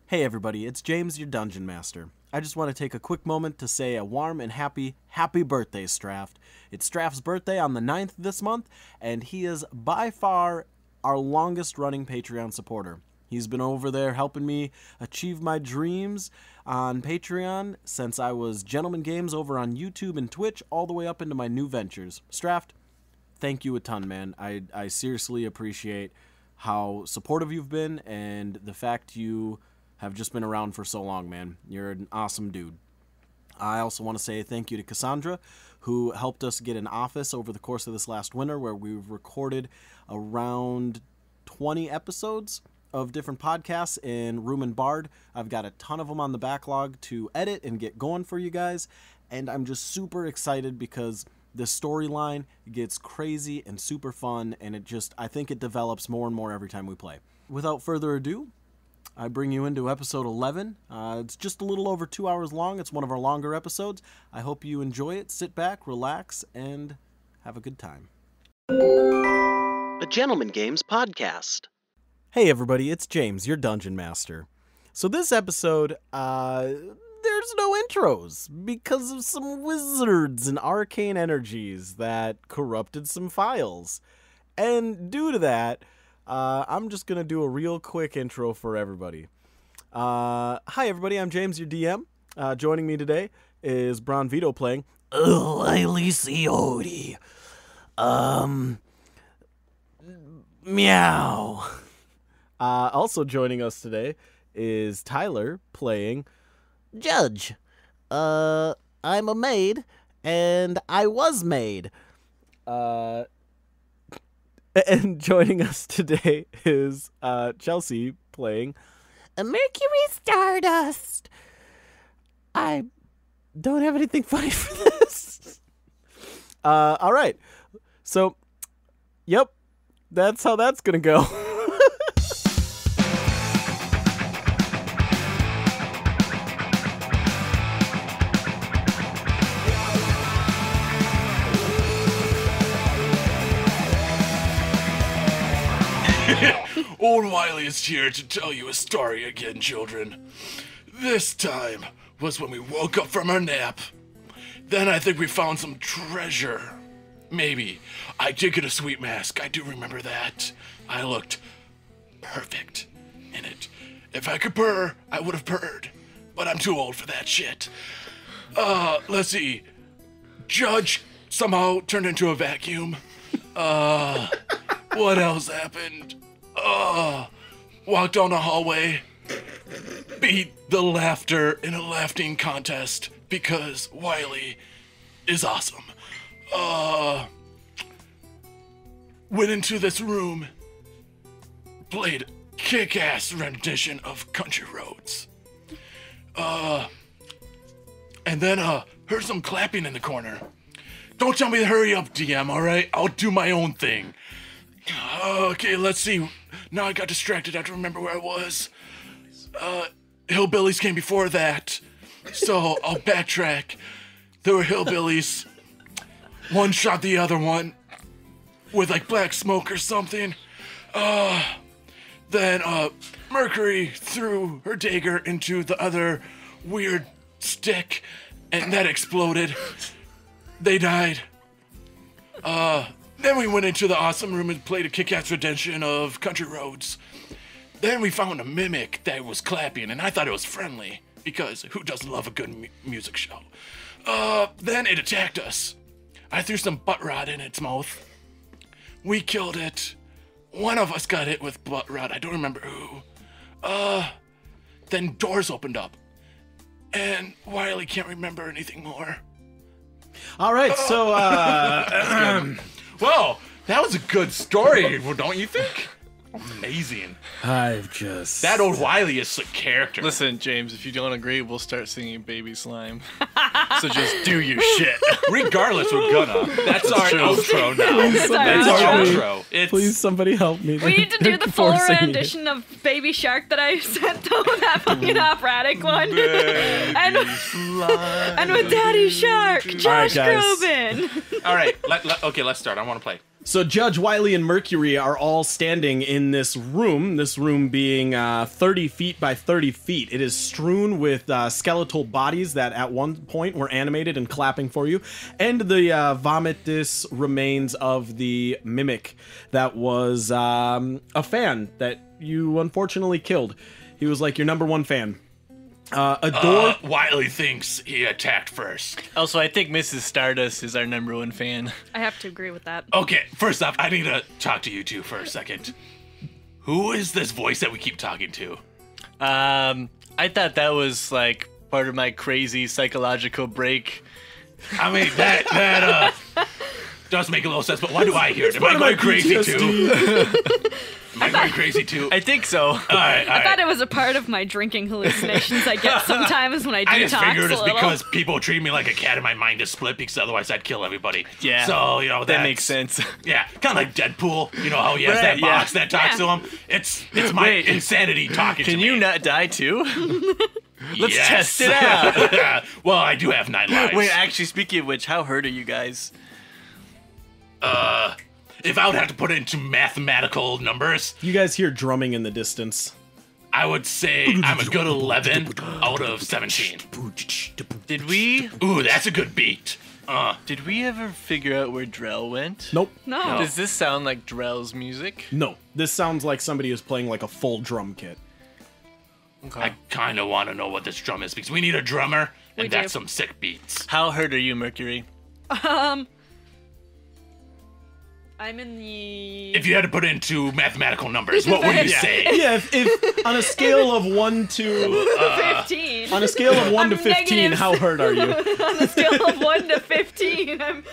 Hey everybody, it's James, your Dungeon Master. I just want to take a quick moment to say a warm and happy birthday, Straft. It's Straft's birthday on the 9th this month, and he is by far our longest running Patreon supporter. He's been over there helping me achieve my dreams on Patreon since I was Gentleman Games over on YouTube and Twitch all the way up into my new ventures. Straft, thank you a ton, man. I seriously appreciate how supportive you've been and the fact you have just been around for so long, man. You're an awesome dude. I also want to say thank you to Cassandra, who helped us get an office over the course of this last winter where we've recorded around 20 episodes of different podcasts in Room and Bard. I've got a ton of them on the backlog to edit and get going for you guys, and I'm just super excited because the storyline gets crazy and super fun, and I think it develops more and more every time we play. Without further ado, I bring you into episode 11. It's just a little over 2 hours long. It's one of our longer episodes. I hope you enjoy it. Sit back, relax, and have a good time. A Gentleman Games podcast. Hey everybody, it's James, your Dungeon Master. So this episode, there's no intros because of some wizards and arcane energies that corrupted some files. And due to that, I'm just going to do a real quick intro for everybody. Hi everybody, I'm James, your DM. Joining me today is Bron-vito playing Wylee Coyote. Meow. Also joining us today is Tyler playing Judge. I'm a maid, and I was made. And joining us today is Chelsea playing a Mercury Stardust. I don't have anything funny for this. All right. So, yep, that's how that's going to go. Old Wylee is here to tell you a story again, children. This time was when we woke up from our nap. Then I think we found some treasure. Maybe. I did get a sweet mask. I do remember that. I looked perfect in it. If I could purr, I would have purred. But I'm too old for that shit. Let's see. Judge somehow turned into a vacuum. What else happened? Walked down the hallway, beat the laughter in a laughing contest because Wylee is awesome. Went into this room, played kick-ass rendition of Country Roads. And then heard some clapping in the corner. Don't tell me to hurry up, DM, alright? I'll do my own thing. Okay, let's see. Now I got distracted. I have to remember where I was. Hillbillies came before that. So I'll backtrack. There were hillbillies. One shot the other one with like black smoke or something. Then Mercury threw her dagger into the other weird stick and that exploded. They died. Then we went into the awesome room and played a kick-ass rendition of Country Roads. Then we found a mimic that was clapping, and I thought it was friendly, because who doesn't love a good music show? Then it attacked us. I threw some butt rot in its mouth. We killed it. One of us got hit with butt rot, I don't remember who. Then doors opened up, and Wylee can't remember anything more. All right, so, Well, that was a good story, don't you think? Amazing. That old Wylee is a character. Listen, James, if you don't agree, we'll start singing Baby Slime. So just do your shit. Regardless, we're gonna. That's our outro now. Please, That's our outro. Please, somebody help me. We need to do the full rendition of Baby Shark that I sent to that fucking operatic one. and with Daddy Shark, Josh Groban. All right, okay, let's start. I want to play. So Judge, Wylee, and Mercury are all standing in this room being 30 feet by 30 feet. It is strewn with skeletal bodies that at one point were animated and clapping for you, and the vomitous remains of the mimic that was a fan that you unfortunately killed. He was like your number one fan. A door. Wylee thinks he attacked first. Also, I think Mrs. Stardust is our number one fan. I have to agree with that. Okay, first off, I need to talk to you two for a second. Who is this voice that we keep talking to? I thought that was like part of my crazy psychological break. I mean, that does make a little sense, but why do I hear it? Am I going crazy too? Am I going crazy too? I think so. All right. I thought it was a part of my drinking hallucinations I get sometimes when I detox I just figured it's a little. because people treat me like a cat and my mind is split because otherwise I'd kill everybody. Yeah. So, that makes sense. Yeah, kind of like Deadpool. You know how he has that box that talks to him? It's my insanity talking to me. Can you not die too? Let's test it out. Well, I do have 9 lives. Wait, actually, speaking of which, how hurt are you guys? If I would have to put it into mathematical numbers, You guys hear drumming in the distance. I would say I'm a good 11 out of 17. Did we Ooh, that's a good beat. ever figure out where Drell went? Nope. No. Does this sound like Drell's music? No. This sounds like somebody is playing like a full drum kit. Okay. I kind of want to know what this drum is because we need a drummer, and We that's do. some sick beats. How hurt are you, Mercury? I'm in the... If you had to put it into mathematical numbers, what would you say? Yeah, if on a scale of 1 to 15. on a scale of 1 to I'm 15, negative. how hurt are you? On the scale of 1 to 15, I'm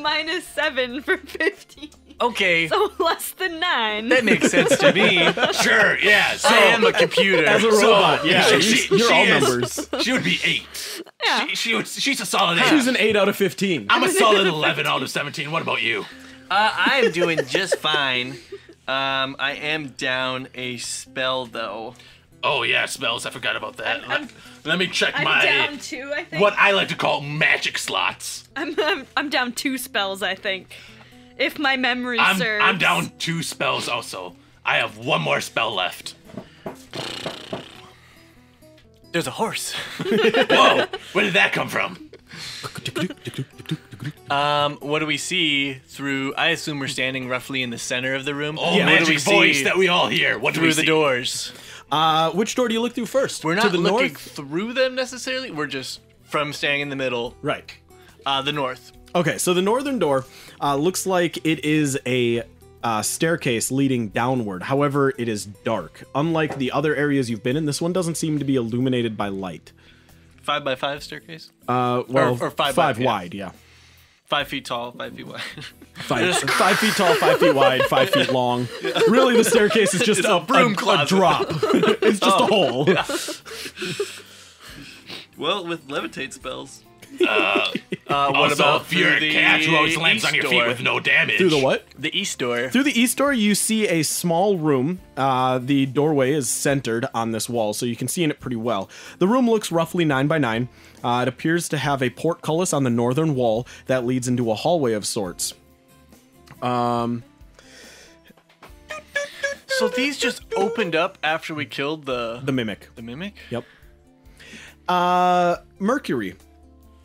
minus 7 for 15. Okay, So less than 9. that makes sense to me. Sure, yeah. So I am a computer. As a robot, yeah, she- you're she all is- numbers. she would be 8. Yeah. She's a solid 8. She's an 8 out of 15. I'm a solid 11 out of 17. What about you? I'm doing just fine. I am down a spell, though. Oh yeah, spells. I forgot about that. Let me check I'm my down 2, I think. what I like to call magic slots. I'm down 2 spells, I think. If my memory serves. I'm down 2 spells also. I have 1 more spell left. There's a horse. Whoa, where did that come from? What do we see through... I assume we're standing roughly in the center of the room. Oh, What do magic we voice see that we all hear. What do we through see? the doors? Which door do you look through first? We're not to the looking north. through them necessarily. We're just from standing in the middle. Right. The north. Okay, so the northern door looks like it is a staircase leading downward. However, it is dark. Unlike the other areas you've been in, this one doesn't seem to be illuminated by light. 5x5 staircase? Well, Or 5 5 yeah. wide, yeah. 5 feet tall, 5 feet wide. 5 feet tall, 5 feet wide, 5 feet long. Really, the staircase is just It's a broom a closet. drop. It's just a hole. Well, with levitate spells. Also, What about if you're a through cat, the you always lands on east your feet door? with no damage. Through the what? The east door. Through the east door, you see a small room. The doorway is centered on this wall, so you can see in it pretty well. The room looks roughly 9 by 9. It appears to have a portcullis on the northern wall that leads into a hallway of sorts. So these just opened up after we killed the mimic. the mimic? Yep. Mercury.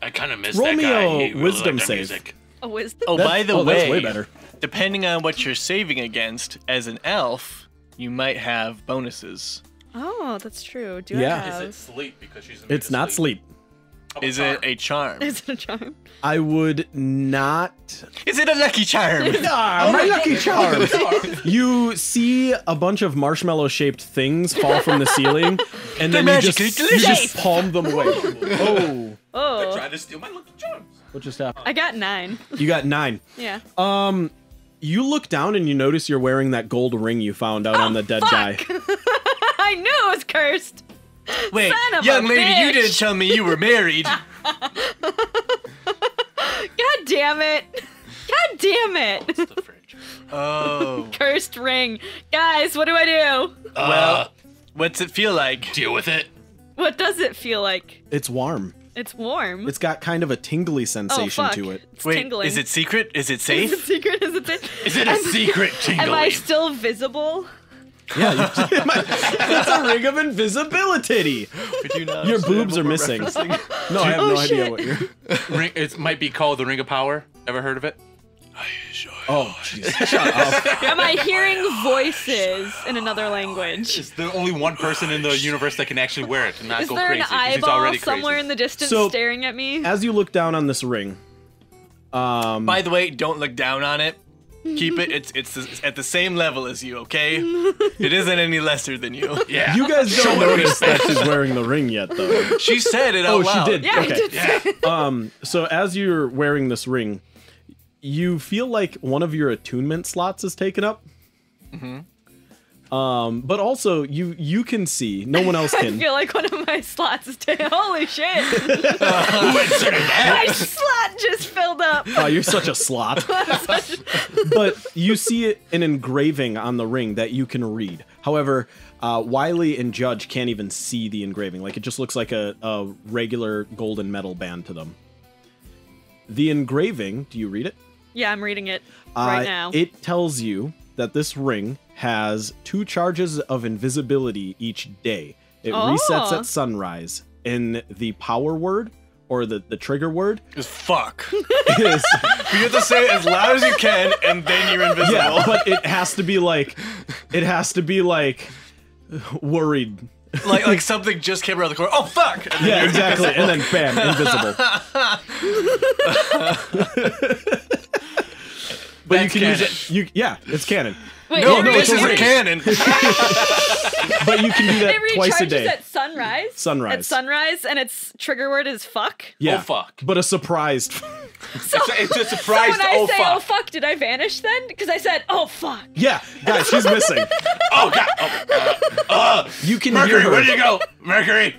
I kind of miss Roll that me guy. a He really wisdom liked that save. music. A wisdom? Oh, by the way, that's way better. depending on what you're saving against, as an elf, you might have bonuses. Oh, that's true. Do Yeah. I have... Is it sleep because she's It's not sleep. Is it a charm? Is it a charm? I would not. Is it a lucky charm? My lucky charm. You see a bunch of marshmallow-shaped things fall from the ceiling, and then you just delicious. palm them away. Oh, Oh, Trying to steal my lucky charms. what just happened? I got 9. You got 9. Yeah. You look down and you notice you're wearing that gold ring you found out on the dead guy. I knew it was cursed. Wait, Son of young a lady, you bitch. didn't tell me you were married. God damn it. God damn it. The fridge. Oh. Cursed ring. Guys, what do I do? Well, what's it feel like? Deal with it. What does it feel like? It's warm. It's warm. It's got kind of a tingly oh, sensation fuck. to it. It's Wait, tingling. is it secret? Is it Is safe? it secret? Is it Is it a secret tingling? Am I still visible? Yeah, it's a ring of invisibility. Could you not Your say boobs what are we're missing. referencing? No, I have no idea shit. what you're. It might be called the Ring of Power. Ever heard of it? Oh, jeez. Shut up. Am I hearing voices in another language? It's the only one person in the universe that can actually wear it and not Is go there crazy. an 'cause he's eyeball already somewhere crazy. in the distance So- staring at me? As you look down on this ring, By the way, don't look down on it. Keep it. It's at the same level as you. Okay. It isn't any lesser than you. Yeah. you guys don't notice that she's wearing the ring yet, though. She said it Oh, out loud. she did. Yeah, I Okay. did say So as you're wearing this ring, you feel like one of your attunement slots is taken up. But also you can see. No one else I can. feel like one of my slots is taken. Holy shit! Who inserted that? My slot just filled up. Oh, you're such a slot. But you see an engraving on the ring that you can read. However, Wylee and Judge can't even see the engraving. Like, it just looks like a regular golden metal band to them. The engraving, do you read it? Yeah, I'm reading it right now. It tells you that this ring has 2 charges of invisibility each day. It resets Oh. at sunrise. And the power word, or the trigger word, Is fuck. is... You have to say it as loud as you can, and then you're invisible. Yeah, but it has to be like worried. like something just came around the corner. Oh fuck! And then Yeah, you're exactly. And then bam, invisible. But you That's can use canon. it. Yeah, it's canon. Wait, No, it this it's a isn't ring. canon. But you can do that it twice a recharges day. at sunrise. Sunrise. At sunrise, and its trigger word is fuck. Yeah. Oh, fuck. But a surprised. It's a So surprise when to I say fuck. oh fuck, did I vanish then? Because I said oh fuck. Yeah, guys, she's missing. Oh, God. You can hear Mercury, her, where'd you go? Mercury.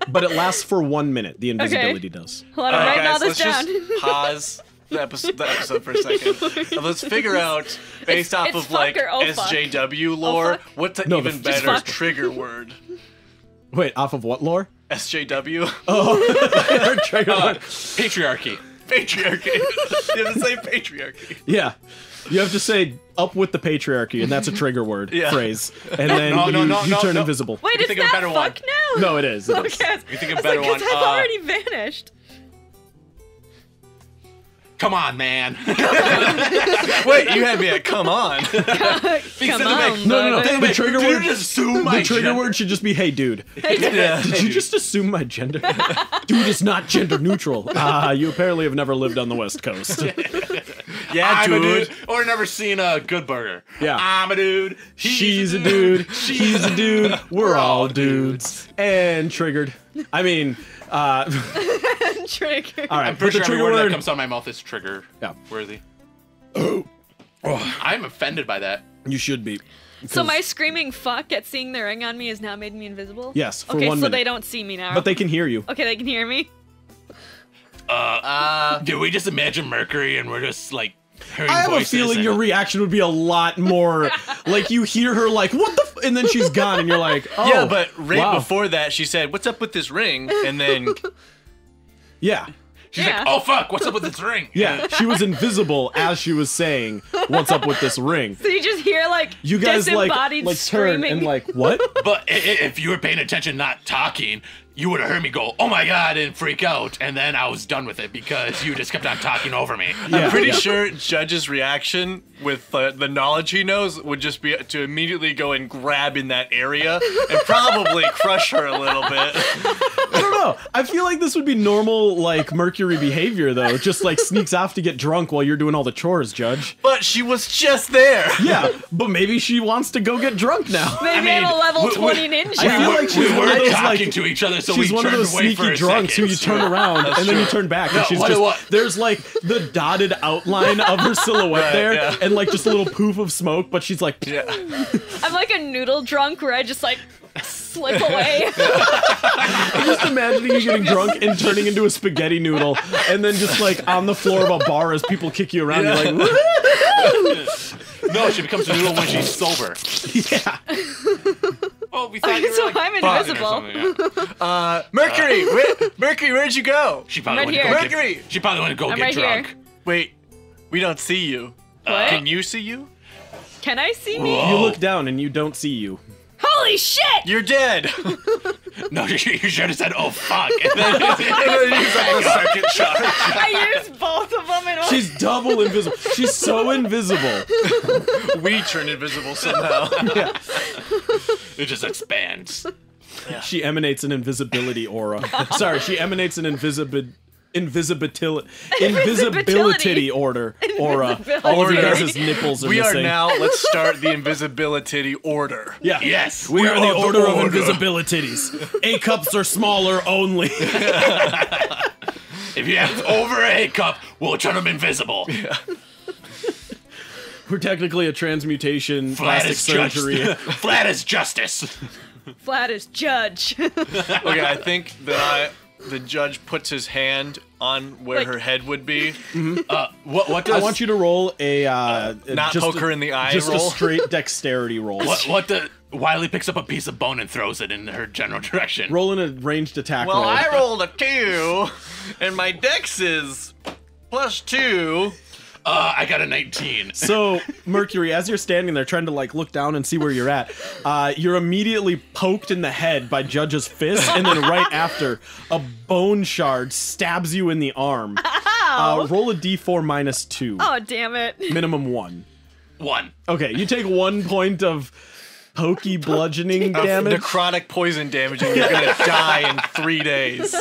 but it lasts for 1 minute. The invisibility does. Hold on, I'm writing all Guys, this let's down. just pause the episode for a second. And let's figure out, based off it's of fuck like or oh fuck. SJW lore, fuck? what's an No, even just better fuck. trigger word? Wait, off of what lore? SJW? Trigger word. Patriarchy. Patriarchy. You have to say patriarchy. Yeah. You have to say up with the patriarchy, and that's a trigger word Yeah. phrase. And then No, you, no, you no, turn no. invisible. Wait, You it's think of a not better fuck one. now? No, it is. It is. Okay. You think of I a better was like, 'cause one. I've already vanished. Come on, man. Wait, you had me at come on. Come on. No. brother. The trigger Did word. you just assume my The trigger gender? word should just be, "Hey, dude." Yeah. Did you just assume my gender? Dude is not gender neutral. You apparently have never lived on the West Coast. Yeah, I'm a dude. dude. Or never seen a Good Burger. Yeah. I'm a dude. She's a dude. He's a dude. We're all dudes. And triggered. I mean, Trigger. all right. I'm pretty but the sure every trigger word that word. comes out of my mouth is trigger Yeah. worthy. I'm offended by that. You should be. So my screaming fuck at seeing the ring on me has now made me invisible? Yes, for okay, 1 so minute. they don't see me now. But they can hear you. Okay, they can hear me. Did we just imagine Mercury and we're just like hearing I have a voices feeling and- your reaction would be a lot more like you hear her like, "What the?" And then she's gone, and you're like, "Oh, Yeah, but right wow." before that, she said, "What's up with this ring?" And then Yeah, She's Yeah. like, oh fuck, what's up with this ring? yeah, she was invisible as she was saying, "What's up with this ring?" So you just hear like You guys disembodied like turn screaming. and like, "What?" But if you were paying attention, not talking, you would have heard me go, oh my god, and freak out. And then I was done with it because you just kept on talking over me. Yeah, I'm pretty yeah. sure Judge's reaction with the knowledge he knows would just be to immediately go and grab in that area and probably crush her a little bit. I don't know. I feel like this would be normal, like Mercury behavior, though. Just like sneaks off to get drunk while you're doing all the chores, Judge. But she was just there. Yeah, but maybe she wants to go get drunk now. Maybe I'm a level 20 ninja. I feel like she's we one of were those talking like to each other, so she's we one of turned those away for sneaky a drunks who second. you turn around and then you turn back, and she's what- just what- there's like the dotted outline of her silhouette Right, there, yeah. and like just a little poof of smoke, but she's like, Yeah. I'm like a noodle drunk where I just like slip away. I'm just imagining you getting drunk and turning into a spaghetti noodle, and then just like on the floor of a bar as people kick you around, you're like, "Woo!" No, she becomes a noodle when she's sober. Yeah. Oh, we thought Okay, you were so like, I'm buzzing or invisible. something, yeah. Mercury, Mercury, where'd you go? She probably right went to here. go get, Mercury! She probably went to go I'm get right drunk. here. Wait, we don't see you. What? Can you see you? Can I see me? Whoa. You look down and you don't see you. Holy shit! You're dead. No, you should have said, "Oh fuck!" And then Second shot. I used both of them in one. She's double invisible. She's so invisible. We turn invisible somehow. it just expands. She emanates an invisibility aura. Sorry, she emanates an invisibility aura. All of you guys' nipples are We missing. are now, let's start the invisibility order. Yeah. Yes, We are the order of order. invisibilities. A cups are smaller only. If you have over a cup, we'll turn them invisible. We're technically a transmutation Flat plastic as surgery. Flat as justice. Flat as judge. Okay, I think that the judge puts his hand on where Like- her head would be. What does I want you to roll a Not just poke a- her in the eye just roll. a straight dexterity roll. what the Wylee picks up a piece of bone and throws it in her general direction. Roll in a ranged attack Well, roll. I rolled a 2, and my dex is +2. I got a 19. So, Mercury, as you're standing there trying to like look down and see where you're at, you're immediately poked in the head by Judge's fist, and then right after, a bone shard stabs you in the arm. Roll a d4 minus 2. Oh, damn it. Minimum 1. 1. Okay, you take 1 point of pokey bludgeoning damage. Necrotic poison damage, and you're gonna die in 3 days.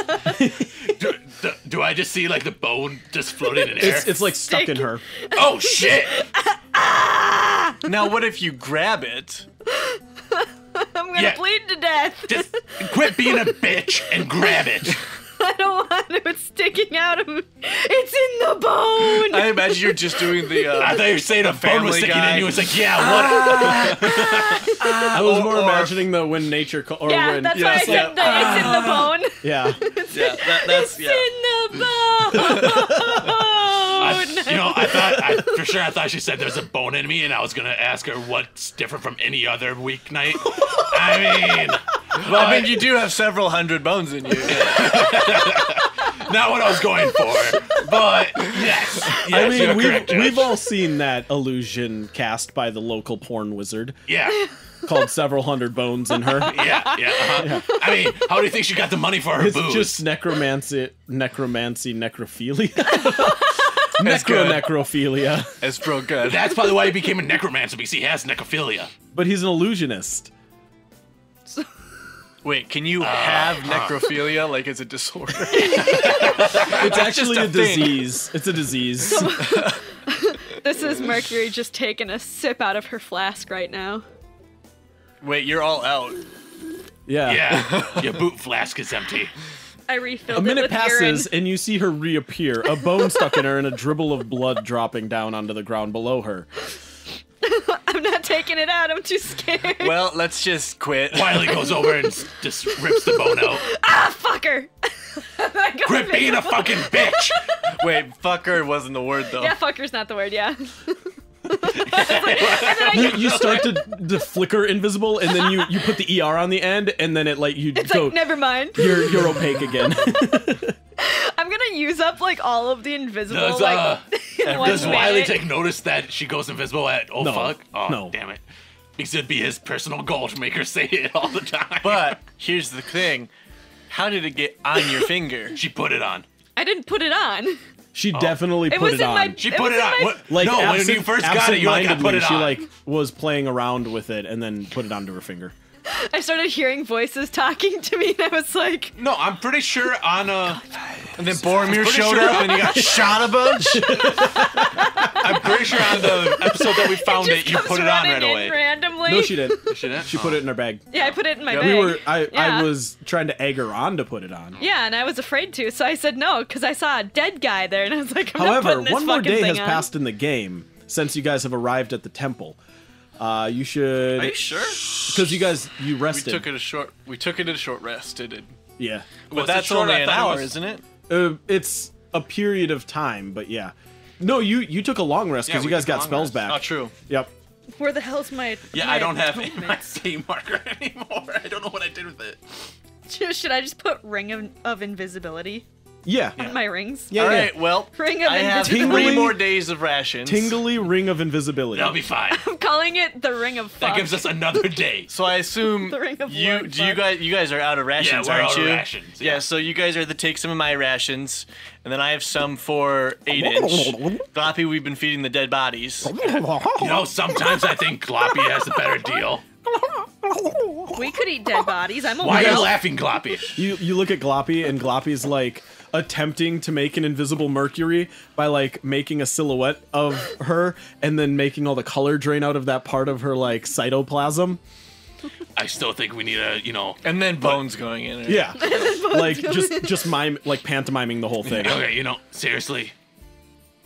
Do I just see like the bone just floating in air? It's like stuck in her. Oh shit! Now, what if you grab it? I'm gonna Yeah. bleed to death. Just quit being a bitch and grab it. I don't want to. It's sticking out of me. It's in the bone. I imagine you're just doing the. I thought you were saying a bone was Family sticking Guy. in you. It's like, yeah, what? I was more or- imagining the when nature or yeah, when that's why I yeah. said that it's in the bone. yeah. Yeah, that's It's in the bone. I thought she said there's a bone in me, and I was gonna ask her what's different from any other weeknight. I mean, you do have several hundred bones in you. not what I was going for, but yes. I Yes, you're mean, correct, Judge. we've all seen that illusion cast by the local porn wizard Yeah, called Several Hundred Bones in Her. yeah. I mean, how do you think she got the money for her It's booze? just necrophilia. That's good. Necrophilia. It's real good. That's probably why he became a necromancer, because he has necrophilia. But he's an illusionist. Wait, can you have necrophilia like it's a disorder? It's actually just a a thing. disease. It's a disease. This is Mercury just taking a sip out of her flask right now. Wait, you're all out. Yeah. Yeah, your boot flask is empty. I refilled A it minute with passes urine. and you see her reappear, a bone stuck in her and a dribble of blood dropping down onto the ground below her. I'm not taking it out. I'm too scared. Well, let's just quit. Wylee goes over and just rips the bone out. Ah, fucker. I go Quit being a fucking bitch! Wait, fucker wasn't the word though. Yeah, fucker's not the word. Yeah. You start to flicker invisible, and then you put the ER on the end, and then it like you It's go. like never mind. You're opaque again. I'm gonna use up like all of the invisible Does, like in one Does Wylee minute. take notice that she goes invisible at No. fuck? Oh, No. damn it. Because it'd be his personal goal to make her say it all the time. But here's the thing. How did it get on your finger? she put it on. I didn't put it on. She definitely It put was it in on. my. She it put was it in on. my- What? Like no, when you first got it, you're like, I put it she on. like was playing around with it and then put it onto her finger. I started hearing voices talking to me, and I was like, No, I'm pretty sure on a. And then Boromir pretty showed sure- up and you got shot a bunch? I'm pretty sure on the episode that we found just it, you comes put it on running right in away. randomly. No, she didn't. She didn't? She put it in her bag. Yeah, I put it in my We bag. were. I Yeah. was trying to egg her on to put it on. Yeah, and I was afraid to, so I said no because I saw a dead guy there, and I was like, I'm not However, putting this one more fucking day thing has on. passed in the game since you guys have arrived at the temple. You should. Are you sure? Because you We rested. took it a short rest, it did. Yeah. But Was it that's short? only I an thought it hour, was- isn't it? It's a period of time, but yeah. No, you took a long rest because Yeah, you we guys took a got long spells rest. back. Oh, true. Yep. Where the hell's my? Yeah, my I don't have my atonement? C marker anymore. I don't know what I did with it. Should I just put ring of invisibility Yeah. on my rings? Yeah, All yeah. right, well, Ring of I have invisibility. 3 more days of rations. Tingly ring of invisibility. That'll be fine. I'm calling it the ring of fuck. That gives us another day. So I assume The ring of you Lord do you Fuck. guys are out of rations, Yeah, we're aren't out of you? rations, Yeah. yeah. So you guys are to take some of my rations, and then I have some for 8-inch. Gloppy, we've been feeding the dead bodies. You know, sometimes I think Gloppy has a better deal. We could eat dead bodies. I'm Why are aware. you laughing, Gloppy? You look at Gloppy, and Gloppy's like attempting to make an invisible Mercury by like making a silhouette of her and then making all the color drain out of that part of her like cytoplasm. I still think we need a, And then bones going in it. Yeah. Like just mime like pantomiming the whole thing. Okay, seriously,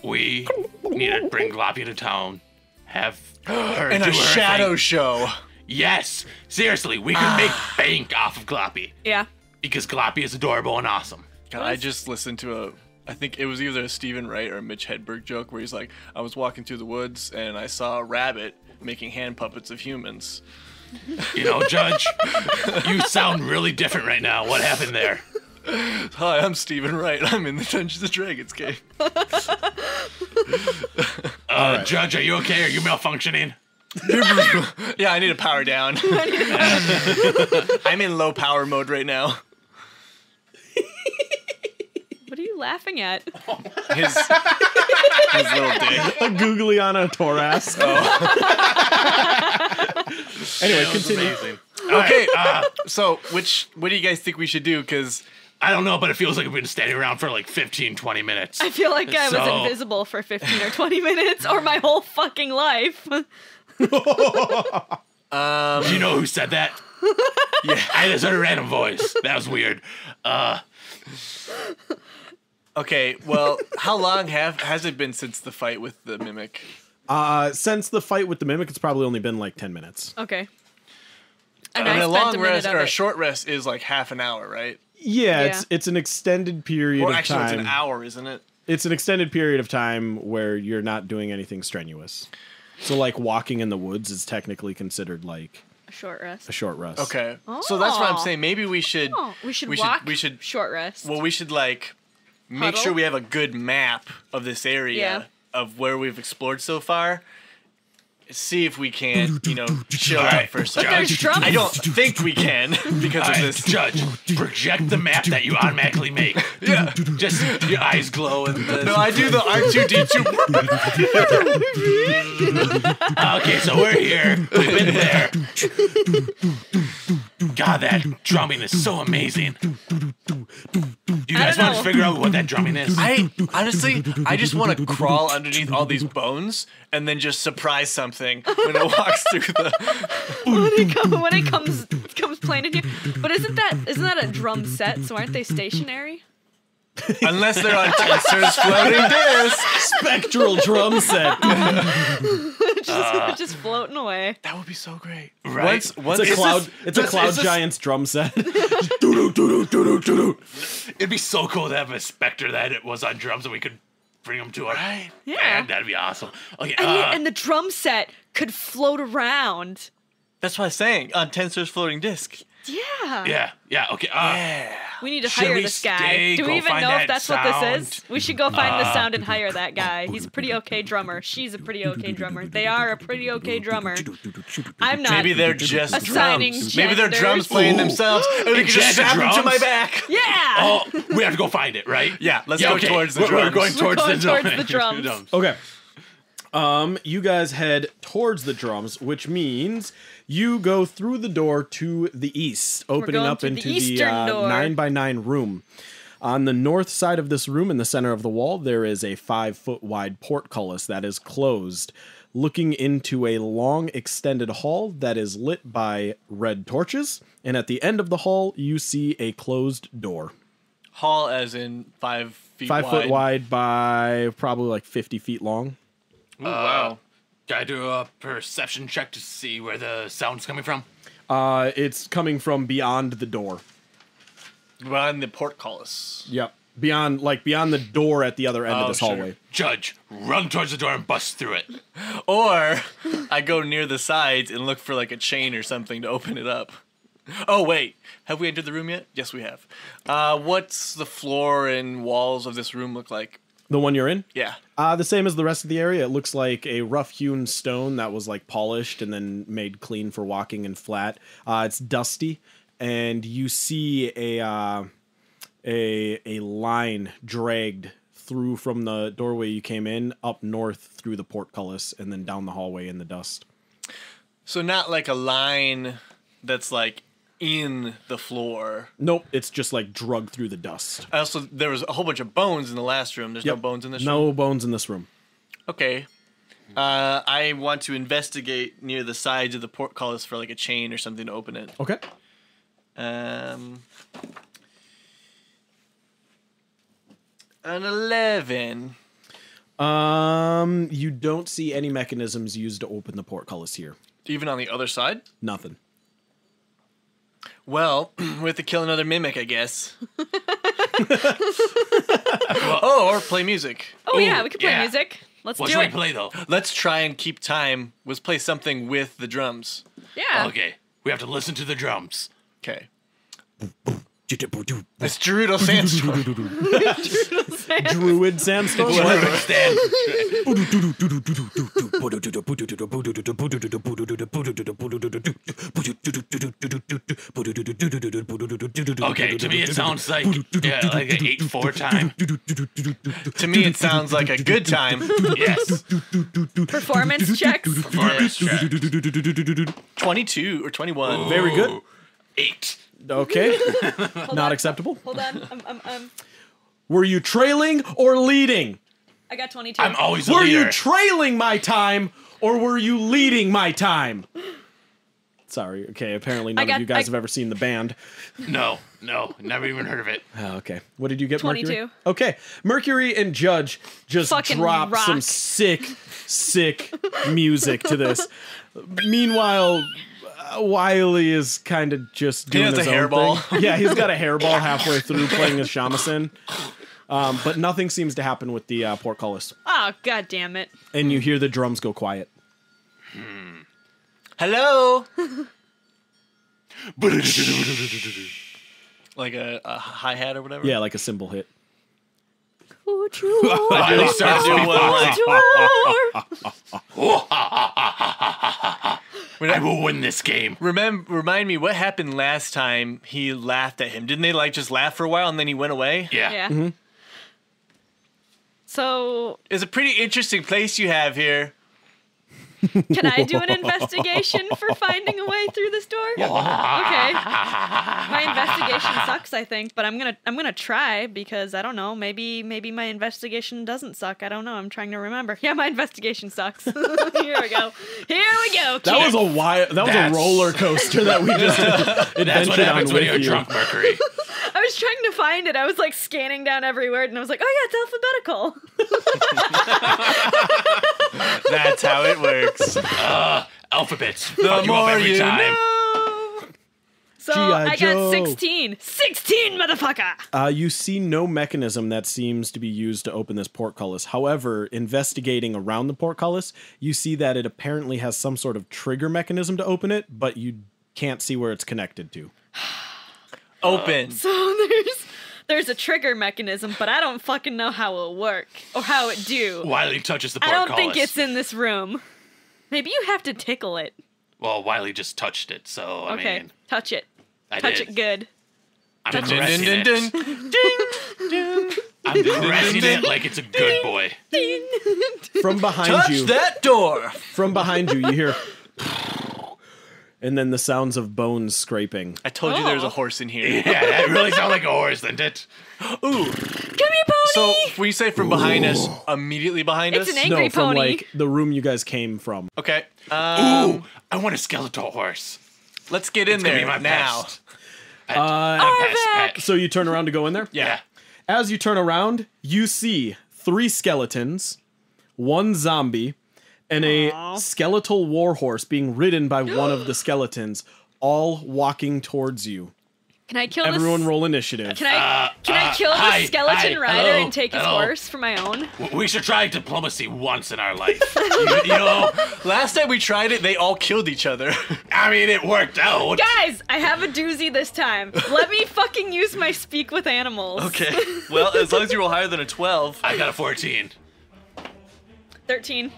we need to bring Gloppy to town, have her And do a her shadow thing. show. Yes, seriously, we can make bank off of Gloppy Yeah. because Gloppy is adorable and awesome. God, I just listened to I think it was either a Stephen Wright or a Mitch Hedberg joke where he's like, I was walking through the woods and I saw a rabbit making hand puppets of humans. Judge, you sound really different right now. What happened there? Hi, I'm Stephen Wright. I'm in the Dungeons and Dragons game. Judge, are you okay? Are you malfunctioning? Yeah, I need to power down. I'm in low power mode right now. What are you laughing at? His little dick. A googly on a Toras. Anyway, continue. Amazing. Okay, so what do you guys think we should do? Because I don't know, but it feels like we've been standing around for like 15, 20 minutes. I feel like I was So- invisible for 15 or 20 minutes or my whole fucking life. Do you know who said that? Yeah. I just heard a random voice. That was weird. okay, well, how long has it been since the fight with the mimic? Since the fight with the mimic, it's probably only been like 10 minutes. Okay. And And I a spent long a minute rest of or a it. short rest is like half an hour, right? Yeah, Yeah. it's an extended period Or of actually, time. it's an hour, isn't it? It's an extended period of time where you're not doing anything strenuous. So like walking in the woods is technically considered like A short rest. a short rest. Okay, so that's what I'm saying. Maybe we should. Oh, we should walk. We should. Short rest. Well, we should like make Huddle? sure we have a good map of this area Yeah. of where we've explored so far. See if we can, chill out for a second. There's drums. I don't think we can because All of right, this. Judge, project the map that you automatically make. Yeah. Just your eyes glow and the... No, I do the R2D2. Okay, so we're here. We've been there. God, that drumming is so amazing. You guys don't want to know. figure out what that drumming is? I just want to crawl underneath all these bones and then just surprise something when it walks through the. when it comes playing in here. But isn't that a drum set? So aren't they stationary? Unless they're on Tensor's floating disc. Spectral drum set. Just floating away. That would be so great. Right? Once It's a cloud. It's a this- cloud is this- giant's drum set. It'd be so cool to have a specter that it was on drums and we could bring them to our Yeah. band. That'd be awesome. Okay, And the drum set could float around. That's what I was saying on Tensor's floating disc. Yeah. yeah, okay. We need to Should hire we this guy. stay, Do go we even find know if that that's what this sound? is? We should go find the sound and hire that guy. He's a pretty okay drummer. She's a pretty okay drummer. They are a pretty okay drummer. I'm not. Maybe they're just Assigning drums. Maybe they're genders. drums playing themselves, and we can just Enchanted strap them to drums? my back. Yeah. Oh, we have to go find it, right? Yeah, let's go okay. towards the We're drums. going towards going the towards drums. the drums. Okay. You guys head towards the drums, which means you go through the door to the east, opening going up through the into the eastern door. 9x9 room. On the north side of this room, in the center of the wall, there is a 5-foot wide portcullis that is closed, looking into a long extended hall that is lit by red torches. And at the end of the hall, you see a closed door. Hall as in 5 feet 5 wide. foot wide by probably like 50 feet long. Ooh, wow. Can I do a perception check to see where the sound's coming from? It's coming from beyond the door. Behind the portcullis. Yep. beyond the door at the other end of this sure. hallway. Judge, run towards the door and bust through it. Or I go near the sides and look for like a chain or something to open it up. Oh, wait. Have we entered the room yet? Yes, we have. What's the floor and walls of this room look like? The one you're in? Yeah. The same as the rest of the area. It looks like a rough-hewn stone that was like polished and then made clean for walking and flat. It's dusty, and you see a line dragged through from the doorway you came in up north through the portcullis and then down the hallway in the dust. So not like a line that's like in the floor. Nope, it's just like drugged through the dust. Also, there was a whole bunch of bones in the last room. There's no bones in this room? No bones in this room. Okay. I want to investigate near the sides of the portcullis for like a chain or something to open it. Okay. An 11. You don't see any mechanisms used to open the portcullis here. Even on the other side? Nothing. Well, we have to kill another mimic, I guess. Or play music. Oh, yeah, Ooh, we can play yeah. music. Let's What do should we it. play, though? Let's try and keep time. Let's play something with the drums. Yeah. Okay, we have to listen to the drums. Okay. It's Gerudo Sandstorm. Druid sandstorm. Stand. Okay, to me it sounds like an 8/4 time. To me, it sounds like a good time. Yes. Performance checks. Performance track. 22 or 21. Very good. 8. Okay. Hold Not on. acceptable. Hold on. Were you trailing or leading? I got 22. I'm always a Were leader. you trailing my time or were you leading my time? Sorry. Okay. Apparently none of you guys have ever seen the band. No, never even heard of it. Oh, okay. What did you get, 22. Mercury? Okay. Mercury and Judge just Fucking drop rock. some sick music to this. Meanwhile, Wylee is kind of just doing has his a own hairball. thing. Yeah, he's got a hairball halfway through playing his shamisen. But nothing seems to happen with the portcullis. Oh, god damn it. And you hear the drums go quiet. Hello? Like a hi-hat or whatever? Yeah, like a cymbal hit. Would you Wylee starts doing one like, I will win this game. Remind me, what happened last time he laughed at him? Didn't they like just laugh for a while and then he went away? Yeah. Yeah. So, It's a pretty interesting place you have here. can I do an investigation for finding a way through this door? Yeah, go ahead. Okay. My investigation sucks, I think, but I'm gonna try because I don't know. Maybe my investigation doesn't suck. I don't know. I'm trying to remember. Yeah, my investigation sucks. Here we go. That was a roller coaster that we just That's adventured what happens on when with you're you. drunk, Mercury. I was trying to find it. I was like scanning down every word, and I was like, oh yeah, it's alphabetical. That's how it works. Alphabets. The Fuck you up more every you time. know. So G.I. I Joe. got 16. 16, motherfucker! You see no mechanism that seems to be used to open this portcullis. However, investigating around the portcullis, you see that it apparently has some sort of trigger mechanism to open it, but you can't see where it's connected to. Open. So there's a trigger mechanism, but I don't fucking know how it'll work or how it do. Wylee touches the I portcullis. don't think it's in this room. Maybe you have to tickle it. Well, Wylee just touched it, so I Okay, mean, touch it. I Touch did. it good. I'm Touch it. caressing Dun, it. dun, dun. I'm caressing it like it's a good boy. From behind Touch you, that door. from behind you, you hear, and then the sounds of bones scraping. I told you there was Oh. a horse in here. Yeah, that really sounds like a horse, didn't it? Ooh. Come here, pony! So when you say from behind us, immediately behind It's us? an angry No, from pony. like the room you guys came from. Okay. Ooh, I want a skeletal horse. Let's get in It's gonna there be my now. best. Pet. So you turn around to go in there? Yeah. As you turn around, you see 3 skeletons, 1 zombie, and a skeletal warhorse being ridden by one of the skeletons, all walking towards you. Can I kill Everyone this? roll initiative. Can I kill the hi, skeleton hi, rider hello, and take his hello. horse for my own? We should try diplomacy once in our life. you know, Last time we tried it, they all killed each other. I mean, it worked out. Guys, I have a doozy this time. Let me fucking use my speak with animals. Okay. Well, as long as you roll higher than a 12. I got a 14. 13.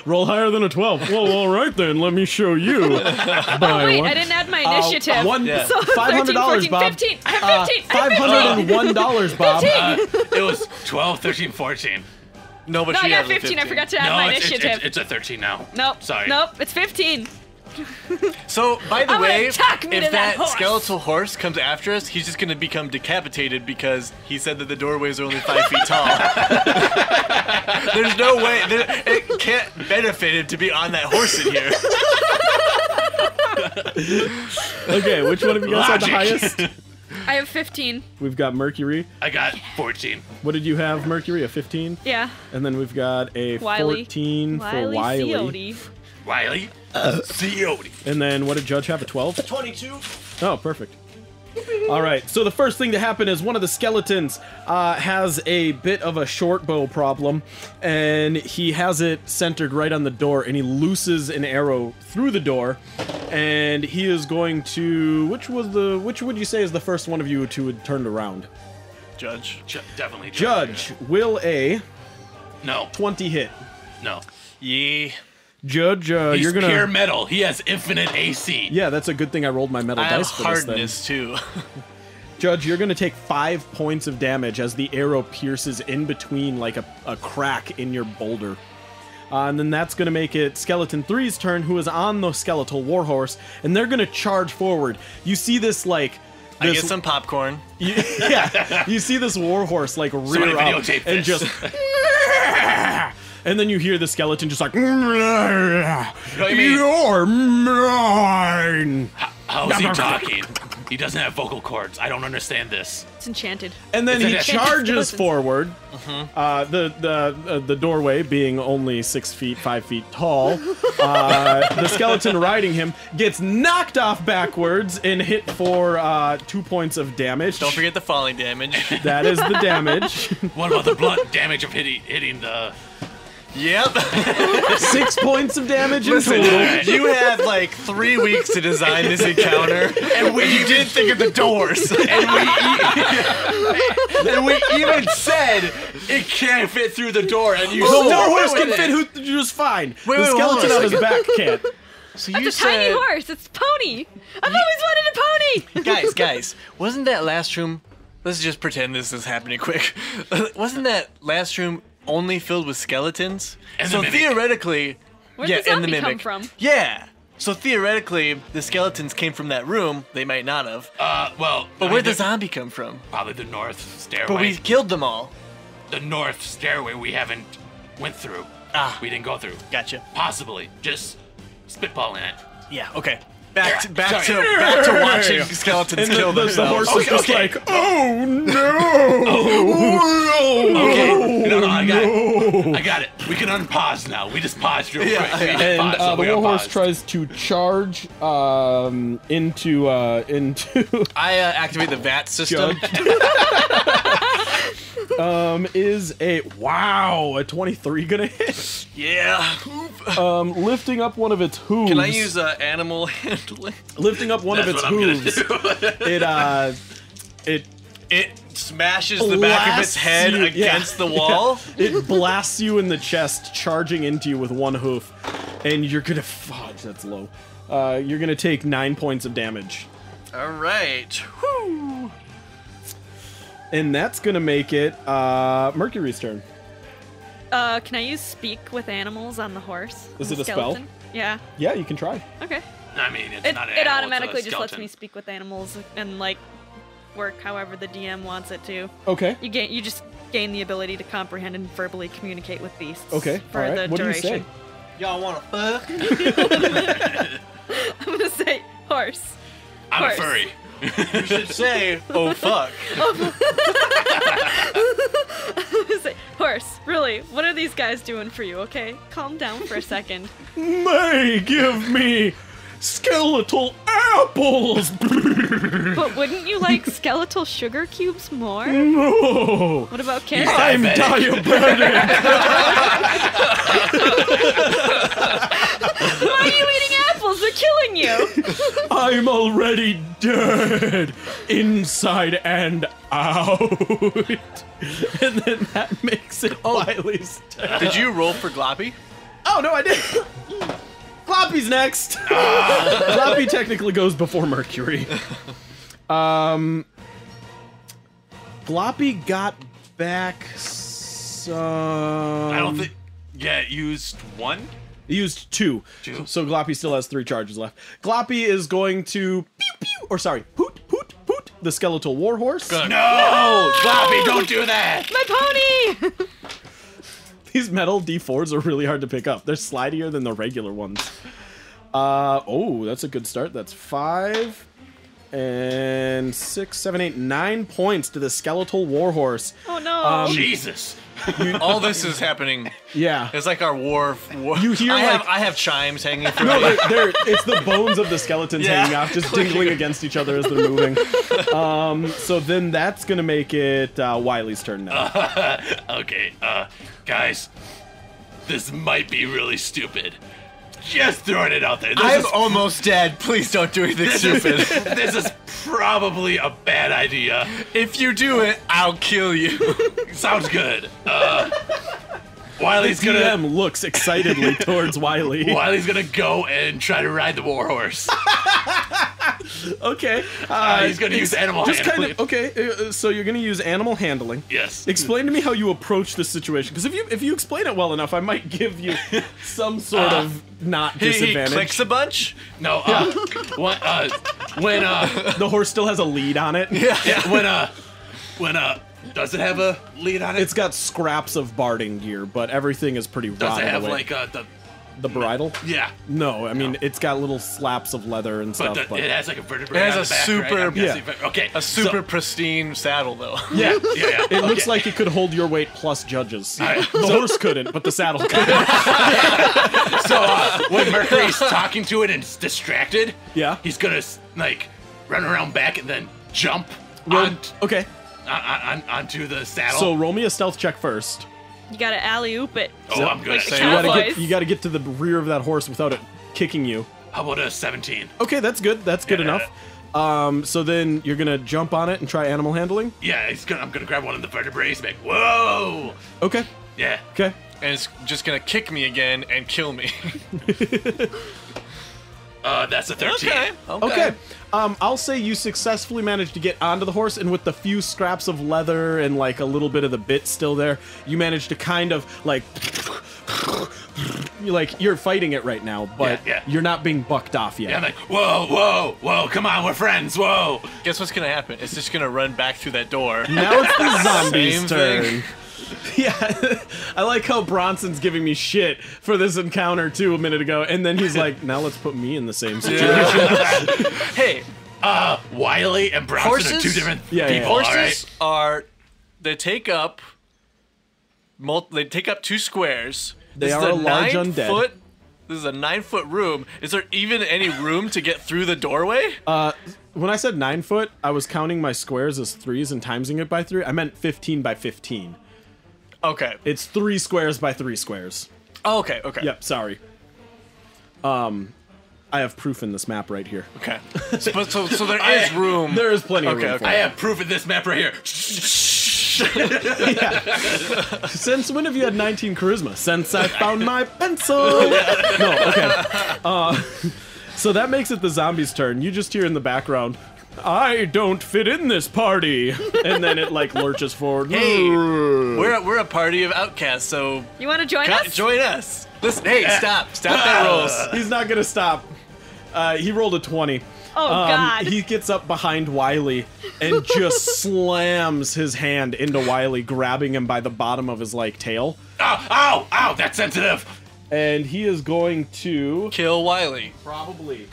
Roll higher than a 12. Well, all right then. Let me show you. Oh, wait, I didn't add my initiative. $500, 13, 14, Bob. 15. I have 15. I have 15. $501, Bob. It was 12, 13, 14. No, but No, I she got has a 15. I forgot to add No, my it's initiative. a 13 now. Nope. Sorry. Nope, it's 15. So, by the I'm gonna way, tuck me if to that that horse. skeletal horse comes after us, he's just gonna become decapitated because he said that the doorways are only 5 feet tall. There's no way, it can't benefit him to be on that horse in here. Okay, which one of you guys had the Logic. highest? I have 15. We've got Mercury. I got 14. What did you have, Mercury? A 15? Yeah. And then we've got a Wylee. 14 for Wylee. Coyote. Wylee? Coyote. And then what did Judge have? A 12? 22. Oh, perfect. All right, so the first thing to happen is one of the skeletons has a bit of a short bow problem, and he has it centered right on the door, and he looses an arrow through the door, and he is going to... Which would you say is the first one of you to have turned around? Judge. Definitely. Judge, will a No. 20 hit? No. Yeah. Judge, He's you're gonna... pure metal. He has infinite AC. Yeah, that's a good thing I rolled my metal I have dice for this then. hardness, too. Judge, you're going to take 5 points of damage as the arrow pierces in between like a crack in your boulder. And then that's going to make it Skeleton 3's turn, who is on the skeletal warhorse, and they're going to charge forward. You see this like... I get some popcorn. Yeah, you see this warhorse like Somebody rear up videotape and this. just... And then you hear the skeleton just like... What do you mean? You're mine! How's he talking? He doesn't have vocal cords. I don't understand this. It's enchanted. And then he It's charges skeleton. forward. The doorway being only 5 feet tall. The skeleton riding him gets knocked off backwards and hit for 2 points of damage. Don't forget the falling damage. That is the damage. What about the blunt damage of hitting the... Yep. 6 points of damage in Listen, total. you had like 3 weeks to design this encounter, and you didn't think of the doors. And we even said it can't fit through the door, and you The still warhorse went can with fit it. who just fine. Wait, The hold on skeleton a on his second. back can't. So That's you a tiny said, horse. It's a pony. I've always wanted a pony. guys, wasn't that last room? Let's just pretend this is happening quick. Wasn't that last room only filled with skeletons? And so the mimic. theoretically, Where'd yeah, the and the zombie come mimic from? Yeah. So theoretically, the skeletons came from that room. They might not have. Well, But where'd the zombie come from? Probably the north stairway. But we killed them all. The north stairway we haven't went through. Ah. We didn't go through. Gotcha. Possibly. Just spitballing it. Yeah. Okay. Back to Sorry. watching skeletons And kill the themselves. horse is just Okay. like, oh no! Okay. No, I got it. We can unpause now. We just paused real quick. We just And paused, so the we warhorse unpaused. tries to charge into I activate the VAT system. is a 23 gonna hit? Yeah. Lifting up one of its hooves. Can I use animal handling? lifting up one of its That's what I'm gonna hooves? do. It smashes the back of its Blasts head you- against yeah, the wall. It blasts you in the chest, charging into you with one hoof, and you're gonna fudge. That's low. You're gonna take 9 points of damage, All right. Woo. and that's gonna make it Mercury's turn. Can I use speak with animals on the horse? Is On it the a spell? skeleton? Yeah. Yeah, you can try. Okay. I mean, it's It, not an it animal, automatically it's a just lets skeleton. me speak with animals and like work however the DM wants it to. Okay. You just gain the ability to comprehend and verbally communicate with beasts. Okay. For all right. the What duration. do you say? Y'all want to fuck? I'm gonna say horse. I'm a Horse. furry. You should say, oh fuck. I'm gonna say horse. Really, what are these guys doing for you? Okay, calm down for a second. May give me skeletal apples. But wouldn't you like skeletal sugar cubes more? No. What about carrots? I'm diabetic. Why are you eating apples? They're killing you. I'm already dead, inside and out. And then that makes it Wylee's turn. Did you roll for Gloppy? Oh, no, I didn't. Gloppy's next. Gloppy technically goes before Mercury. Gloppy got back some... I don't think. Yeah, it used one. He used two. So Gloppy still has 3 charges left. Gloppy is going to hoot, the skeletal warhorse. No! Gloppy, don't do that! My pony! These metal D4s are really hard to pick up. They're slidier than the regular ones. Oh, that's a good start. That's 5 and 6, 7, 8, 9 points to the skeletal warhorse. Oh no. Jesus. All this is happening. Yeah. It's like our war. You hear I have chimes hanging from No, me. it's the bones of the skeletons Yeah. hanging off, just dingling against each other as they're moving. So then that's gonna make it Wylee's turn now. Okay, guys, this might be really stupid. Just throwing it out there. I'm almost dead. Please don't do anything stupid. This is probably a bad idea. If you do it, I'll kill you. Sounds good. Wylee's gonna. DM looks excitedly towards Wylee. Wylee's gonna go and try to ride the warhorse. Okay. He's gonna use animal handling. So you're gonna use animal handling. Yes. Explain to me how you approach this situation, because if you explain it well enough, I might give you some sort of not He disadvantage. clicks a bunch. No. When The horse still has a lead on it. yeah, when does it have a lead on it? It's got scraps of barding gear, but everything is pretty Does rotted it have away. like the bridle? Yeah. No, I mean it's got little slaps of leather and But, stuff. it has like a vertebrae. It has on a the back, super- right? I'm guessing. yeah. Okay. A super pristine saddle, though. yeah, Yeah. it looks like it could hold your weight plus judges. Alright, The horse couldn't, but the saddle could. So when Mercury's talking to it and it's distracted, Yeah. he's gonna like run around back and then jump Okay, onto the saddle. so roll me a stealth check first. You gotta alley-oop it. oh, I'm good. Like You gotta get to the rear of that horse without it kicking you. How about a 17? Okay, that's good. That's good Yeah. enough. So then you're gonna jump on it and try animal handling. Yeah, I'm gonna grab one of the vertebrae and be like, whoa! Okay. Yeah. Okay. And it's just gonna kick me again and kill me. That's a 13. Okay. I'll say you successfully managed to get onto the horse, and with the few scraps of leather and like a little bit of the bit still there, you managed to kind of like you're fighting it right now, but Yeah. you're not being bucked off yet. Yeah, I'm like, whoa, come on, we're friends, whoa. Guess what's gonna happen? It's just gonna run back through that door. Now it's the zombies' Same turn. thing. Yeah, I like how Bronson's giving me shit for this encounter too a minute ago, and then he's like, "Now let's put me in the same situation." Hey, Wylee and Bronson Horses? are two different Yeah, yeah. people, all horses right? they take up 2 squares. They This is are a a large 9 undead. foot. This is a 9-foot room. Is there even any room to get through the doorway? When I said 9 foot, I was counting my squares as 3s and timesing it by 3. I meant 15 by 15. Okay. It's 3 squares by 3 squares. Oh, okay. Yep, sorry. I have proof in this map right here. Okay. So there is room. There is plenty of room Okay, for I it. have proof of this map right here. Since when have you had 19 charisma? Since I found my pencil. No, okay. So that makes it the zombies' turn. You just hear in the background, "I don't fit in this party," and then it like lurches forward. Hey, we're a party of outcasts, so You wanna join us? join us. Listen, hey, stop that rolls. He's not gonna stop. He rolled a 20. Oh God. He gets up behind Wylee and just slams his hand into Wylee, grabbing him by the bottom of his like tail. Ow, that's sensitive. And he is going to Kill Wylee. probably.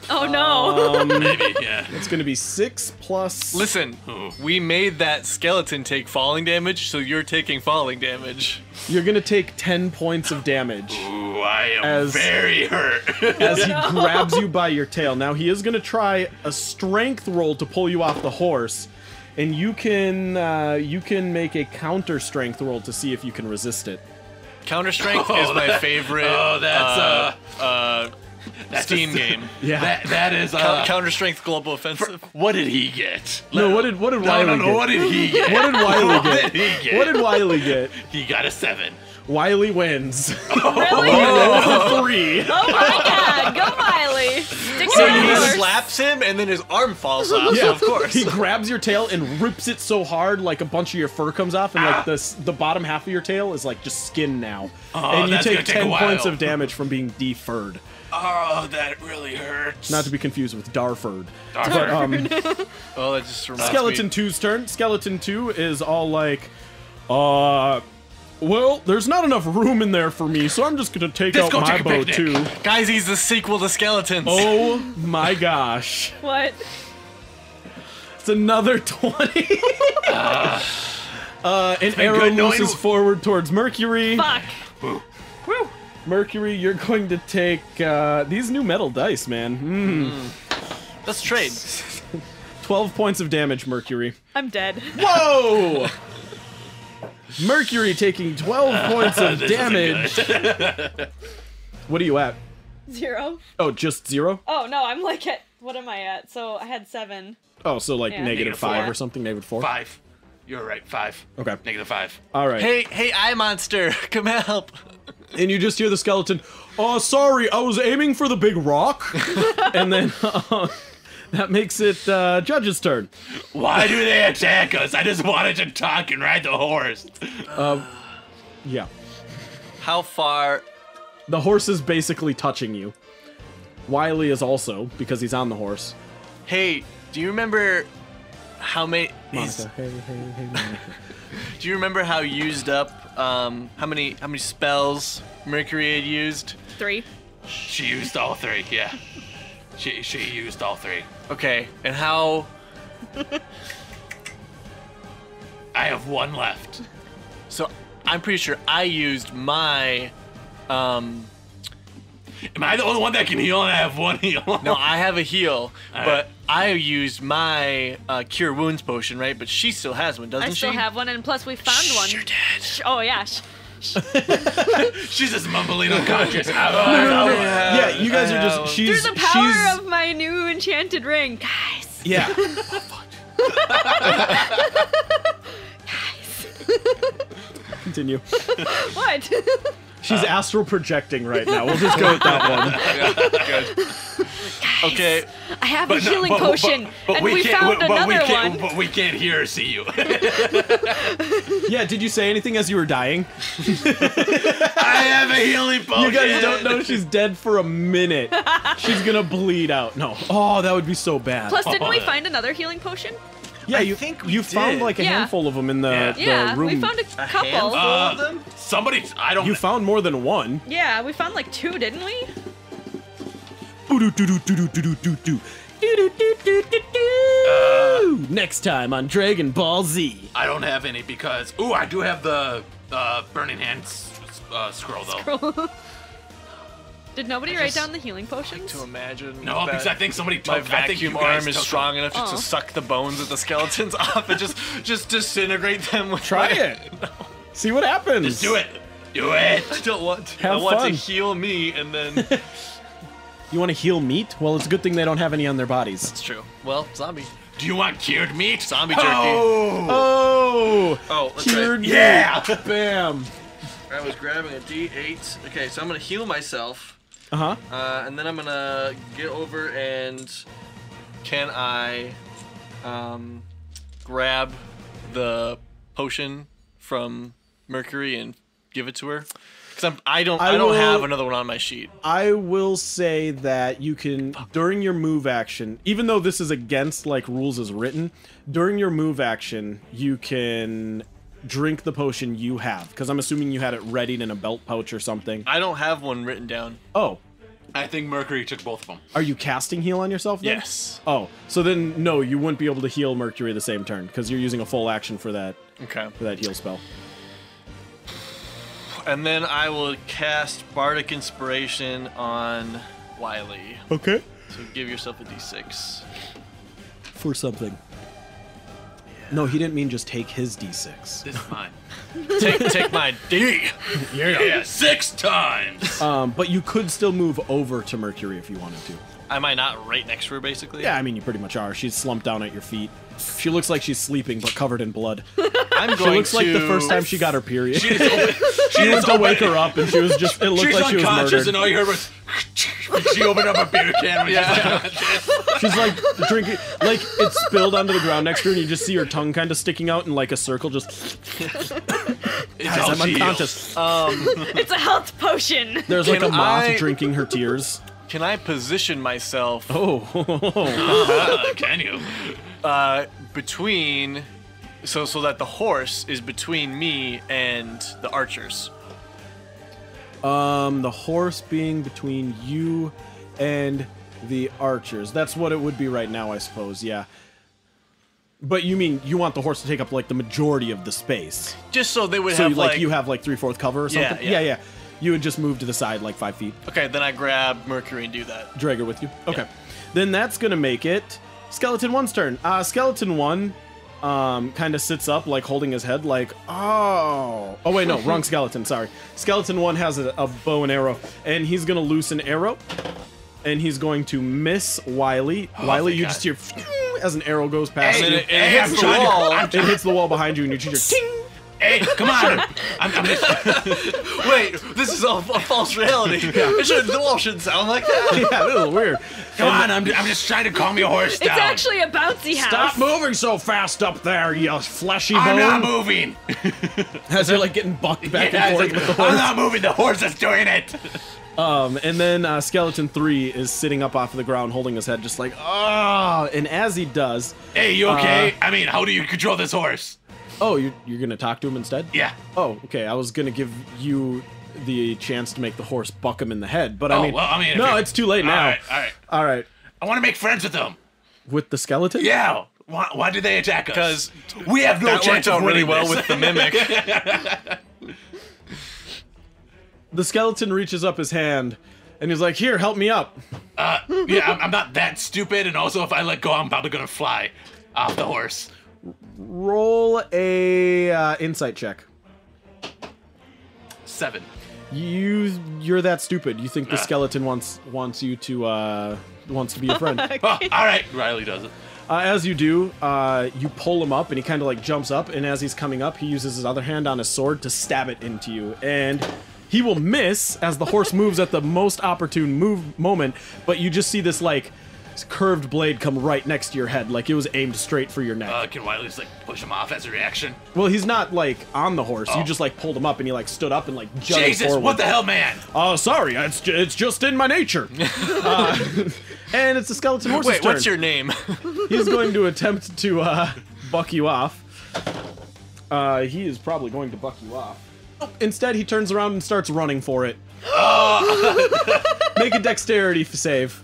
Oh no. Maybe, yeah. It's going to be 6 plus. Listen, we made that skeleton take falling damage, so you're taking falling damage. You're going to take 10 points of damage. Ooh, Ooh, I am As- very hurt. as he grabs you by your tail. Now he is going to try a strength roll to pull you off the horse, and you can make a counter strength roll to see if you can resist it. Counter Strength is my favorite. Oh, that's Steam game. Yeah. that is Counter Strength Global Offensive. What did he get? No, what did Wiley get? What did he get? What did Wiley What get? did he get? What did Wiley get? He got a 7. Wiley wins. Really? Oh, 3. Oh my god, go Wylee! Stick So around he horse. slaps him, and then his arm falls off. So of course. He grabs your tail and rips it so hard, like a bunch of your fur comes off, and like the bottom half of your tail is like just skin now. And you that's take gonna take a 10 points while. of damage from being defurred. Oh, that really hurts. Not to be confused with Darfurred. Darfurred. Oh, that just reminds Skeleton me. 2's turn. Skeleton 2 is all like, well, there's not enough room in there for me, so I'm just gonna take Let's out go my take a bow picnic. too. Guys, he's the sequel to Skeletons. Oh my gosh. What? It's another 20. An arrow good knowing moves forward towards Mercury. Fuck. Mercury, you're going to take these new metal dice, man. Let's trade. 12 points of damage, Mercury. I'm dead. Whoa! Mercury taking 12 points of This isn't damage. What are you at? 0. Oh, just 0? Oh no, I'm like at, what am I at? So I had 7. Oh, so like Yeah. negative 5 -4. or something, negative 4? 5. You're right, 5. Okay. Negative 5. All right. Hey, eye monster, come help. And you just hear the skeleton, oh, sorry, I was aiming for the big rock. And then that makes it Judge's turn. Why do they attack us? I just wanted to talk and ride the horse. Yeah. How far? The horse is basically touching you. Wiley is also, because he's on the horse. Hey, do you remember how many? Monica, hey, Monica. Do you remember how used up? How many spells Mercury had used? 3. She used all 3, yeah. She used all 3. Okay, and how? I have 1 left. So I'm pretty sure I used my. Am I the only one that can heal and I have 1 heal? No, I have a heal, All but right. I used my Cure Wounds potion, right? But she still has one, doesn't I she? still have one, and plus we found one. You're dead. Oh yeah. She's just mumbling unconscious. Yeah, you guys are just, Through the power of my new enchanted ring, guys. Yeah. Continue. What? She's astral projecting right now. We'll just go with that one. Okay, I have a healing potion, and we found another one. But we can't hear or see you. Yeah, did you say anything as you were dying? I have a healing potion. You guys don't know she's dead for a minute. She's gonna bleed out. No. Oh, that would be so bad. Plus, didn't we find another healing potion? yeah, I think we you found did. like a Yeah. handful of them in the Yeah, room. we found a couple. of them. Somebody, I don't. You found more than one. Yeah, we found like 2, didn't we? Next time on Dragon Ball Z. I don't have any because. Ooh, I do have the burning hands scroll though. Did nobody write down the healing potions? To imagine. No, that because I think somebody took. my I think you vacuum guys arm is took strong them. enough just Oh. to suck the bones of the skeletons off and just disintegrate them. With Try my- it. See what happens. Just do it. Do it. I don't want to. Have I want fun. to heal me and then. You want to heal meat? Well, it's a good thing they don't have any on their bodies. It's true. Well, zombie. Do you want cured meat? Zombie jerky. Oh. Oh! Oh, that's Cured right. meat. Yeah. Bam! I was grabbing a D8. Okay, so I'm gonna heal myself, Uh-huh. and then I'm gonna get over and can I grab the potion from Mercury and give it to her? Because I don't will- have another one on my sheet. I will say that you can, during your move action, even though this is against, like, rules as written, during your move action, you can drink the potion you have. Because I'm assuming you had it readied in a belt pouch or something. I don't have one written down. Oh, I think Mercury took both of them. are you casting heal on yourself then? Yes. Oh, so then, no, you wouldn't be able to heal Mercury the same turn, because you're using a full action for that Okay. heal spell. And then I will cast Bardic Inspiration on Wylee. Okay. So give yourself a d6. For something. No, he didn't mean just take his d6. This is mine. Take my D. Yeah, 6 times. But you could still move over to Mercury if you wanted to. Am I not right next to her, basically? Yeah, I mean, you pretty much are. She's slumped down at your feet. She looks like she's sleeping, but covered in blood. I'm She going looks like the first time she got her period. She She went to wake her up, and she was just, it looked She's like she was unconscious, murdered. and all you heard was she opened up a beer can when she's unconscious. She's like drinking, like it spilled onto the ground next to her, and you just see her tongue kind of sticking out in like a circle, just, It's guys, all I'm she unconscious. It's a health potion. There's like Can a moth I- drinking her tears. Can I position myself Can you? between, so that the horse is between me and the archers? The horse being between you and the archers. That's what it would be right now, I suppose, yeah. But you mean you want the horse to take up like the majority of the space? Just so they would So have like you have like 3/4 cover or Yeah, something? yeah. Yeah. You would just move to the side like 5 feet. Okay, then I grab Mercury and do that. Drag her with you. Okay. Then that's gonna make it Skeleton 1's turn. Skeleton 1 kind of sits up like holding his head like, oh wait, no, wrong skeleton, sorry. Skeleton 1 has a bow and arrow, and he's gonna loose an arrow, and he's going to miss Wylee. Wylee, you just hear as an arrow goes past And you. it hits the wall. It hits the wall behind you, and you just hear ting. Hey, come on! I'm just, Wait, this is all a false reality. The wall shouldn't sound like that. Yeah, a little weird. come on! I'm just trying to calm your horse It's down. actually a bouncy house. Stop moving so fast up there, you fleshy bone. I'm not moving. As you're like getting bucked back Yeah, and it's forth like, with the horse. I'm not moving. The horse is doing it. And then Skeleton 3 is sitting up off of the ground holding his head just like, oh, and as he does, Hey, you okay? I mean, how do you control this horse? oh, you're gonna talk to him instead? Yeah. Oh, okay, I was gonna give you the chance to make the horse buck him in the head, but Oh, I mean, well, I mean, if no, you- it's too late now. All right. All right. I want to make friends with them. With the skeleton? Yeah. Why do they attack us? Because we have no that chance worked out of really winning well this. with the mimic. The skeleton reaches up his hand, and he's like, here, help me up. Yeah, I'm not that stupid, and also if I let go, I'm probably gonna fly off the horse. Roll a insight check. 7. You're that stupid. You think the skeleton wants you to wants to be a friend. Oh, all right, Riley does it. As you do, you pull him up, and he kind of like jumps up, and as he's coming up, he uses his other hand on his sword to stab it into you, and he will miss as the horse moves at the most opportune moment, but you just see this like curved blade come right next to your head, like it was aimed straight for your neck. Can Wiley just like push him off as a reaction? Well, he's not like on the horse. You just like pulled him up, and he like stood up and like jumped Jesus, forward. what the hell, man? Oh, sorry, it's just in my nature. And it's the skeleton horse's Wait, turn. what's your name? He's going to attempt to buck you off. He is probably going to buck you off. Instead, he turns around and starts running for it. Make a dexterity save.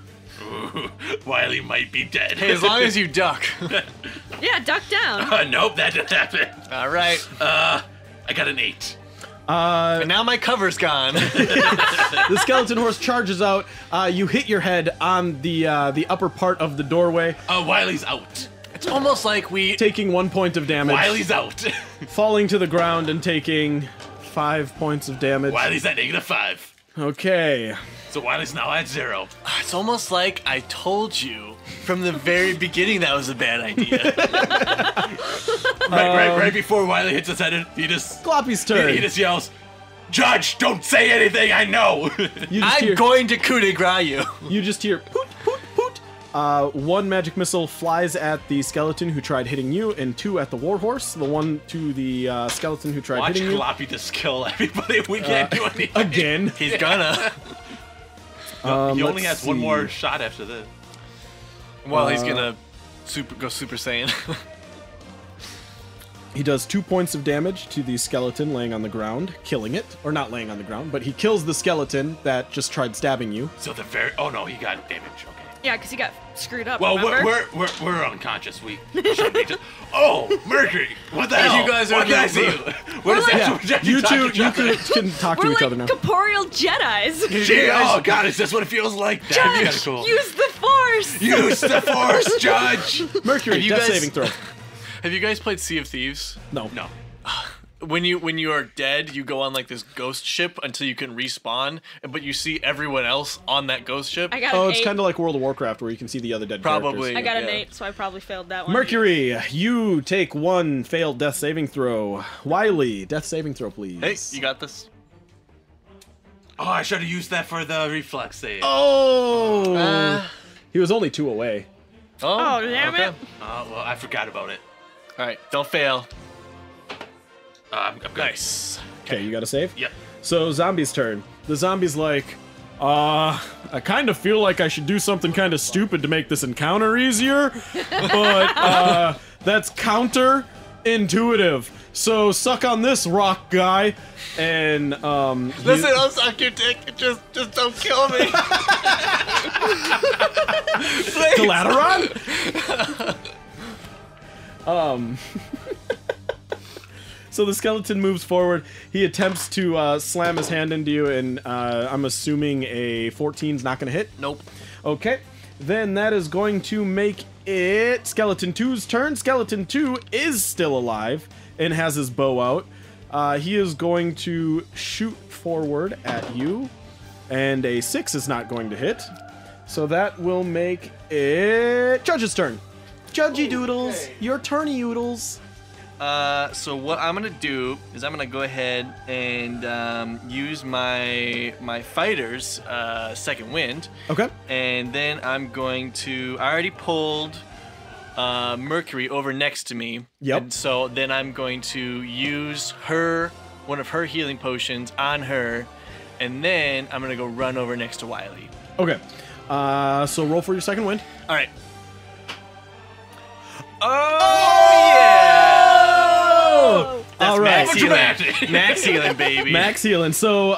Wiley might be dead. Hey, as long as you duck. Yeah, duck down. Nope, that didn't happen. All right. I got an 8. And now my cover's gone. The skeleton horse charges out. You hit your head on the upper part of the doorway, Wiley's out. It's almost like we. taking 1 point of damage, Wiley's out. falling to the ground and taking 5 points of damage. Wiley's at -5. Okay. So Wiley's now at 0. It's almost like I told you from the very beginning that was a bad idea. Right before Wiley hits his head, he just Gloppy's turn. he just yells, "Judge, don't say anything. I know." You just I'm hear, going to coup de grace you. you just hear poot, poot, poot. 1 magic missile flies at the skeleton who tried hitting you, and 2 at the warhorse. The one to the skeleton who tried Watch hitting you. Gloppy just kill everybody. We can't do anything. Again. He's gonna. He only let's has one see. more shot after this. Well, he's gonna go Super Saiyan. He does 2 points of damage to the skeleton laying on the ground, killing it. Or not laying on the ground, but he kills the skeleton that just tried stabbing you. So the very oh no, he got damage. Okay. Yeah, because he got screwed up. Well, remember? we're unconscious. We shouldn't be. Oh, Mercury! What the hell? You guys are what can I the- see? What is that? You two can talk to We're each like other now. corporeal Jedis. Gee, oh God, is this what it feels like? That'd be kind of Judge, cool. use the force. Use the force, Judge. Mercury, you death guys- saving throw. Have you guys played Sea of Thieves? No. No. When you are dead, you go on like this ghost ship until you can respawn, but you see everyone else on that ghost ship. I got Oh, an it's 8. kind of like World of Warcraft where you can see the other dead Probably. characters. I got an Yeah. 8, so I probably failed that one. Mercury, you take 1 failed death saving throw. Wylee, death saving throw, please. Hey, you got this. Oh, I should have used that for the reflex save. Oh! He was only 2 away. Oh, damn it. Well, I forgot about it. All right, don't fail. I'm good. Nice. Okay, you got to save? Yep. So, zombie's turn. The zombie's like, I kind of feel like I should do something kind of stupid to make this encounter easier, but that's counter-intuitive. So, suck on this, rock guy. And, Listen, I'll suck your dick. Just don't kill me. Galateron? So the skeleton moves forward. He attempts to slam his hand into you, and I'm assuming a 14's not going to hit. Nope. Okay. Then that is going to make it Skeleton 2's turn. Skeleton 2 is still alive and has his bow out. He is going to shoot forward at you, and a 6 is not going to hit. So that will make it Judge's turn. Judgy Doodles, your turny oodles. So what I'm gonna do is I'm gonna go ahead and use my fighter's second wind, Okay. and then I'm going to. I already pulled Mercury over next to me. Yep. And so then I'm going to use one of her healing potions on her, and then I'm gonna go run over next to Wylee. Okay. So roll for your second wind. All right. Oh yeah! That's All right. max healing. Max healing, baby. Max healing. So,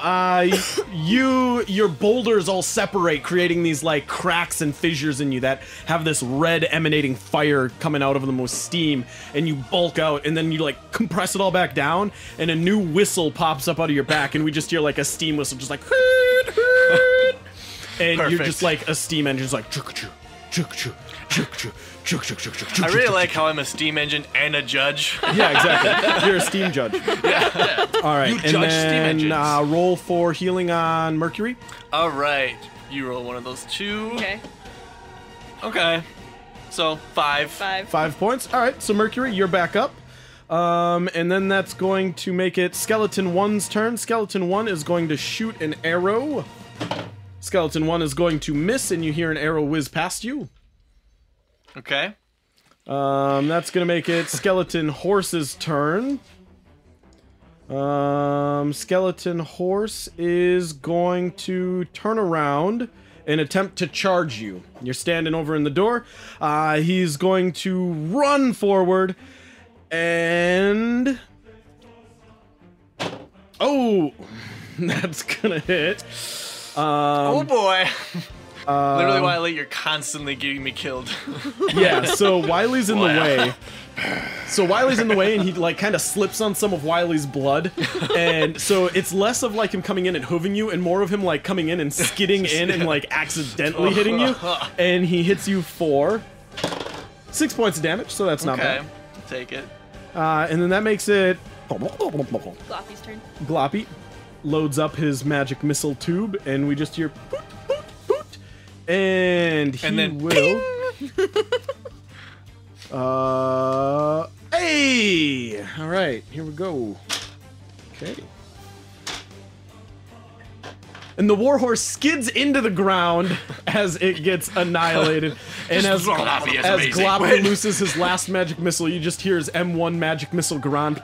your boulders all separate, creating these like cracks and fissures in you that have this red emanating fire coming out of them with steam, and you bulk out, and then you like compress it all back down, and a new whistle pops up out of your back, and we just hear like a steam whistle, just like, and you're Perfect. just like a steam engine, just like, chuk-chuk, chuk-chuk, chuk-chuk, chuk-chuk, chuk-chuk, I really chuk-chuk. like how I'm a steam engine and a judge. Yeah, exactly. You're a steam judge. All right, You and judge steam then engines. roll for healing on Mercury. All right, you roll one of those two. Okay. Okay. So 5. 5. 5 points. All right, so Mercury, you're back up. And then that's going to make it Skeleton 1's turn. Skeleton 1 is going to shoot an arrow. Skeleton 1 is going to miss, and you hear an arrow whiz past you. Okay. That's going to make it Skeleton Horse's turn. Skeleton Horse is going to turn around and attempt to charge you. You're standing over in the door. He's going to run forward and... Oh! That's gonna hit. Oh boy. Literally, Wylee, you're constantly getting me killed. Yeah, so Wylee's in the way. So Wylee's in the way, and he like kind of slips on some of Wylee's blood, and so it's less of like him coming in and hooving you, and more of him like coming in and skidding in and like accidentally hitting you, and he hits you for 6 points of damage. So that's not Okay. bad. Take it. And then that makes it Gloppy's turn. Gloppy loads up his magic missile tube, and we just hear poot, poot, poot, and he And then will. Hey! All right, here we go. Okay. And the warhorse skids into the ground as it gets annihilated. And as Gloppy is amazing. Gloppy looses his last magic missile, you just hear his M1 magic missile grand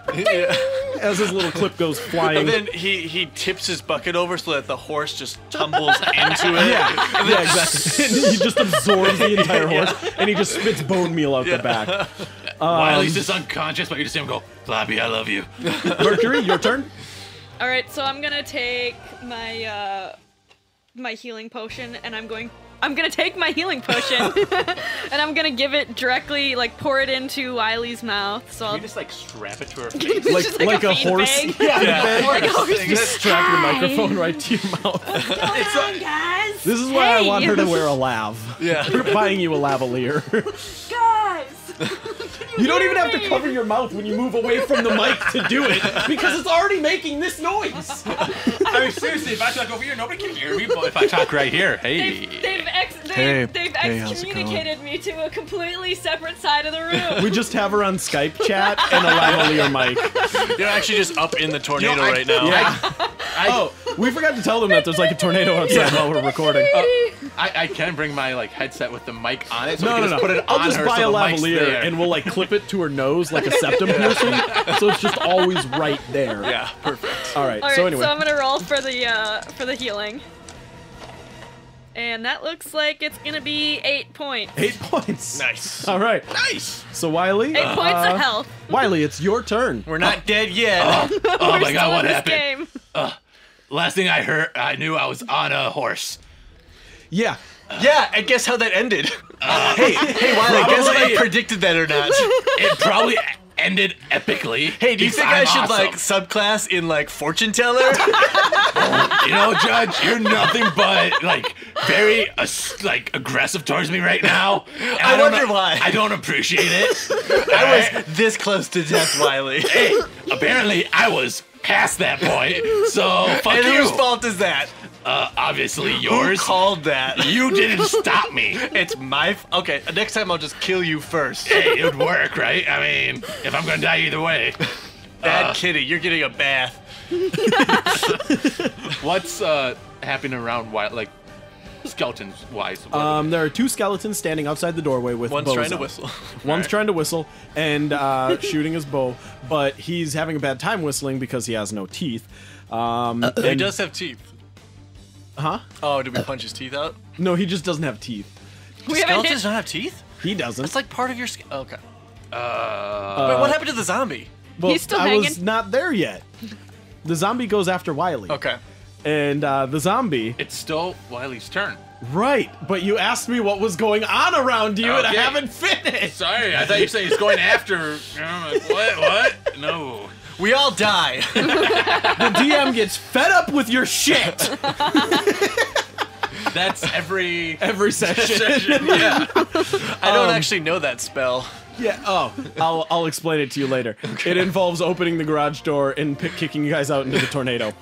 as his little clip goes flying. And then he tips his bucket over so that the horse just tumbles into it. Yeah, exactly. And he just absorbs the entire horse, and he just spits bone meal out the back. Wiley's just unconscious, but you just hear him go, Gloppy, I love you. Mercury, your turn. All right, so I'm gonna take my my healing potion, and I'm going I'm gonna take my healing potion and I'm gonna give it directly, like pour it into Wylee's mouth. So I'll You just like strap it to her face. just like a feed horse. bag. Yeah, Like a horse. just strap the microphone right to your mouth. What's going on, guys? This is why I Hey. want her to wear a lav. Yeah. We're buying you a lavalier. Guys. You don't even have to cover your mouth when you move away from the mic to do it, because it's already making this noise. I mean, seriously, if I talk over here, nobody can hear me. But if I talk right here, hey. They've excommunicated me to a completely separate side of the room. We just have her on Skype chat and a lavalier mic. You're actually just up in the tornado No, I- right now. Yeah. We forgot to tell them that there's like a tornado outside while we're recording. I can bring my like headset with the mic on it, so No, we no, can no. just put it I'll on just her buy so a the mic's lavalier there. and we'll like clip it to her nose like a septum piercing, so it's just always right there. Yeah, perfect. All right. All right, So anyway, I'm gonna roll for the healing, and that looks like it's gonna be 8 points. 8 points. Nice. All right. Nice. So Wylee, 8 points of health. Wylee, it's your turn. We're not dead yet. Oh my We're god, still what in this happened? game. Last thing I heard, I knew I was on a horse. Yeah. Yeah, and guess how that ended? Hey, Wylie, guess if I predicted that or not? It probably ended epically. Hey, do you think I should like subclass in like fortune teller? You know, Judge, you're nothing but like very like aggressive towards me right now. And I don't wonder know- why. I don't appreciate it. I was this close to death, Wylie. Hey, apparently I was past that point. So fuck And you. whose fault is that? Obviously Who yours. called that? You didn't stop me. It's my. Okay, next time I'll just kill you first. Hey, it would work, right? I mean, if I'm gonna die either way. Bad kitty, you're getting a bath. What's happening around like skeletons wise? There are 2 skeletons standing outside the doorway with One's bows trying to out. whistle. One's trying to whistle and shooting his bow, but he's having a bad time whistling because he has no teeth. He And- does have teeth. Huh? Oh, did we punch his teeth out? No, he just doesn't have teeth. We haven't Skeletons hit. don't have teeth? He doesn't. That's like part of your skin. Okay. Wait, Uh, what happened to the zombie? Well, He's still I was hanging. not there yet. The zombie goes after Wylie. Okay. And the zombie. it's still Wiley's turn. Right, but you asked me what was going on around you, and I Okay. haven't finished. Sorry, I thought you were saying he's going after. I'm like, what? No. We all die. The DM gets fed up with your shit That's every every session. Yeah. I don't actually know that spell. Yeah. Oh, I'll explain it to you later. It involves opening the garage door and kicking you guys out into the tornado.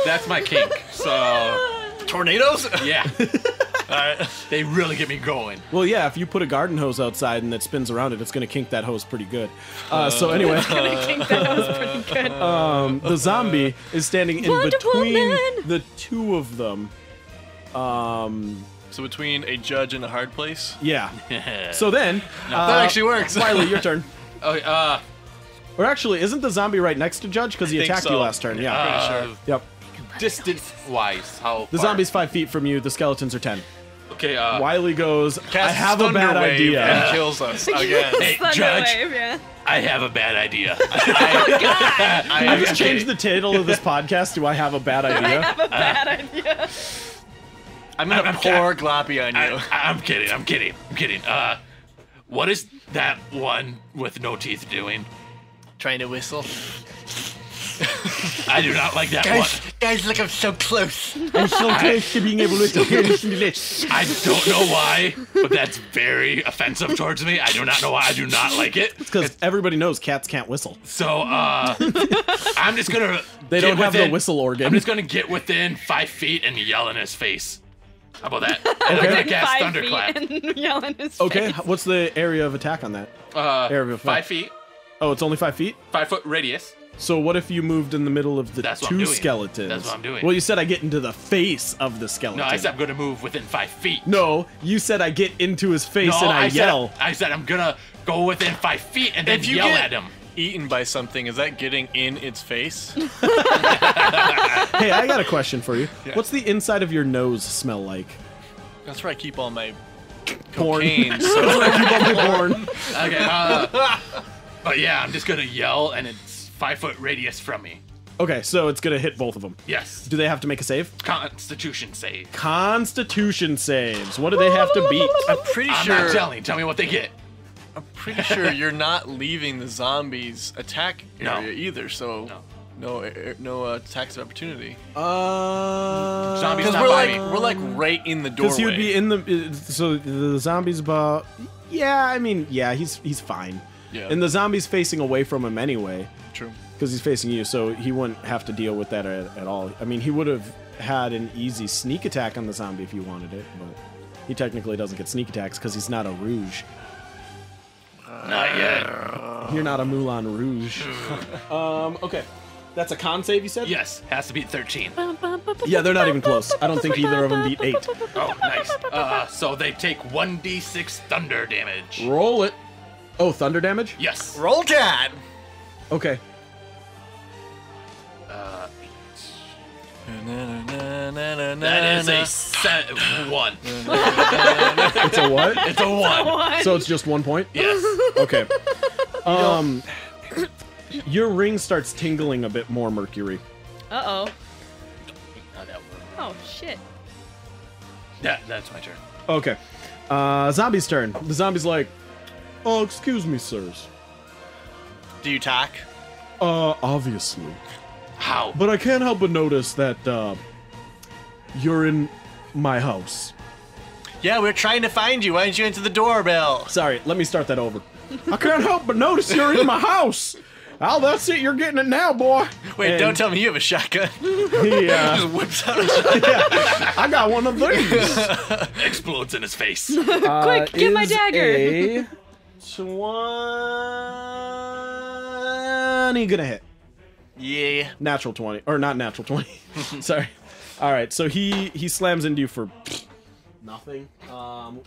That's my kink. So Tornadoes? yeah, Alright. they really get me going. Well, yeah. If you put a garden hose outside and it spins around it, it's gonna kink that hose pretty good. So anyway, Gonna kink that was pretty good. the zombie is standing in Wonder between Woman. the 2 of them. So between a judge and a hard place? Yeah. So then, That actually works. Wylie, your turn. Okay, Or actually, isn't the zombie right next to Judge? Because he think attacked you so. last turn. Yeah. Pretty sure. Yep. distance wise, how The far? zombie's 5 feet from you. The skeletons are 10. Okay, Wylie goes, I Casts have a bad Thunder Wave idea. And kills us again. Hey, Thunder Judge, wave, yeah. I have a bad idea. I just changed the title of this podcast to I have a bad I idea. have a bad idea. I'm gonna I'm pour gloppy on you. I'm kidding. What is that one with no teeth doing? Trying to whistle. I do not like that one. Guys, look, I'm so close. I'm so close to being able to hear this English. I don't know why, but that's very offensive towards me. I do not know why. I do not like it. Because everybody knows cats can't whistle. So, I'm just gonna. They get don't have the within- whistle organ. I'm just gonna get within 5 feet and yell in his face. How about that? And I'm gonna cast 5 Thunderclap. feet and yell in his Okay, face. what's the area of attack on that? Area of 5 feet, Oh, it's only 5 feet? 5 foot radius. So what if you moved in the middle of the That's what I'm 2 doing. skeletons? That's what I'm doing. Well, you said I get into the face of the skeleton. No, I said I'm gonna move within 5 feet. No, you said I get into his face and I yell. I said I'm gonna go within 5 feet and then If you yell get at him. eaten by something, is that getting in its face? Hey, I got a question for you. What's the inside of your nose smell like? That's where I keep all my Porn. cocaine. That's So where I keep all my porn. Okay, but yeah, I'm just gonna yell and it's 5 foot radius from me. Okay, so it's gonna hit both of them. Yes. Do they have to make a save? Constitution save. Constitution saves. What do they have to beat? I'm pretty I'm sure. not telling. Tell me what they get. I'm pretty sure you're not leaving the zombies' attack No. area either. So no attacks of opportunity. Zombies Because not we're by like me. we're like right in the doorway. Because he would be in the. So the zombies about. Yeah, I mean, yeah, he's fine. Yeah. And the zombies facing away from him anyway. True. Because he's facing you, so he wouldn't have to deal with that at all. I mean, he would have had an easy sneak attack on the zombie if he wanted it, but he technically doesn't get sneak attacks because he's not a Rouge. Not yet. You're not a Moulin Rouge. Okay. That's a con save, you said? Yes, has to beat 13. Yeah, they're not even close. I don't think either of them beat 8. Oh, nice. So they take 1d6 thunder damage. Roll it. Oh, thunder damage? Yes. Roll cat. Okay. That is a 1. It's a what? It's a 1. So it's just 1 point? Yes. Okay. Your ring starts tingling a bit more, Mercury. Uh-oh. Oh, that one. Oh, shit. That's my turn. Okay. Zombie's turn. The zombie's like, oh, excuse me, sirs. Do you talk? Obviously. How? But I can't help but notice that, you're in my house. Yeah, we're trying to find you. Why didn't you answer the doorbell? Sorry, let me start that over. I can't help but notice you're in my house. Oh, that's it. You're getting it now, boy. Wait, And don't tell me you have a shotgun. he, Just whips out a shotgun. I got one of these. Explodes in his face. Quick, get my Is dagger. A 20 gonna hit. Yeah. Natural 20. Or not natural 20. Sorry. Alright, so he slams into you for nothing.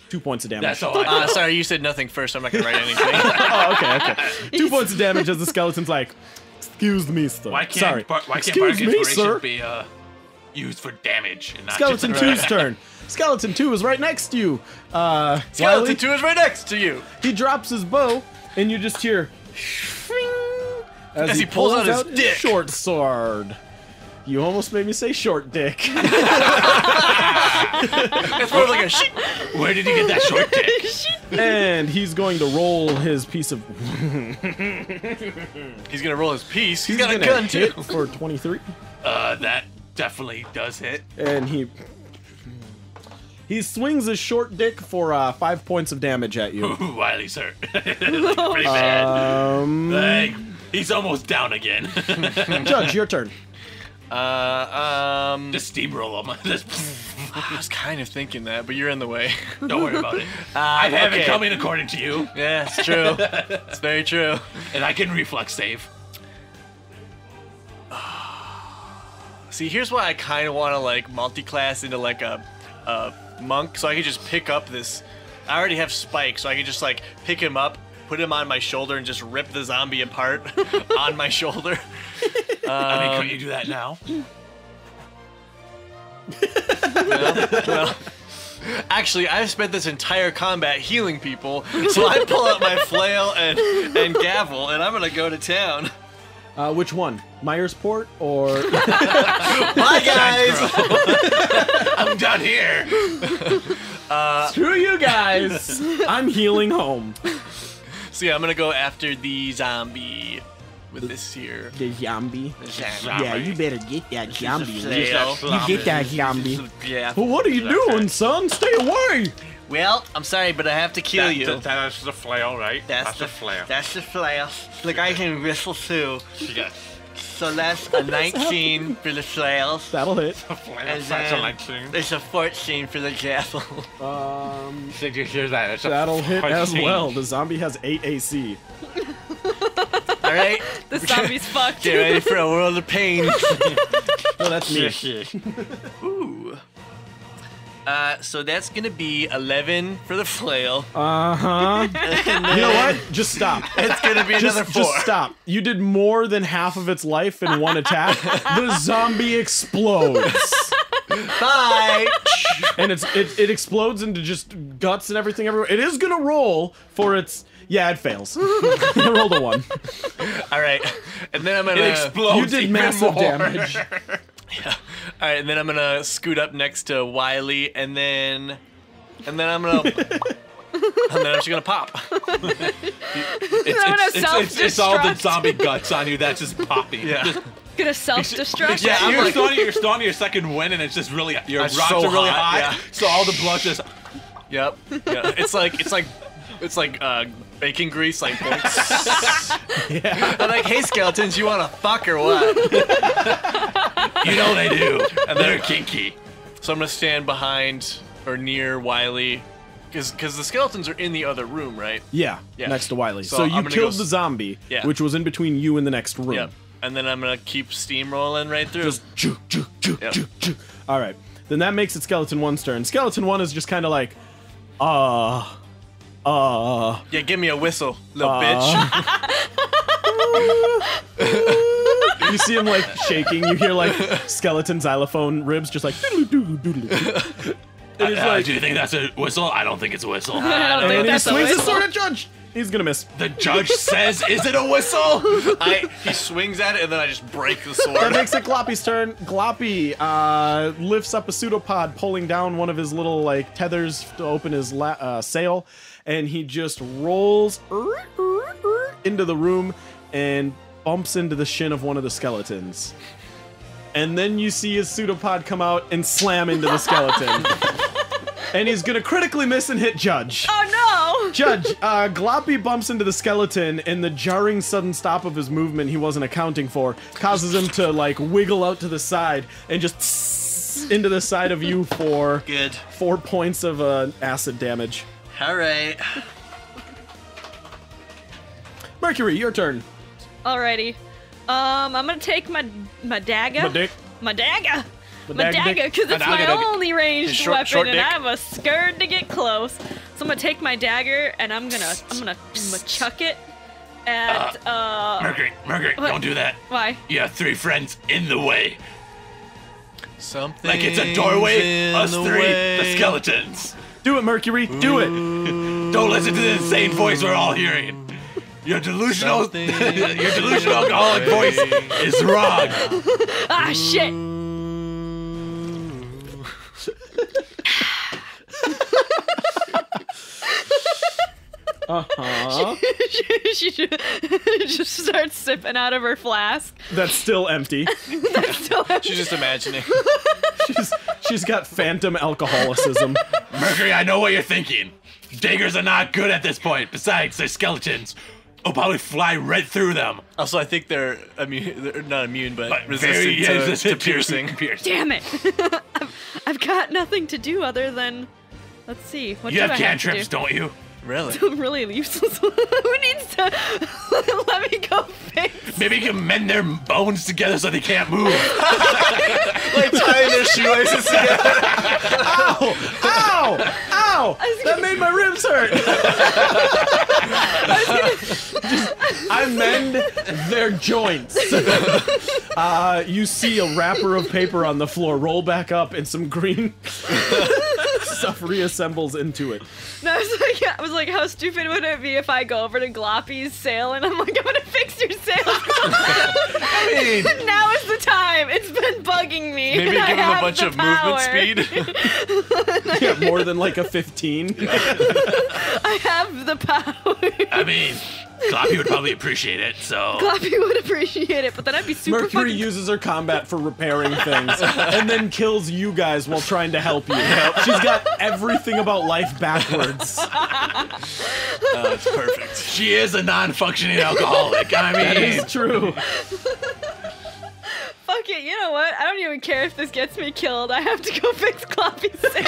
2 points of damage. That's all I Sorry, you said nothing first. I'm not gonna write anything. Oh, okay. 2 points of damage as the skeleton's like, excuse me, sir. Why can't Sorry. Bardic Excuse me, sir. Inspiration be used for damage and not Skeleton just 2's turn. Skeleton 2 is right next to you. Skeleton Wylee, 2 is right next to you. he drops his bow, and you just hear as he pulls out his dick. short sword. You almost made me say short dick. It's more like a sheep. Where did he get that short dick? And he's going to roll his piece of. He's gonna roll his piece. He's He's got a gonna gun hit too. for 23, That definitely does hit. and he swings his short dick for 5 points of damage at you. Ooh, Wiley's hurt. Pretty bad. Like, he's almost down again. Judge, your turn. Just steamroll him. I was kind of thinking that, but you're in the way. Don't worry about it. I have it okay. coming according to you, Yeah, it's true. It's very true. and I can reflex save. See, here's why I kind of want to like multi-class into like a monk, so I could just pick up this. I already have Spike, so I could just like pick him up, put him on my shoulder, and just rip the zombie apart on my shoulder. I mean, couldn't you do that now? Well, actually, I've spent this entire combat healing people, so I pull out my flail and gavel, and I'm gonna go to town. Which one? Myersport or? Bye, guys. I'm done here. Screw you guys! I'm healing home. So yeah, I'm gonna go after the zombie with this here. The zombie. Zombie. Yeah, you better get that zombie. Flail. You get that zombie. Yeah. Well, what are you doing, son? Stay away! Well, I'm sorry, but I have to kill you. That's the flail, right? That's the flail. That's the flail. Look, I can whistle too. Yes. So that's a 19 for the flails. That'll hit. And then there's a 14 for the gavel. Did you hear that? That'll hit as well. The zombie has 8 AC. All right, The zombie's fucked. get ready for a world of pain. No, that's me. Ooh. So that's gonna be 11 for the flail. Uh-huh. You know what? Just stop. It's gonna be another 4. Just stop. You did more than half of its life in one attack. The zombie explodes. Bye. and it explodes into just guts and everything everywhere. It is gonna roll for its. Yeah, it fails. It rolled a 1. All right, and then I'm gonna. It explodes. You did even massive more. damage. Yeah. All right, and then I'm gonna scoot up next to Wylee, and then I'm gonna. And then I'm just gonna pop. It's all the zombie guts on you that's just popping. Yeah. Just, Gonna self-destruct. yeah, I'm you're like- still on your second win, and it's just really your It's rocks so are really hot, hot, yeah. so all the blood just. Yep. Yeah. It's like bacon grease, like. I'm like, hey skeletons, you wanna fuck or what? You know they do, and they're kinky. So I'm gonna stand behind or near Wylee, because the skeletons are in the other room, right? Yeah, Yeah. next to Wylee. So So I'm you gonna killed go the zombie, Yeah. which was in between you and the next room. Yep. And then I'm gonna keep steamrolling right through. Just choo, choo, choo, Yep. choo, choo. All right. Then that makes it Skeleton 1's turn. Skeleton 1 is just kind of like, Yeah, give me a whistle, little bitch. You see him like shaking. You hear like skeleton xylophone ribs just like doodle doodle doodle. And he's like, Do you think that's a whistle? I don't think it's a whistle. I don't think and he that's a swings his whistle. sword at Judge. He's gonna miss. The judge says, "Is it a whistle?" He swings at it, and then I just break the That sword. makes it Gloppy's turn. Gloppy lifts up a pseudopod, pulling down one of his little like tethers to open his sail, and he just rolls into the room and bumps into the shin of one of the skeletons. And then you see his pseudopod come out and slam into the skeleton. And he's gonna critically miss and hit Judge. Oh no! Judge, Gloppy bumps into the skeleton, and the jarring sudden stop of his movement he wasn't accounting for causes him to, like, wiggle out to the side and just into the side of you for Good. 4 points of acid damage. All right. Mercury, your turn. Alrighty. I'm gonna take my dagger. My dick. My dagger. My My dagger dagger, dick. because it's my dagger. only ranged Short weapon, and dick. I'm a scared to get close. So I'm gonna take my dagger and I'm gonna chuck it at Mercury, What? don't do that. why? You have 3 friends in the way. Something. Like it's a doorway. Us 3, the skeletons. Do it, Mercury. Do it. Don't listen to the insane voice we're all hearing. Your delusional, Something your delusional alcoholic voice is wrong. Ah, shit! she just starts sipping out of her flask. That's still empty. She's just imagining. She's got phantom alcoholicism. Mercury, I know what you're thinking. Daggers are not good at this point. Besides, they're skeletons. I'll probably fly right through them. Also, I think they're immune. They're not immune, but But resistant, very to resistant piercing. Damn it! I've got nothing to do other than, let's see, what You do have I have to cantrips, do? don't you? Really? I'm really useless. Who needs to let me go fix? Maybe you can mend their bones together so they can't move. Like tying their shoelaces together. Ow! Ow! Ow! That made my ribs hurt. I mend their joints. You see a wrapper of paper on the floor roll back up, and some green stuff reassembles into it. No, I was like, how stupid would it be if I go over to Gloppy's sail and I'm like, I'm gonna fix your sail. Now is the time. It's been bugging me. Maybe and give I him a have bunch the of power. movement speed. Yeah, more than like a 15. I have the power. I mean, Gloppy would probably appreciate it, so... Gloppy would appreciate it, but then I'd be super Mercury fucking... uses her combat for repairing things, and then kills you guys while trying to help you. She's got everything about life backwards. It's perfect. She is a non-functioning alcoholic. I That mean, is true. Fuck it, you know what? I don't even care if this gets me killed. I have to go fix Gloppy's sail.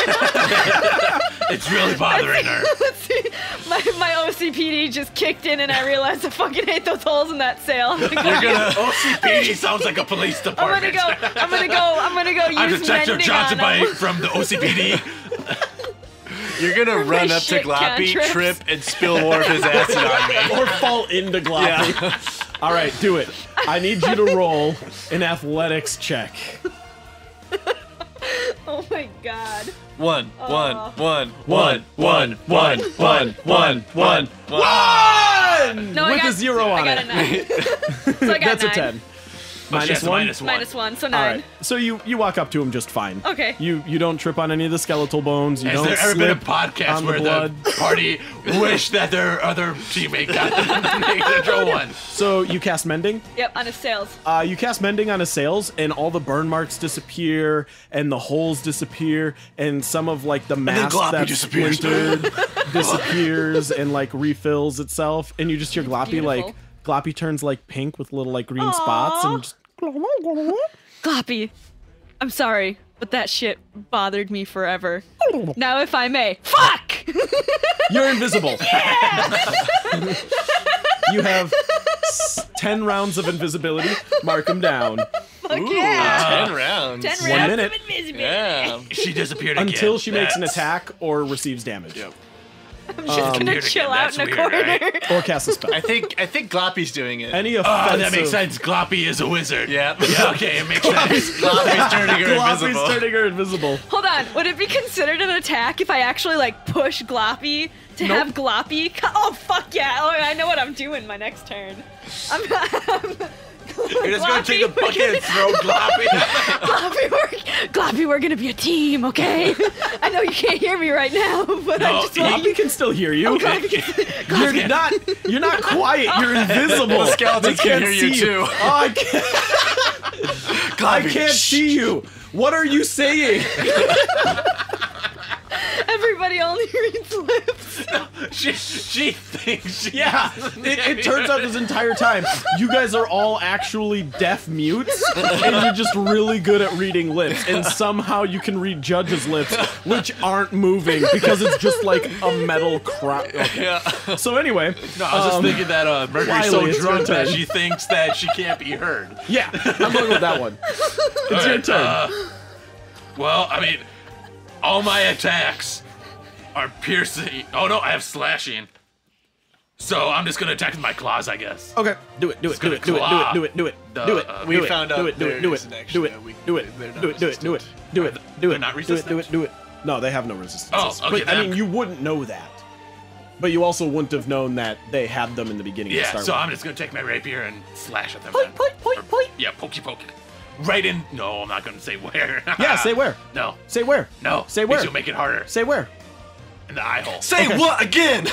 it's really bothering her. Let's see. My OCPD just kicked in and I realized I fucking hate those holes in that sail. I'm gonna go, OCPD sounds like a police I'm department. gonna go I'm use Detective mending Johnson on 'em. from the OCPD. You're gonna my run up to shit Gloppy, cantrips. trip, and spill more of his acid on me. Or fall into Gloppy. Yeah. All right, do it. I need you to roll an athletics check. Oh Oh my god. One. No, I With got a 0 on I got it. a 9. So I got That's 9. a 10. Minus one. Minus 1, so 9. All right. So you walk up to him just fine. Okay. You don't trip on any of the skeletal bones. You Has don't there ever been a slip podcast on the where blood. the party wished that their other teammate got the natural one? So you cast Mending. Yep, on his sails. You cast Mending on his sails, and all the burn marks disappear, and the holes disappear, and some of like the mass Gloppy that's disappears. splintered disappears and like refills itself, and you just hear Gloppy beautiful. like Gloppy turns like pink with little like green spots, and just Gloppy, I'm sorry, but that shit bothered me forever. Now, if I may, fuck! you're invisible. You have 10 rounds of invisibility. Mark them down. Fuck yeah! 10 rounds. 10 1 rounds minute. of invisibility. Yeah. She disappeared again. Until she makes an That's- attack or receives damage. Yep. I'm just gonna Weird chill again, out in a that's weird, corner. right? Or cast a spell. I think Gloppy's doing it. Any Oh, offensive... that makes sense. Gloppy is a wizard. Yeah. Yeah, okay, it makes sense. Gloppy's turning her Gloppy's invisible. turning her invisible. Hold on, would it be considered an attack if I actually like push Gloppy to have Gloppy? Oh fuck yeah! Oh, I know what I'm doing my next turn. You're just gonna take a bucket and throw Gloppy. Gloppy, we're gonna be a team, okay? I know you can't hear me right now, but I No, just want Gloppy can still hear you. You're not quiet. You're invisible. The skeletons They can can't hear you see too. Oh, I can't see you. What are you saying? everybody only reads lips. She thinks she Yeah, it turns out this entire time you guys are all actually deaf mutes, and you're just really good at reading lips, and somehow you can read Judge's lips, which aren't moving because it's just like a metal crowd. Okay. Yeah. So anyway, No, I was just thinking that Mercury's so Wylee, it's your drunk that turn. she thinks that she can't be heard. yeah, I'm going with that one. It's your Alright, turn. Well, I mean, all my attacks are piercing. Oh no, I have slashing. So I'm just gonna attack with my claws, I guess. Okay, do it. We found out do it. there isn't actually a weak- they're not resistant. They're not resistant? Do it. No, they have no resistance. Oh, okay, But I then- mean, you wouldn't know that. But you also wouldn't have known that they had them in the beginning to Yeah, start so with. I'm just gonna take my rapier and slash at them. Point, point. Yeah, pokey poke. Right in. No, I'm not gonna say where. Yeah, say where. No. Say where. No. Say where. Because you'll make it harder. Say where. In the eye hole. Say what again?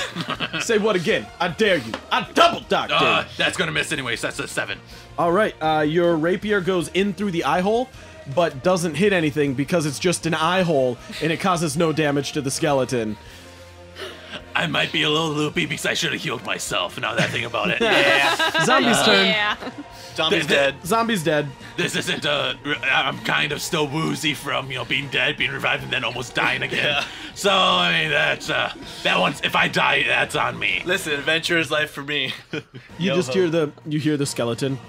Say what again? I dare you. I double dog dare you. That's gonna miss anyways. That's a 7. All right, your rapier goes in through the eye hole, but doesn't hit anything because it's just an eye hole, and it causes no damage to the skeleton. I might be a little loopy because I should have healed myself. Now that I think about it. Zombie's turn. Yeah. Zombie's dead. Zombie's dead. This isn't I'm kind of still woozy from, being dead, being revived, and then almost dying again. Yeah. So, I mean, that's, that one's, if I die, that's on me. Listen, adventure is life for me. You just hear the skeleton.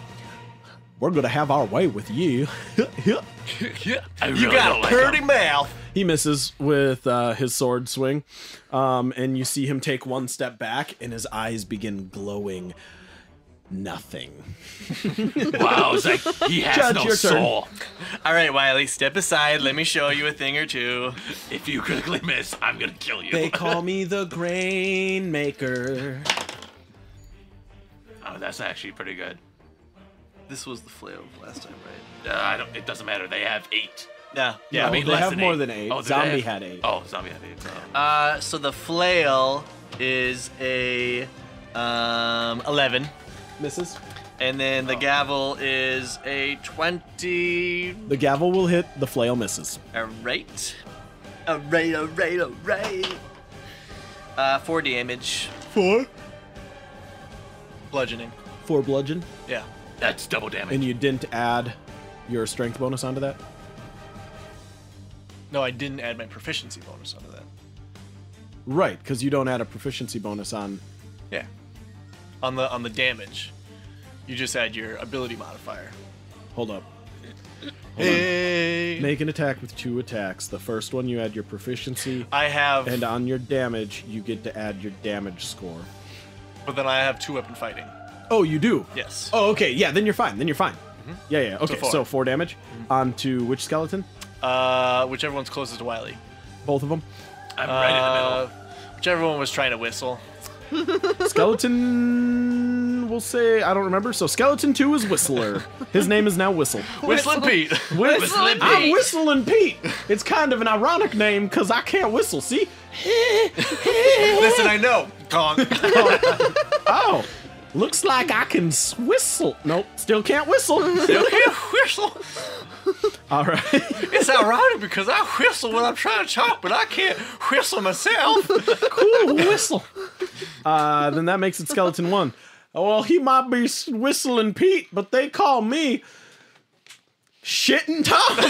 We're gonna have our way with you. I really You got don't a like pretty him. mouth. He misses with his sword swing, and you see him take one step back, and his eyes begin glowing. Nothing. Wow, it's like he has Judge, no your turn. soul. All right, Wylee, step aside. Let me show you a thing or two. If you critically miss, I'm gonna kill you. They call me the grain maker. Oh, that's actually pretty good. This was the flail last time, right? It doesn't matter. They have 8. Yeah. No, I mean, they less have than more 8. than 8. Oh, do they Zombie have- had 8. Oh, zombie had 8. So the flail is a 11, Misses. and then the gavel is a 20. The gavel will hit. The flail misses. All right. 4 damage. 4. Bludgeoning. 4 bludgeon. Yeah. That's double damage. And you didn't add your strength bonus onto that? No, I didn't add my proficiency bonus onto that. Right, because you don't add a proficiency bonus on. Yeah. On the damage, you just add your ability modifier. Hold up. Hey. Make an attack with 2 attacks. The first one you add your proficiency, I have, and on your damage you get to add your damage score. but then I have 2-weapon fighting. Oh, you do? Yes. Oh, okay. Yeah, then you're fine. Yeah. Okay, So 4. so 4 damage onto which skeleton? Whichever one's closest to Wylee. Both of them. I'm right in the middle. Whichever one was trying to whistle. Skeleton, we'll say, I don't remember. So Skeleton 2 is Whistler. His name is now Whistle. Whistling Pete. Whistling I'm Pete. Whistling Pete. It's kind of an ironic name because I can't whistle. See? Listen, I know. Gong. Oh, looks like I can whistle. Nope, still can't whistle. Still can't whistle. All right. It's ironic because I whistle when I'm trying to talk, but I can't whistle myself. Cool whistle. Then that makes it Skeleton 1. Oh, well, he might be Whistling Pete, but they call me Shitting Tom. Which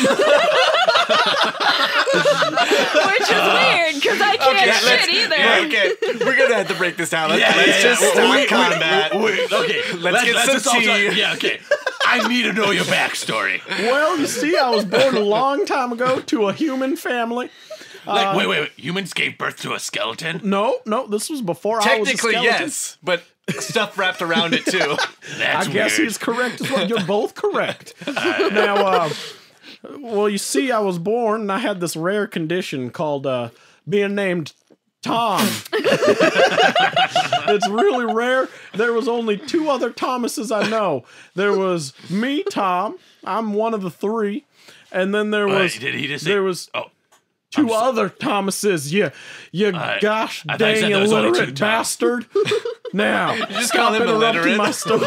is weird because I can't shit either. Okay, we're gonna have to break this down. Let's just start combat. Okay, Let's get some tea. Yeah, okay. I need to know your backstory. Well, you see, I was born a long time ago to a human family. Wait. Humans gave birth to a skeleton? No, this was before I was a Technically, skeleton. yes, but stuff wrapped around it too. That's I guess weird. he's correct as well. You're both correct. Now, well, you see, I was born and I had this rare condition called being named Tom. It's really rare. There was only 2 other Thomases I know. There was me, Tom. I'm one of the 3. And then there was Wait, did he just say? there was Oh, 2 other Thomases. You gosh I thought you dang said there was only 2 illiterate Toms. bastard. Now, just stop call him interrupting illiterate? my story.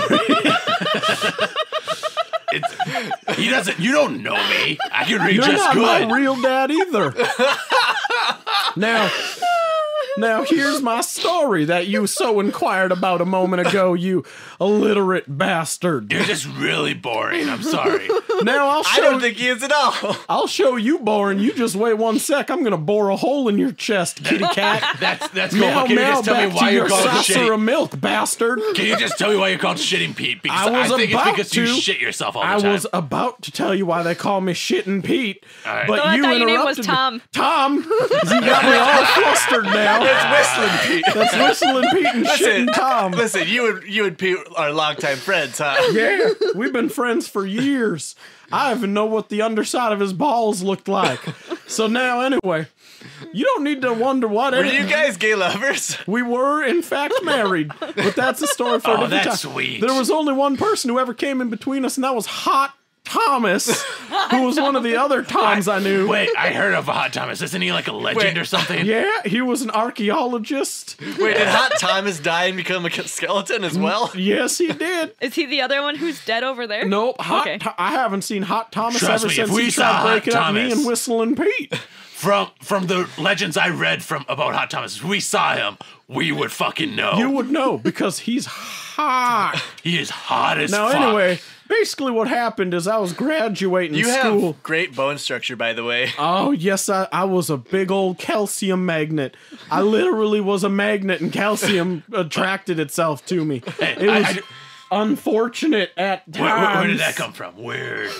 he doesn't. You don't know me. I can read You're just not good. my real dad either. Now here's my story that you so inquired about a moment ago, you illiterate bastard. You're just really boring. I'm sorry. Now I don't think he is at all. I'll show you boring. You just wait 1 sec. I'm gonna bore a hole in your chest, kitty cat. That's cool. Meow Can you meow just tell back me why to you're your called saucer shitting? of milk, bastard. Can you just tell me why you're called Shitting Pete? Because I was think it's about because you to. shit yourself all the I time. was about to tell you why they call me Shittin' Pete, right. but No, I you thought your name was interrupted Tom. me. Tom, you got me all flustered now. It's Whistling Pete. That's Whistling Pete and Shittin' Tom. Listen, you and Pete are longtime friends, huh? Yeah, we've been friends for years. I even know what the underside of his balls looked like. So now, anyway, you don't need to wonder what. Were you guys gay lovers? We were, in fact, married, but that's a story for a different that's time. sweet. There was only one person who ever came in between us, and that was Hot Thomas, who was one of the other Toms I knew. Wait, I heard of Hot Thomas. Isn't he like a legend Wait. or something? Yeah, he was an archaeologist. Wait, did Hot Thomas die and become a skeleton as well? Yes, he did. Is he the other one who's dead over there? Nope, Okay. I haven't seen Hot Thomas Trust ever me, since if we he saw tried breaking Hot up me Thomas- and Whistling Pete. From the legends I read about Hot Thomas, if we saw him, we would fucking know. You would know because he's hot. He is hot as Now, fuck. anyway, basically what happened is I was graduating You school. have great bone structure, by the way. Oh, yes, I was a big old calcium magnet. I literally was a magnet, and calcium attracted itself to me. It was unfortunate at times. where did that come from? Weird.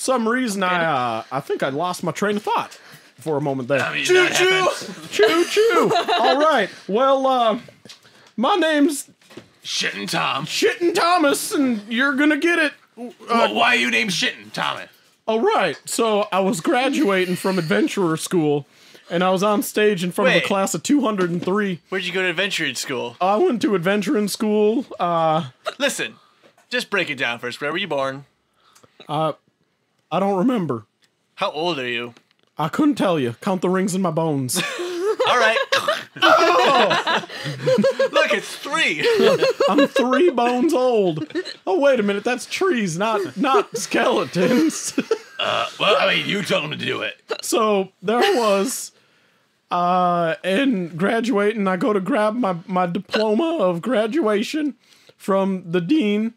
Some reason I think I lost my train of thought for a moment there. I mean, that happens. Choo choo. All right. Well, my name's Shitting Tom. Shittin' Thomas, and you're gonna get it. Well, why are you named Shitting Tommy? All right. So I was graduating from adventurer school, and I was on stage in front of Wait. a class of 203. Where'd you go to adventuring school? I went to adventuring school. Listen, just break it down first. Where were you born? I don't remember. How old are you? I couldn't tell you. Count the rings in my bones. All right. Look, it's 3. I'm 3 bones old. Oh, wait a minute. That's trees, not skeletons. Well, I mean, you told him to do it. So there I was, and graduating. I go to grab my diploma of graduation from the dean,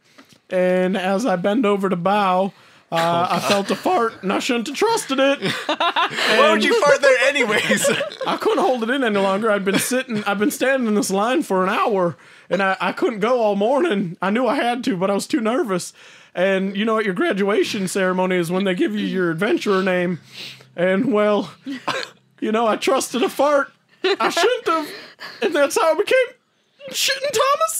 and as I bend over to bow, I felt a fart, and I shouldn't have trusted it. Why would you fart there anyways? I couldn't hold it in any longer. I've been standing in this line for an hour, and I couldn't go all morning. I knew I had to, but I was too nervous. And you know, at your graduation ceremony is when they give you your adventurer name. And well, you know, I trusted a fart. I shouldn't have. And that's how I became Shitting Thomas?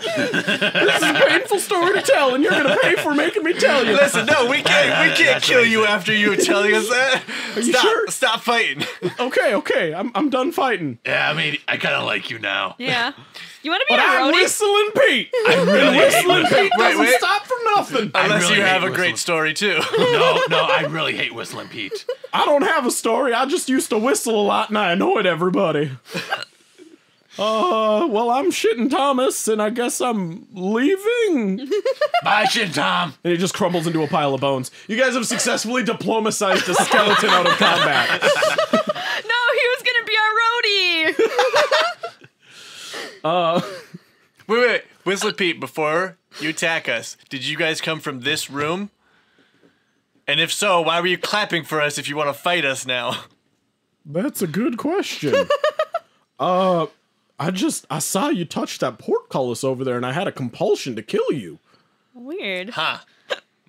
This is a painful story to tell, and you're gonna pay for making me tell you. Listen, no, we can't kill you after you telling us that. Are you sure? Stop fighting. Okay, I'm done fighting. Yeah, I mean, I kind of like you now. Yeah. You want to be But a I'm roadie? Whistling Pete. I really hate Whistling Pete doesn't wait. stop for nothing. Unless really you have hate a great whistling. story too. No, I really hate Whistling Pete. I don't have a story. I just used to whistle a lot, and I annoyed everybody. Well, I'm Shitting Thomas, and I guess I'm leaving. Bye, Shin Tom. And he just crumbles into a pile of bones. You guys have successfully diplomatized a skeleton out of combat. No, he was gonna be our roadie. Wait. Whistler Pete, before you attack us, did you guys come from this room? And if so, why were you clapping for us if you want to fight us now? That's a good question. I saw you touch that portcullis over there, and I had a compulsion to kill you. Weird. Huh.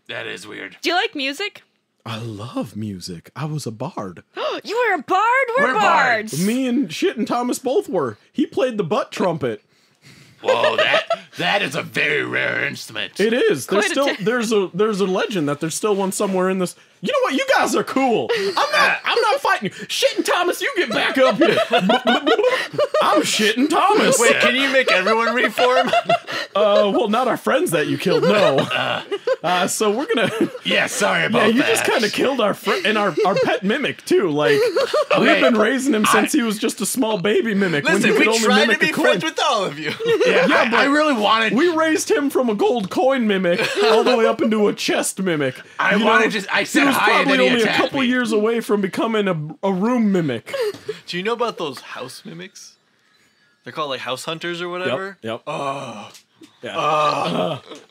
That is weird. Do you like music? I love music. I was a bard. You were a bard? We're bards. bards. Me and Shitting Thomas both were. He played the butt trumpet. Whoa, that is a very rare instrument. It is. There's Quite a still there's a legend that there's still one somewhere in this. You know what? You guys are cool. I'm not fighting you. Shitting Thomas, you get back up here. I'm Shitting Thomas. Wait, can you make everyone reform? Well, not our friends that you killed. No. So we're gonna. Yeah, sorry about Yeah, that. you just kind of killed our friend and our pet mimic too. Like we've Okay, been raising him since he was just a small baby mimic. Listen, when he we could only tried to mimic be a coin. friends with all of you. Yeah, I really wanted. We raised him from a gold coin mimic all the way up into a chest mimic. I You wanted know, to. I he said was hi and probably then he only a attacked couple me. years away from becoming a room mimic. Do you know about those house mimics? They're called like house hunters or whatever. Yep.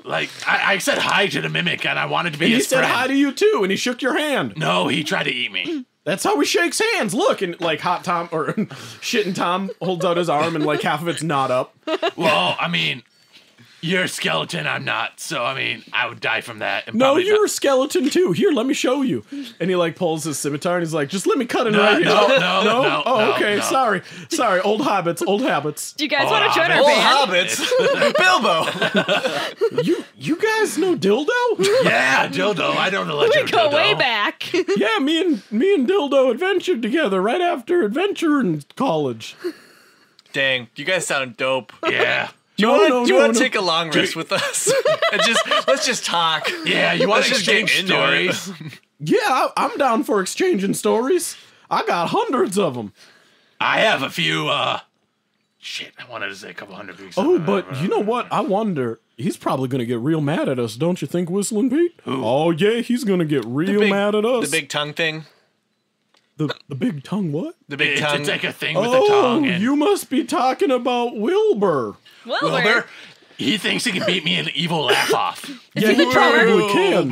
Like I said hi to the mimic and I wanted to be And he his said friend. hi to you too, and he shook your hand. No, he tried to eat me. That's how he shakes hands. Look, and like Hot Tom or Shitting Tom holds out his arm, and like half of it's not up. Well, I mean, you're a skeleton. I'm not. So I mean, I would die from that. And No, probably you're not- a skeleton too. Here, let me show you. And he like pulls his scimitar, and he's like, "Just let me cut it No, right here." no, Oh, no, okay. no. Sorry. Old habits. Old habits. Do you guys Oh, want to join our Old band? hobbits. Bilbo. You guys know Dildo? Yeah, dildo. I don't know. Legend We go of way dildo. back. Yeah, me and Dildo adventured together right after adventure in college. Dang, you guys sound dope. Yeah, Do you want to take a long rest Dude. with us? And let's just talk. yeah. You want Let's to just get exchange into it. stories? Yeah, I'm down for exchanging stories. I got hundreds of them. I have a few. Shit, I wanted to say a couple hundred weeks. Oh, but you know what? I wonder. He's probably gonna get real mad at us, don't you think, Whistling Pete? Who? Oh yeah, he's gonna get real mad at us. The big tongue thing. the big tongue. What? The big It's tongue. like a thing with the tongue. And you must be talking about Wilbur. Wilbur, he thinks he can beat me in an evil laugh off. Is Yeah, he the he drummer? probably can.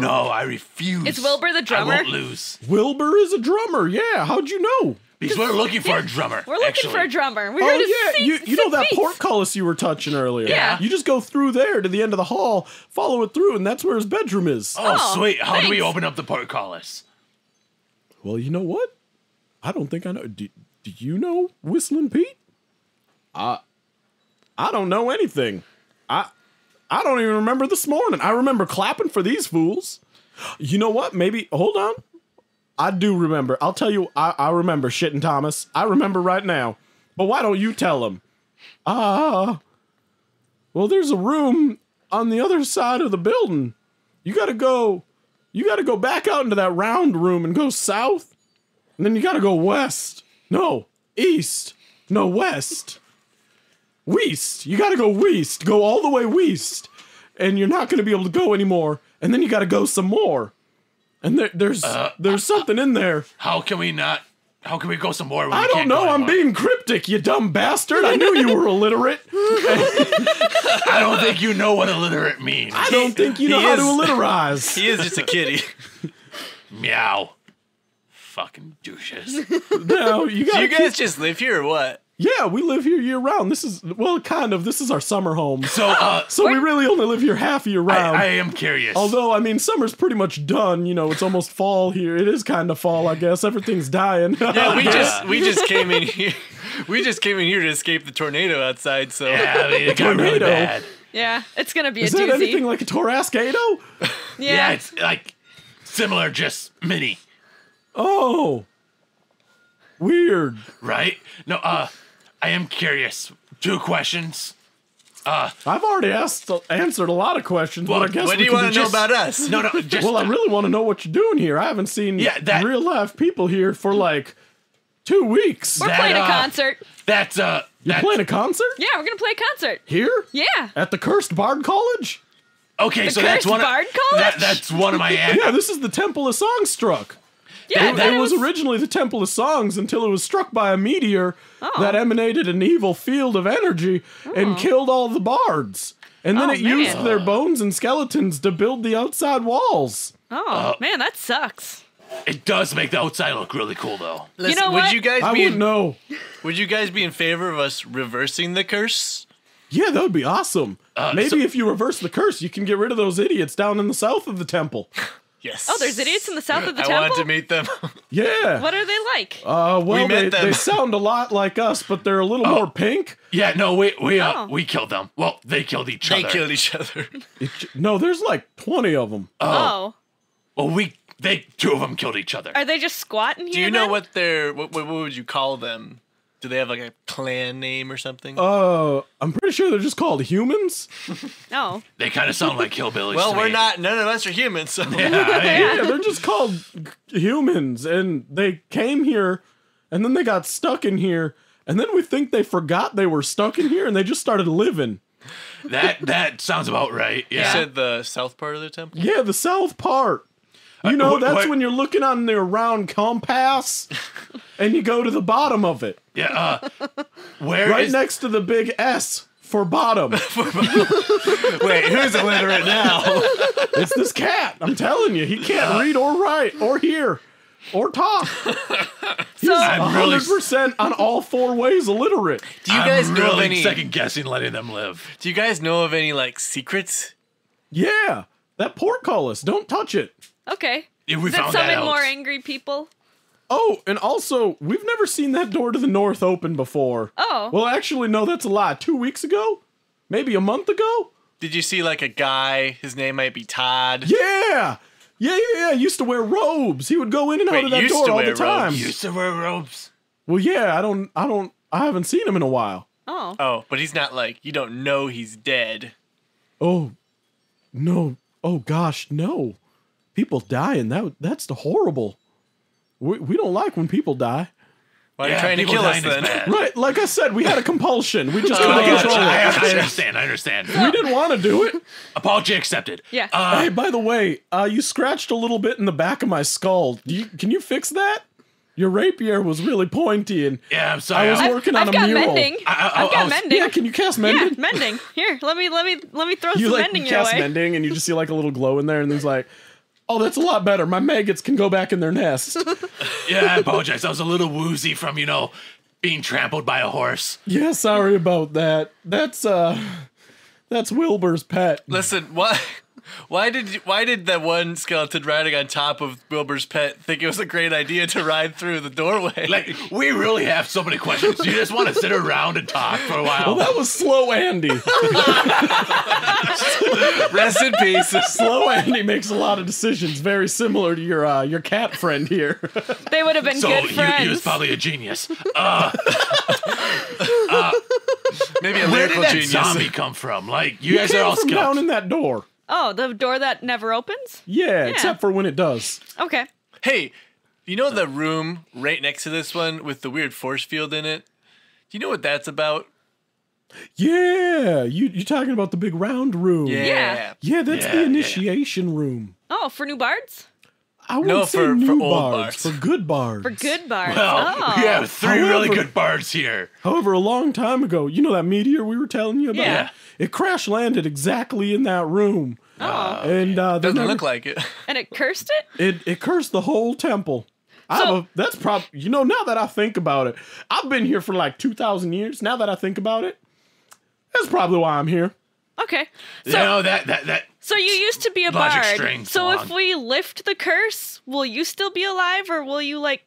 No, I refuse. Is Wilbur the drummer? I won't lose. Wilbur is a drummer. Yeah, how'd you know? Because we're looking for a drummer. We're looking actually. for a drummer. We Oh heard his yeah, you know that beats. portcullis you were touching earlier. Yeah. You just go through there to the end of the hall, follow it through, and that's where his bedroom is. Oh, Oh, sweet. How do we thanks. open up the portcullis? Well, you know what? I don't think I know. Do you know Whistling Pete? I don't know anything. I don't even remember this morning. I remember clapping for these fools. You know what? Maybe hold on. I do remember. I'll tell you. I remember Shitting Thomas. I remember right now. But why don't you tell him? Well, there's a room on the other side of the building. You gotta go back out into that round room and go south. And then you gotta go west. No, east. No, west. West. You gotta go west. Go all the way west. And you're not gonna be able to go anymore. And then you gotta go some more. And there's something in there. How can we go some more? When I we don't can't go know. I'm anymore? being cryptic, you dumb bastard. I knew you were illiterate. I don't think you know what illiterate means. I don't think you know he how to is- alliterize. He is just a kitty. Meow. Fucking douches. No, you Do gotta you guys just live here or what? Yeah, we live here year round. This is, well, kind of. This is our summer home. So, So we really only live here half year round. I am curious. Although, I mean, summer's pretty much done. You know, it's almost fall here. It is kind of fall, I guess. Everything's dying. Yeah, we just came in here. We just came in here to escape the tornado outside, so Yeah, I mean, it got really Tornado? bad. Yeah, it's gonna be Is a that doozy. anything like a Torascado? Yeah, it's like similar, just mini, Oh. Weird. right? No, I am curious. 2 questions. I've already answered a lot of questions, but I guess what do we you can want to know just- about us? No, just Well, I really want to know what you're doing here. I haven't seen real life people here for like 2 weeks. We're playing a concert. that's You're playing a concert? Yeah, we're gonna play a concert. Here? Yeah. At the Cursed Bard College? okay. So that's Cursed one. Bard College? That's one of my. Yeah, this is the Temple of Songstruck. Yeah, It was originally the Temple of Songs until it was struck by a meteor that emanated an evil field of energy and killed all the bards. And then Oh, it used man. their bones and skeletons to build the outside walls. Oh man, that sucks. It does make the outside look really cool, though. Listen, know would what? you guys I be wouldn't know. would you guys be in favor of us reversing the curse? Yeah, that would be awesome. Maybe so- if you reverse the curse, you can get rid of those idiots down in the south of the temple. Yes. Oh, there's idiots in the south of the I temple. wanted to meet them. Yeah. What are they like? Well, We met them. they sound a lot like us, but they're a little more pink. Yeah, no, we Oh. we killed them. Well, they killed each They other. killed each other. No, there's like 20 of them. Oh. Well, 2 of them killed each other. Are they just squatting here? Do you know then? what their what would you call them? Do they have like a clan name or something? I'm pretty sure they're just called humans. Oh. They kind of sound like hillbillies. well, to we're me. not. None of us are humans. So. Yeah, they're just called humans, and they came here, and then they got stuck in here, and then we think they forgot they were stuck in here, and they just started living. That sounds about right. You Yeah. said the south part of the temple. Yeah, the south part. You know, that's what- when you're looking on the round compass, and you go to the bottom of it, Yeah. Where right is- next to the big S for bottom. Wait, who's illiterate now? It's this cat. I'm telling you, he can't read or write or hear or talk. He's I'm really 100% on all 4 ways illiterate. Do you guys I'm know of really any? second guessing letting them live. Do you guys know of any like secrets? Yeah, that portcullis. Don't touch it. Okay. Yeah, we Does it found that summon out. more angry people? Oh, and also, we've never seen that door to the north open before. Oh. Well, actually, no, that's a lie. 2 weeks ago? Maybe a month ago? Did you see like a guy? His name might be Todd. Yeah! Yeah. Used to wear robes. He would go in and out Wait, of that used door to all the wear time. robes. Used to wear robes. Well, yeah, I haven't seen him in a while. Oh. Oh, but he's not like you don't know he's dead. Oh, no. Oh, gosh, no. People dying, that's the horrible. We don't like when people die. Why are you Yeah, trying to people kill us dying is then? bad. Right, like I said, we had a compulsion. We just Oh, couldn't gotcha. control it. I understand. I understand. We didn't want to do it. Apology accepted. Yeah. Hey, by the way, you scratched a little bit in the back of my skull. Can you fix that? Your rapier was really pointy, and Yeah, I'm sorry. I was working on I've a got mural. mending. I I've got was- mending. Yeah, can you cast Yeah, mending? mending. Here, let me throw You some like mending your cast way. mending, and you just see like a little glow in there, and he's like, "Oh, that's a lot better. My maggots can go back in their nest." Yeah, I apologize. I was a little woozy from, being trampled by a horse. Yeah, sorry about that. That's Wilbur's pet. Listen, why did that one skeleton riding on top of Wilbur's pet think it was a great idea to ride through the doorway? Like, we really have so many questions. You just want to sit around and talk for a while. Well, that was Slow Andy. Rest in peace. Slow Andy makes a lot of decisions, very similar to your cat friend here. They would have been so good friends. he was probably a genius. Maybe a Where did lyrical that genius. zombie come from? Like, you He guys are came all from down in skeletons. that door. Oh, the door that never opens? Yeah, except for when it does. Okay. Hey, you know the room right next to this one with the weird force field in it? Do you know what that's about? Yeah, you talking about the big round room? Yeah. Yeah, that's Yeah, the yeah. initiation room. Oh, for new bards? I wouldn't No, say for new old bards, bards. for good bards. For good bards. Well, oh. we have 3 really However- good bards here. However, a long time ago, you know that meteor we were telling you about? Yeah. It crash landed exactly in that room. Oh. And they Doesn't never- look like it. And it cursed it? it cursed the whole temple. That's probably, now that I think about it, I've been here for like 2,000 years. Now that I think about it, that's probably why I'm here. Okay. So, That so you used to be a Logic bard. strings So along. if we lift the curse, will you still be alive or will you, like,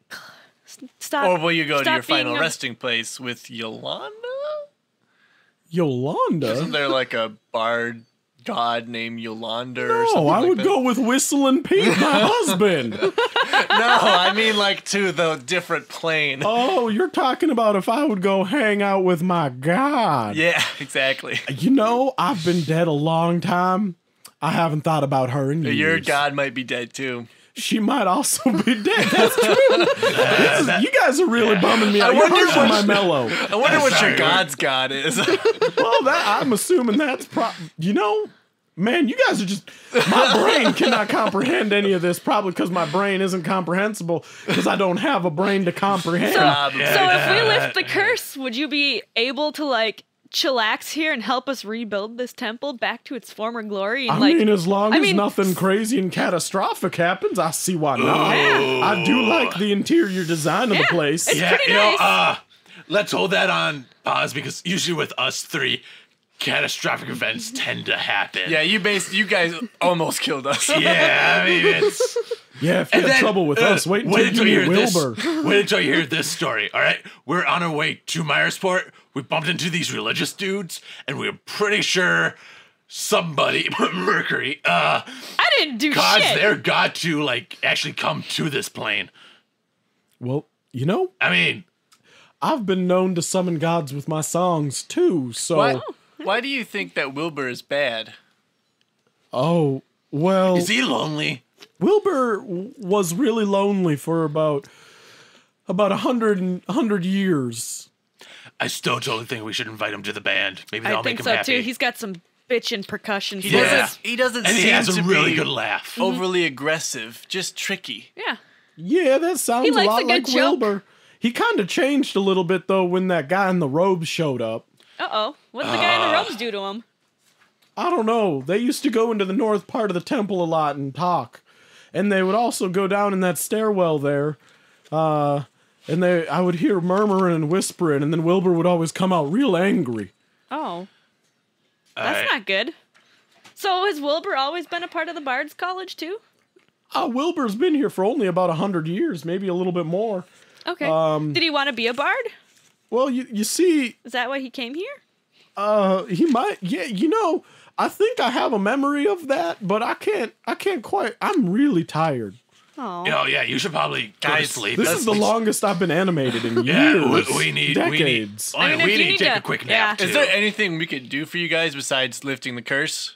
Stop. Or will you go to stop your final being a- resting place with Yolanda? Yolanda? Isn't there like a bard god named Yolanda or No, something I like would that? go with Whistling Pete, my husband. No, I mean like to the different plane. Oh, you're talking about if I would go hang out with my god. Yeah, exactly. You know, I've been dead a long time. I haven't thought about her in years. Your god might be dead too. She might also be dead. That's true. You guys are really bumming me out. You're wonder hurting what- my mellow. I wonder what Sorry, your god's god is. Well, I'm assuming that's you know, man, you guys are just, my brain cannot comprehend any of this, probably because my brain isn't comprehensible, because I don't have a brain to comprehend. So Probably. if we lift the curse, would you be able to like chillax here and help us rebuild this temple back to its former glory? And I like, mean, as long I as mean, nothing crazy and catastrophic happens, I see why not. Yeah. I do like the interior design of the place. It's pretty nice. Let's hold that on pause because usually with us three, catastrophic events tend to happen. Yeah, you guys almost killed us. Yeah, I mean it's. Yeah, if you have trouble with us, wait until you hear meet this. Wilbur. Wait until you hear this story. All right, we're on our way to Myersport. We bumped into these religious dudes, and we were pretty sure somebody, Mercury, I didn't do caused shit. their god to like actually come to this plane. Well, you know, I mean, I've been known to summon gods with my songs too, so... Why do you think that Wilbur is bad? Oh, well... is he lonely? Wilbur was really lonely for about 100 years. I still totally think we should invite him to the band. Maybe I that'll think make him so happy. too. He's got some bitchin' percussion. He skills. doesn't. He doesn't and seem he has to a really be good laugh. overly aggressive. Just tricky. Yeah. Yeah, that sounds He a likes lot a good like joke. Wilbur. He kind of changed a little bit, though, when that guy in the robes showed up. Uh-oh. What did the guy in the robes do to him? I don't know. They used to go into the north part of the temple a lot and talk. And they would also go down in that stairwell there. And I would hear murmuring and whispering, and then Wilbur would always come out real angry. Oh. That's Alright. not good. So has Wilbur always been a part of the Bard's College too? Wilbur's been here for only about 100 years, maybe a little bit more. Okay. Did he want to be a bard? Well, you see, Is that why he came here? he might, yeah, you know, I think I have a memory of that, but I can't quite, I'm really tired. Oh. Oh yeah, you should probably go to Guys, sleep. This is the longest I've been animated in Yeah, years. we need decades. We need, if we you need need to take to- a quick yeah. nap too. Is there anything we could do for you guys besides lifting the curse?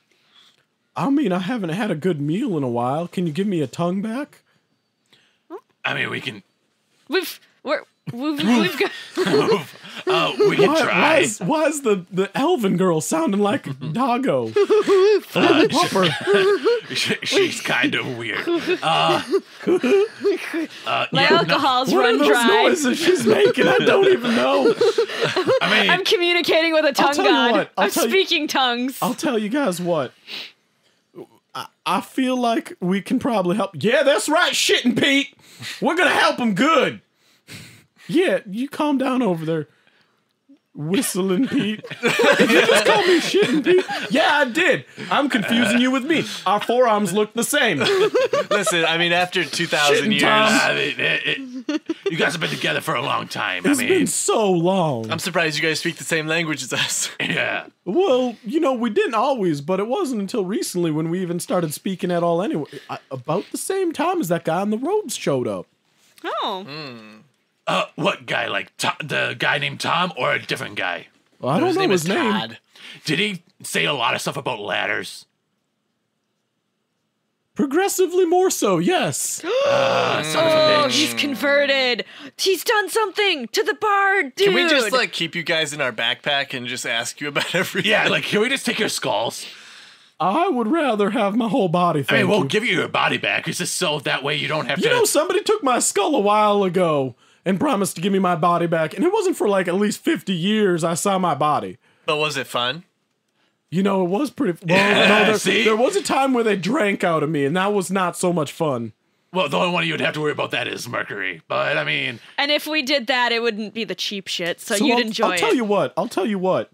I mean, I haven't had a good meal in a while. Can you give me a tongue back? I mean, we can. We've got We can try. Why is the elven girl sounding like a doggo? Pupper. She's kind of weird. my alcohol's What are run those dry. noises she's making? I don't even know. I mean, I'm communicating with a tongue tell you god. what, I'll I'm tell you- speaking tongues. I'll tell you guys what. I feel like we can probably help. Yeah, that's right, Shitting Pete. We're gonna help him good. Yeah, you calm down over there, Whistling Pete. Did you just call me Shitting Pete? Yeah, I did. I'm confusing you with me. Our forearms look the same. Listen, I mean, after 2,000 Shitting years, Tom. I mean, you guys have been together for a long time. It's I been mean, so long. I'm surprised you guys speak the same language as us. yeah. Well, you know, we didn't always, but it wasn't until recently when we even started speaking at all anyway. About the same time as that guy in the robes showed up. Oh. What guy? Like the guy named Tom or a different guy? Well, I don't know his is name. Todd. Did he say a lot of stuff about ladders? Progressively more so, yes. Son of a Oh, bitch. he's converted. He's done something to the bard, dude. Can we just like keep you guys in our backpack and just ask you about everything? Yeah, like, can we just take your skulls? I would rather have my whole body. I Thank mean, we'll you. give you your body back. It's just so that way you don't have You to. know, somebody took my skull a while ago and promised to give me my body back, and it wasn't for like at least 50 years I saw my body. But was it fun? You know, it was pretty. Well, Yeah, no, see? there was a time where they drank out of me, and that was not so much fun. Well, the only one you'd have to worry about that is Mercury. But I mean, And if we did that, it wouldn't be the cheap shit, so you'd enjoy I'll it. tell you what. I'll tell you what.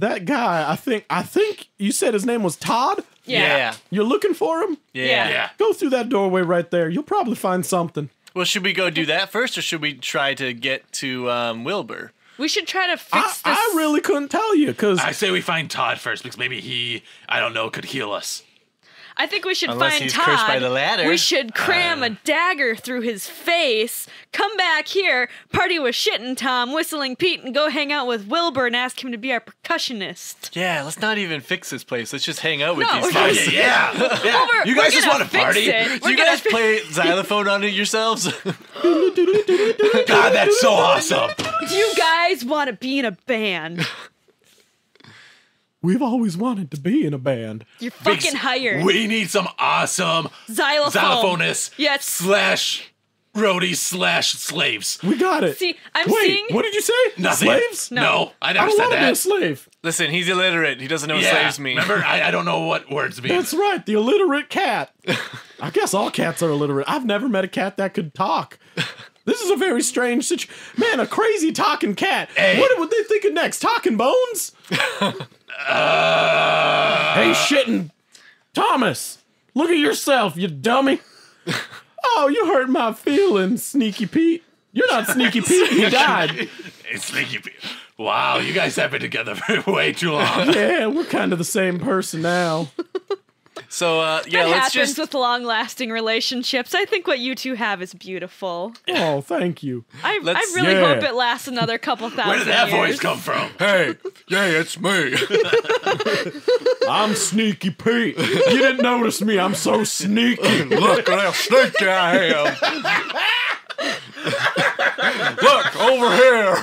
That guy, I think you said his name was Todd. Yeah. You're looking for him? Yeah. yeah. Go through that doorway right there. You'll probably find something. Well, should we go do that first, or should we try to get to Wilbur? We should try to fix this. I really couldn't tell you because I say we find Todd first because maybe he, I don't know, could heal us. I think we should Unless find he's Todd. cursed by the ladder. We should cram a dagger through his face, come back here, party with Shittin' Tom, Whistling Pete, and go hang out with Wilbur and ask him to be our percussionist. Yeah, let's not even fix this place. Let's just hang out with No, these we're guys. just- Yeah. You guys just want to party? Do you guys play xylophone on it yourselves? God, that's so awesome. Do you guys want to be in a band? we've always wanted to be in a band. You're fucking hired. We need some awesome xylophonists Yes. slash roadies slash slaves. We got it. See, I'm Wait, seeing. what did you say? Nothing. Slaves? No, I I never don't said want to be a that. slave. Listen, he's illiterate. He doesn't know what Yeah, slaves mean. remember, I don't know what words mean. That's right, the illiterate cat. I guess all cats are illiterate. I've never met a cat that could talk. This is a very strange situation. Man, a crazy talking cat. Hey. What would they think of next? Talking bones? Hey, shitting Thomas, look at yourself, you dummy. Oh, you hurt my feelings, Sneaky Pete. You're not Sneaky Pete, you died. It's Sneaky Pete. Wow, you guys have been together for way too long. Yeah, we're kind of the same person now. So, yeah, That let's happens just... with long-lasting relationships. I think what you two have is beautiful. Oh, thank you. I Let's- really Yeah. hope it lasts another couple thousand Where did that years. voice come from? Hey, yeah, it's me. I'm Sneaky Pete. You didn't notice me. I'm so sneaky. Look at how sneaky I am. Look, over here.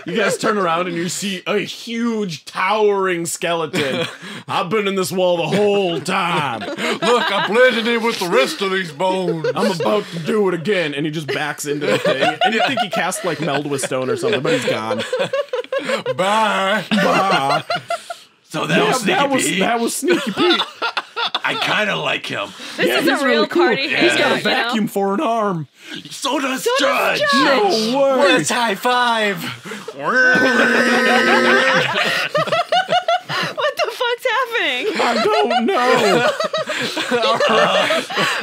You guys turn around and you see a huge, towering skeleton. I've been in this wall the whole time. Look, I blended in with the rest of these bones. I'm about to do it again. And he just backs into the thing. And you think he cast like Meld with Stone or something, but he's gone. Bye. Bah. So that was Sneaky Pete. that was Sneaky Pete. I kind of like him. This is he's a real really cool. party. He's got a you know? vacuum for an arm. So does does Judge. Judge. No way. Let's high five. What the fuck's happening? I don't know.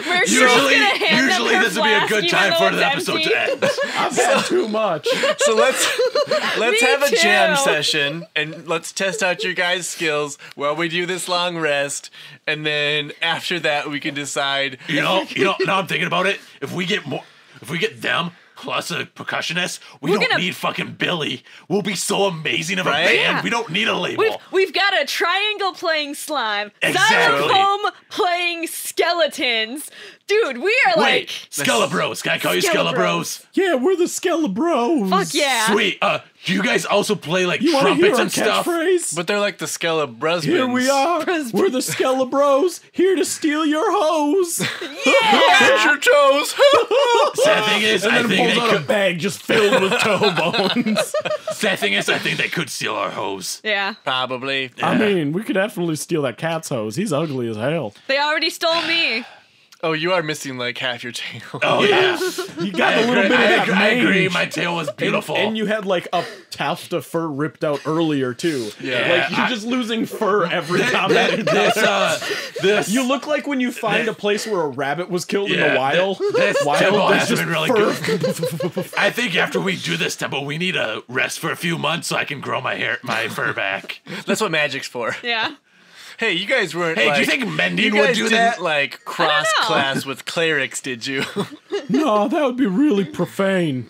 Mercury's Usually, gonna hand them usually her this would be a flask good even time though for it's the episode empty. to end. I've had too much. So let's Me have a jam too. session and let's test out your guys' skills while we do this long rest, and then after that we can decide. You know. Now I'm thinking about it. If we get them plus a percussionist, we We're don't gonna- need fucking Billy. We'll be so amazing of a Right? band. Yeah. We don't need a label. We've got a triangle playing slime, Exactly. xylophone playing skeletons. Dude, we are Wait, like Skelebros. Can I call you Skelebros. Skelebros? Yeah, we're the Skelebros. fuck yeah. Sweet. Do you guys also play like You want to hear trumpets our and stuff? catchphrase? But they're like the Skelebros. Here we are. We're the Skelebros, here to steal your hose. Get your toes. Sad thing is, And I then think pulls they out a could. bag just filled with toe bones. Sad thing is, I think they could steal our hose. Yeah. Probably. I mean, we could definitely steal that cat's hose. He's ugly as hell. They already stole me. Oh, you are missing like half your tail. Oh yeah, You got a little bit of that I agree. mange. My tail was beautiful. And you had like a tuft of fur ripped out earlier too. Yeah. Like you're just losing fur every combat. this You look like when you find a place where a rabbit was killed in Yeah, the wild. this tempo there's has just been really fur. good. I think after we do this tempo, we need a rest for a few months so I can grow my fur back. That's what magic's for. Yeah. Hey, you guys weren't. Hey, like, do you think mending you would guys do didn't that? like cross class with clerics, did you? No, that would be really profane.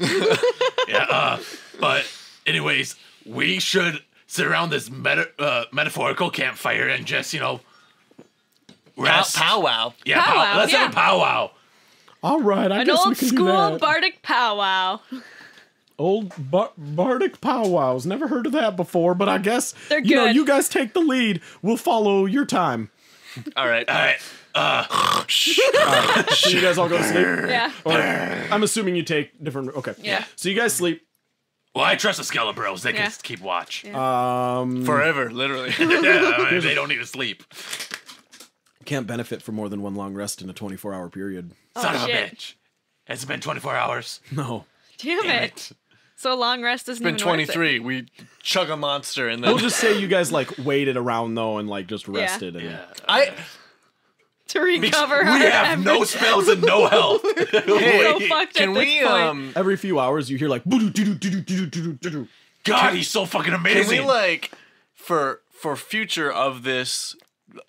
Yeah. But anyways, we should sit around this metaphorical campfire and just rest. Powwow. Yeah. Powwow, Let's have yeah. a powwow. All right, I An guess we old can do school that. bardic powwow. Old bardic powwows. Never heard of that before, but I guess They're you know good. you guys take the lead. We'll follow your time. All right. All right. So you guys all go to sleep. Yeah. Or, I'm assuming you take different. Okay. Yeah. So you guys sleep. Well, I trust the Skelebros. They can Yeah. keep watch. Forever, literally. Yeah, they don't need to sleep. Can't benefit from more than one long rest in a 24-hour period. Son of a shit. bitch. Has it been 24 hours? No. Damn Damn it. So long rest isn't Been even worth it. 23. We chug a monster and then We'll just say you guys like waited around though and like just rested. And, I to recover. We have no spells and no health. so fucked Can at this we point. Every few hours, you hear like. "Boo-doo-doo-doo-doo-doo-doo-doo-doo." God, he's so fucking Can amazing. we like for future of this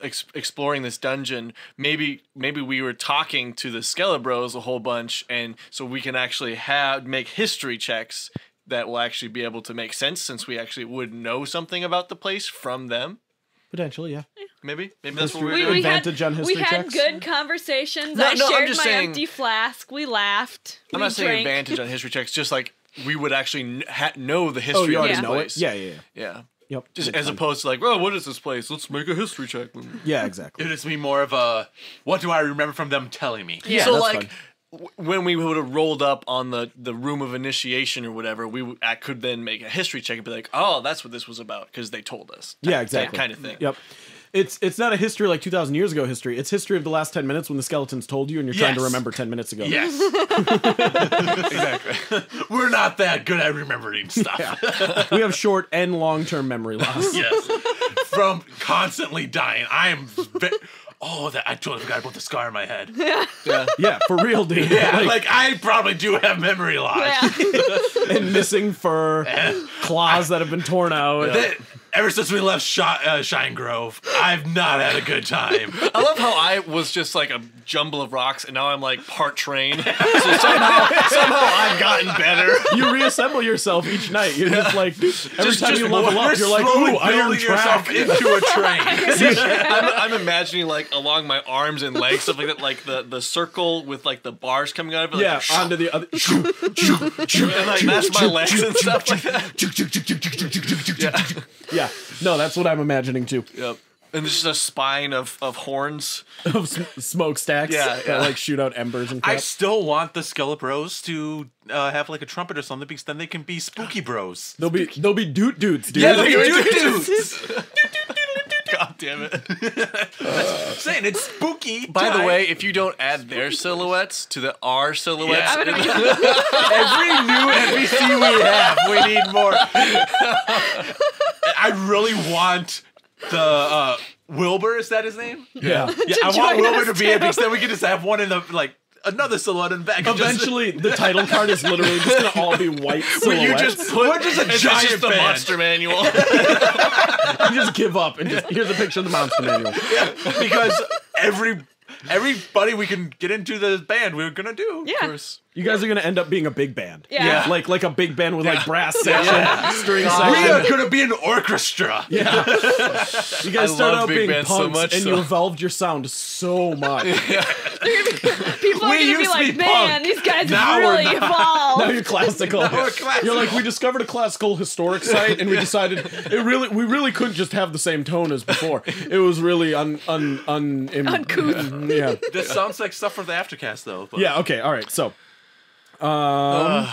exploring this dungeon, maybe we were talking to the Skelebros a whole bunch, and so we can actually make history checks that will actually be able to make sense, since we actually would know something about the place from them. Potentially, yeah. Maybe that's what History- we're doing. Advantage on history we had checks? good conversations. No, I no, I'm shared just my saying- empty flask. We laughed. I'm we not saying drank. advantage on history checks, just like we would actually know the Oh, history you of already this know place. it? Yeah. Yeah. Yep. Just Makes as sense. opposed to like, oh, what is this place? Let's make a history check. Yeah, exactly. It is me more of a, what do I remember from them telling me? Yeah. So that's like when we would have rolled up on the room of initiation or whatever, I could then make a history check and be like, oh, that's what this was about because they told us. Yeah, exactly. That kind of thing. Yep. It's not a history like 2,000 years ago history. It's history of the last 10 minutes when the skeletons told you and you're trying to Yes. remember 10 minutes ago. Yes. Exactly. We're not that good at remembering stuff. We have short and long-term memory loss. Yes. From constantly dying. I am I totally forgot about the scar in my head. Yeah, for real, dude. Yeah, like I probably do have memory loss. Yeah. And missing fur, claws that have been torn out. Ever since we left Shine Grove, I've not had a good time. I love how I was just like a jumble of rocks, and now I'm like part train. So somehow I've gotten better. You reassemble yourself each night. You're just like, every time you level up, you're like, slowly ooh, iron building yourself track. into a train. I'm imagining like along my arms and legs, stuff like that, like the circle with like the bars coming out of it. Like, Yeah, onto the other. and like that's my legs and stuff like that. Yeah, no, that's what I'm imagining too. Yep. And there's just a spine of horns. Of smokestacks Yeah, that yeah. like shoot out embers and I crap. still want the Skeleton Bros to have like a trumpet or something because then they can be spooky bros. They'll be doot doots, dude. Yeah, they do dudes. God damn it. Saying it's spooky. By the time. way, if you don't add their silhouettes to the our silhouettes, Yeah. I'm gonna be every new NPC we have, we need more. I really want the Wilbur. Is that his name? Yeah. Yeah, I want join Wilbur us to be it too. because then we can just have one in the another silhouette in the back. Eventually, the title card is literally just gonna all be white silhouettes. you just put We're just a it's giant just the band. monster manual. You just give up and just here's a picture of the monster manual. because everybody we can get into the band we're gonna do. Yeah. You guys are gonna end up being a big band. Yeah. Like a big band with like brass section, string We section. are gonna be an orchestra. Yeah. You guys I started love out big being bands so punks, much, and so- you evolved your sound so much. People are We gonna be used to like, be man, punk. these guys Now have we're really not." evolved. Now you're classical. we're classical. You're like, we discovered a classical historic site, and we decided we really couldn't just have the same tone as before. It was really Uncouth. Yeah. This sounds like stuff for the aftercast though. But Yeah. Okay. All right. So, all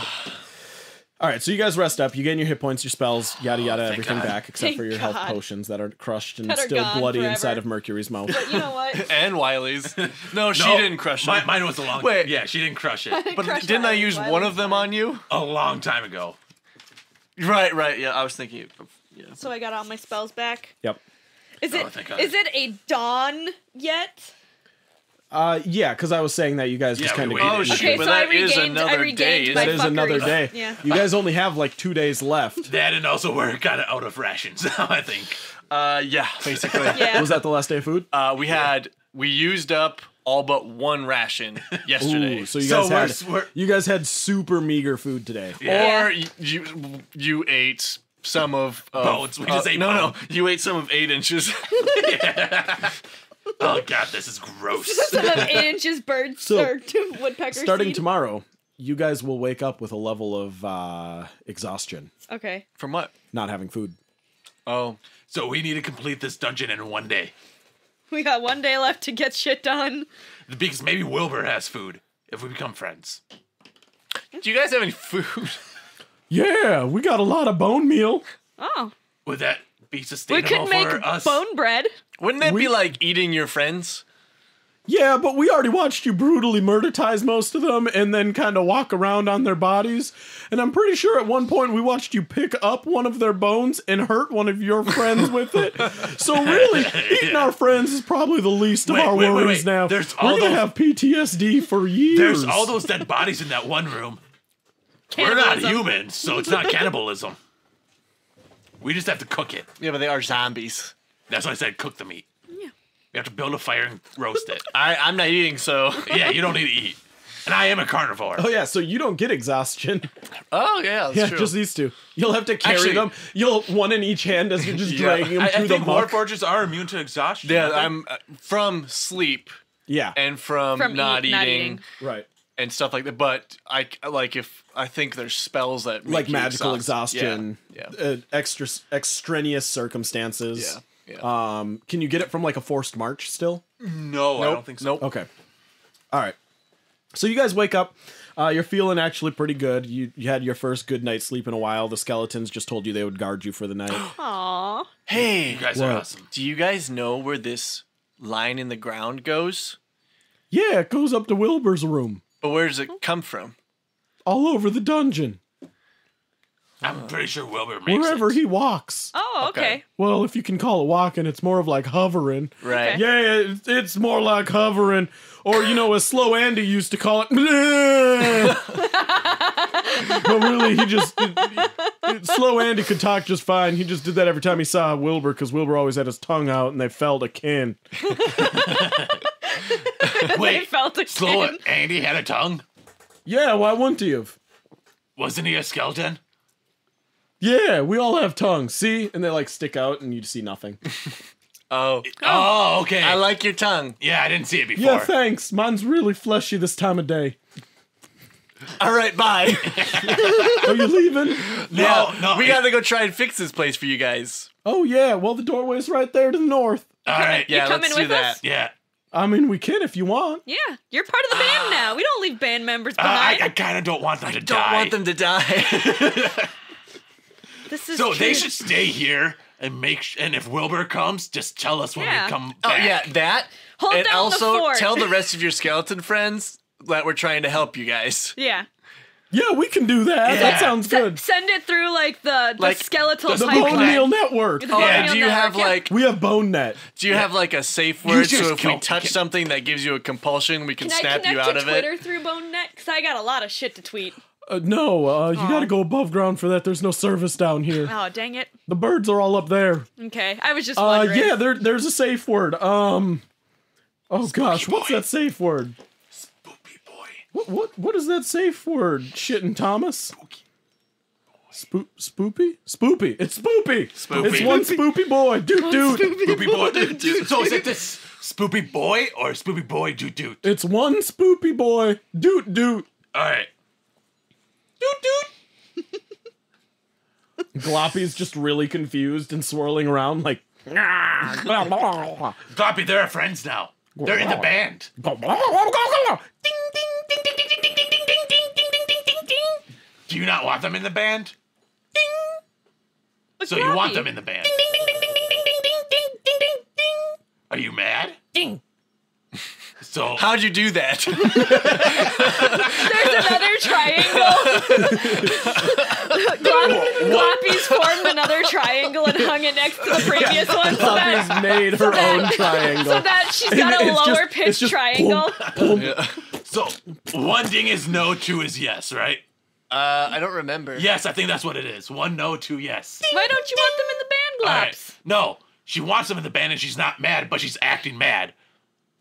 right. So you guys rest up. You gain your hit points, your spells, yada yada, thank everything God. back except Thank for your health God. potions that are crushed and That are still gone bloody forever. inside of Mercury's mouth. You know what? And Wiley's. No, she No, didn't crush Mine, it. mine was a long. Wait. Yeah, she didn't crush it But Crush didn't I Wiley. use Wiley's one of them fine. on you? a long time ago. Right. Yeah, I was thinking. Yeah. So I got all my spells back. Yep. Is Oh, thank God. it a dawn yet? Yeah, because I was saying that you guys just Yeah, kind of. we waited. Oh, shit. Okay, but so I that is regained another day. my That is another fuckery. day. Yeah. You guys only have like 2 days left. That and also we're kind of out of rations now. I think. Yeah, basically. Yeah. Was that the last day of food? We used up all but one ration yesterday. Ooh, so you So guys we're- had you guys had super meager food today. Yeah. Or you ate some of Bones. We just ate no, bone. you ate some of 8 inches. Oh God, this is gross. Some of 8 inches birds So, or woodpecker Starting seed. tomorrow, you guys will wake up with a level of exhaustion, Okay. From what? not having food. Oh, So we need to complete this dungeon in one day We got 1 day left to get shit done. because maybe Wilbur has food if we become friends. do you guys have any food? Yeah, we got a lot of bone meal. Oh. Would that be We sustainable could make for us? bone bread. Wouldn't that be like eating your friends? Yeah, but we already watched you brutally murdertize most of them and then kind of walk around on their bodies. And I'm pretty sure at one point we watched you pick up one of their bones and hurt one of your friends with it. So really, eating our friends is probably the least of our worries now. We're going to have PTSD for years. There's all those dead bodies in that one room. We're not humans, so it's not cannibalism. We just have to cook it. Yeah, but they are zombies. That's why I said cook the meat. Yeah. You have to build a fire and roast it. I'm not eating, so... Yeah, you don't need to eat. And I am a carnivore. Oh, yeah, so you don't get exhaustion. Oh, yeah, that's true. Just these two. You'll have to carry them. You'll one in each hand as you're just dragging them through the muck. Warforgers are immune to exhaustion. Yeah, I'm from sleep. Yeah. And from not eating. Right. And stuff like that. But I think there's spells that make like you magical exhaustion. Yeah. Extraneous circumstances. Yeah. Can you get it from like a forced march still? No, I don't think so. Nope. Okay. All right. So you guys wake up. You're feeling actually pretty good. You had your first good night's sleep in a while. The skeletons just told you they would guard you for the night. Aww. Hey, You guys are awesome. do you guys know where this line in the ground goes? Yeah, it goes up to Wilbur's room. But where does it come from? All over the dungeon. I'm pretty sure Wilbur makes Wherever it. he walks. Oh, okay. Well, if you can call it walking, it's more of like hovering. Right. Okay. Yeah, it's more like hovering. Or, as Slow Andy used to call it. But really, Slow Andy could talk just fine. He just did that every time he saw Wilbur, because Wilbur always had his tongue out and they felt akin. Wait, felt a Slow kin. Andy had a tongue? Yeah, why wouldn't he have? Wasn't he a skeleton? Yeah, we all have tongues, see? And they stick out and you see nothing. Oh. Oh, okay. I like your tongue. Yeah, I didn't see it before. Yeah, thanks. Mine's really fleshy this time of day. All right, bye. Are you leaving? No. We gotta go try and fix this place for you guys. Oh, yeah, well, the doorway's right there to the north. All right. Yeah, coming let's do with that. us? Yeah. I mean, we can if you want. Yeah, you're part of the band now. We don't leave band members behind. I kind of don't want them to Don't die. want them to die. This is So true. they should stay here and and if Wilbur comes, just tell us when Yeah. we come Oh back. yeah, that. Hold and down the also fort. tell the rest of your skeleton friends that we're trying to help you guys. Yeah. Yeah, we can do that. Yeah. That sounds good. Send it through the Like, skeletal the The pipeline. Bone Meal Network. The Oh, Bone yeah. Meal Do you have Network, yeah. We have Bone Net. Do you have a safe You word just so if we go- touch something that gives you a compulsion, we can Can I snap connect you out to of Twitter it? through BoneNet? Because I got a lot of shit to tweet. No, you gotta go above ground for that. There's no service down here. Oh, dang it. The birds are all up there. Okay, I was just wondering. Yeah, there's a safe word. Oh gosh, what's that safe word? Spoopy boy. What is that safe word? Shitting Thomas? Spoopy? Spoopy. It's Spoopy. Spoopy. It's one Spoopy boy. Doot doot. Spoopy boy. So is it this Spoopy boy or Spoopy boy doot doot? It's one Spoopy boy. Doot doot. All right. Doot doot. Gloppy's just really confused and swirling around like. Gloppy, they're our friends now. They're in the band. Ding ding ding ding ding ding ding ding ding ding ding ding ding ding ding. Do you not want them in the band? But So you want Gloppy- them in the band. Ding ding ding ding ding ding ding ding ding ding ding. Are you mad? Ding. So How'd you do that? There's another triangle. Gloppy's formed another triangle and hung it next to the previous one. So Gloppy's that, made her own triangle. so that she's got a It's just- lower it's pitched just triangle. plump, plump. So one ding is no, two is yes, right? I don't remember. Yes, I think that's what it is. One no, two yes. Why don't you want them in the band, All Glops? right. No, she wants them in the band and she's not mad, but she's acting mad.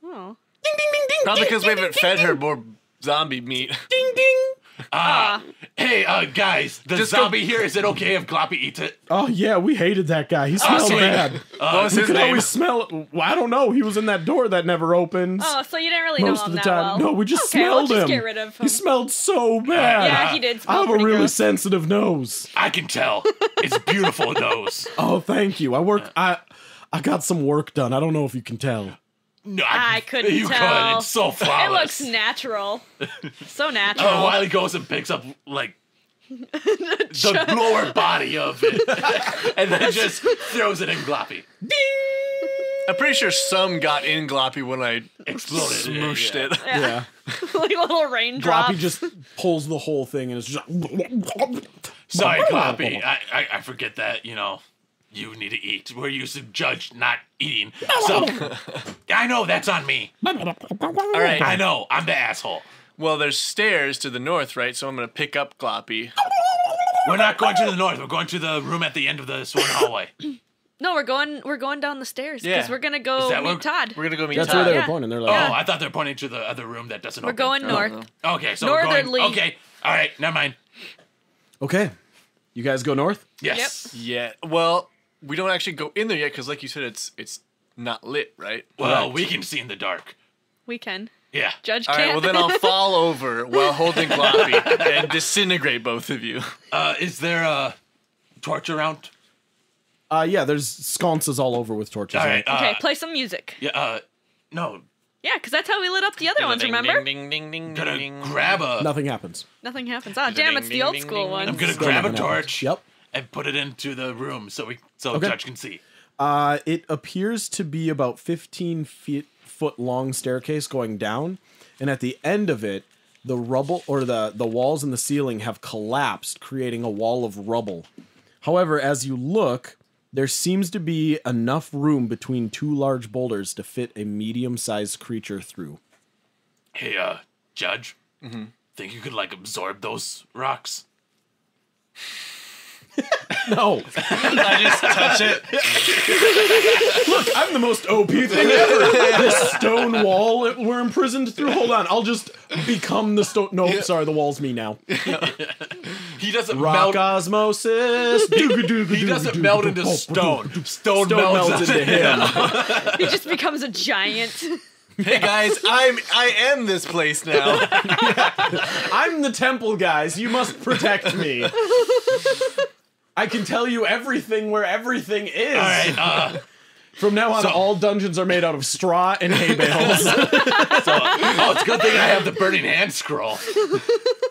Oh. Ding ding ding ding. Probably ding, because we ding, haven't ding, fed ding, her more zombie meat. Ding ding. Hey, guys, the Just go- zombie here, is it okay if Gloppy eats it? Oh yeah, we hated that guy. He smelled sweet. bad. What was We his could name? always smell it. Well, I don't know. He was in that door that never opens. Oh, so you didn't really know Most him of the that time. well. No, we just okay, smelled we'll just him. get rid of him. He smelled so bad. Yeah, he did I smell have a pretty really gross. sensitive nose. I can tell. It's beautiful nose. Oh, thank you. I got some work done. I don't know if you can tell. No, I couldn't you tell. could. It's so It flawless. looks natural. So natural. Oh, Wylee goes and picks up the lower body of it, and then just throws it in Gloppy. Ding! I'm pretty sure some got in Gloppy when I Exploded. smooshed Yeah. it. Yeah. Like little raindrops. Gloppy just pulls the whole thing and it's just Sorry, Gloppy. I forget that, you need to eat. We're used to judge not eating. So, I know, that's on me. All right. I know, I'm the asshole. Well, there's stairs to the north, right? So I'm gonna pick up Gloppy. We're not going to the north. We're going to the room at the end of this one hallway. No, we're going down the stairs because Yeah. we're gonna Is go that meet what- Todd. We're gonna go meet That's Todd. where they were Yeah. pointing. They're Oh, like, I thought they were pointing to the other room that doesn't We're open. going north. Okay, so Northerly. we're going. Okay, all right, never mind. okay, you guys go north. Yes. Yeah. Well, we don't actually go in there yet because, like you said, it's not lit, right? Well, Correct. we can see in the dark. We can. Yeah. Judge All can't. right. Well, then I'll fall over while holding Gloppy and disintegrate both of you. Is there a torch around? Yeah, there's sconces all over with torches. All on right. it. Okay, play some music. Yeah. No. Yeah, because that's how we lit up the other ones, remember? Ding, ding, ding, Gonna ding. grab a. Nothing happens. Nothing happens. Oh, damn, it's the old ding, school ding, one. I'm gonna Still grab a nothing happens. torch. Yep. And put it into the room so Okay. Judge can see. It appears to be about 15 foot long staircase going down, and at the end of it, the rubble or the walls and the ceiling have collapsed, creating a wall of rubble. However, as you look, there seems to be enough room between two large boulders to fit a medium-sized creature through. Hey, Judge. Think you could absorb those rocks? No, I just touch it. I'm the most OP thing ever. This stone wall we're imprisoned through. Hold on, I'll just become the stone. No, sorry, the wall's me now. He doesn't Rock melt. osmosis. He doesn't melt into stone. Stone melts into him. He just becomes a giant. Hey guys, I am this place now. I'm the temple, guys. You must protect me. I can tell you everything where everything is. All right. From now on, all dungeons are made out of straw and hay bales. It's a good thing I have the burning hand scroll.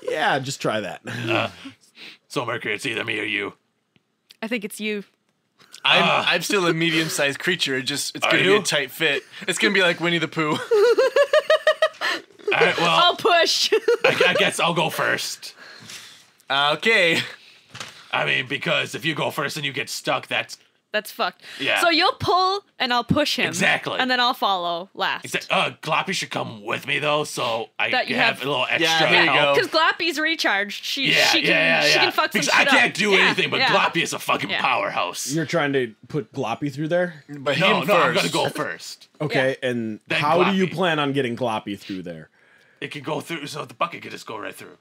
Yeah, just try that. So Mercury, it's either me or you. I think it's you. I'm still a medium-sized creature. It's gonna be you? a tight fit. It's gonna be like Winnie the Pooh. All right. Well, I'll push. I guess I'll go first. Okay. I mean, because if you go first and you get stuck, that's That's fucked. Yeah. So you'll pull and I'll push him. Exactly. And then I'll follow last. Gloppy should come with me though, so I That can you have have- a little extra Yeah, there you help. go. Because Gloppy's recharged. She can fuck some Because shit I can't up. do Yeah, anything, but yeah. Gloppy is a fucking Yeah. powerhouse. You're trying to put Gloppy through there? But No, him no, I'm first. gonna go first. Okay, and Then how do you Gloppy. plan on getting Gloppy through there? It can go through, so the bucket can just go right through.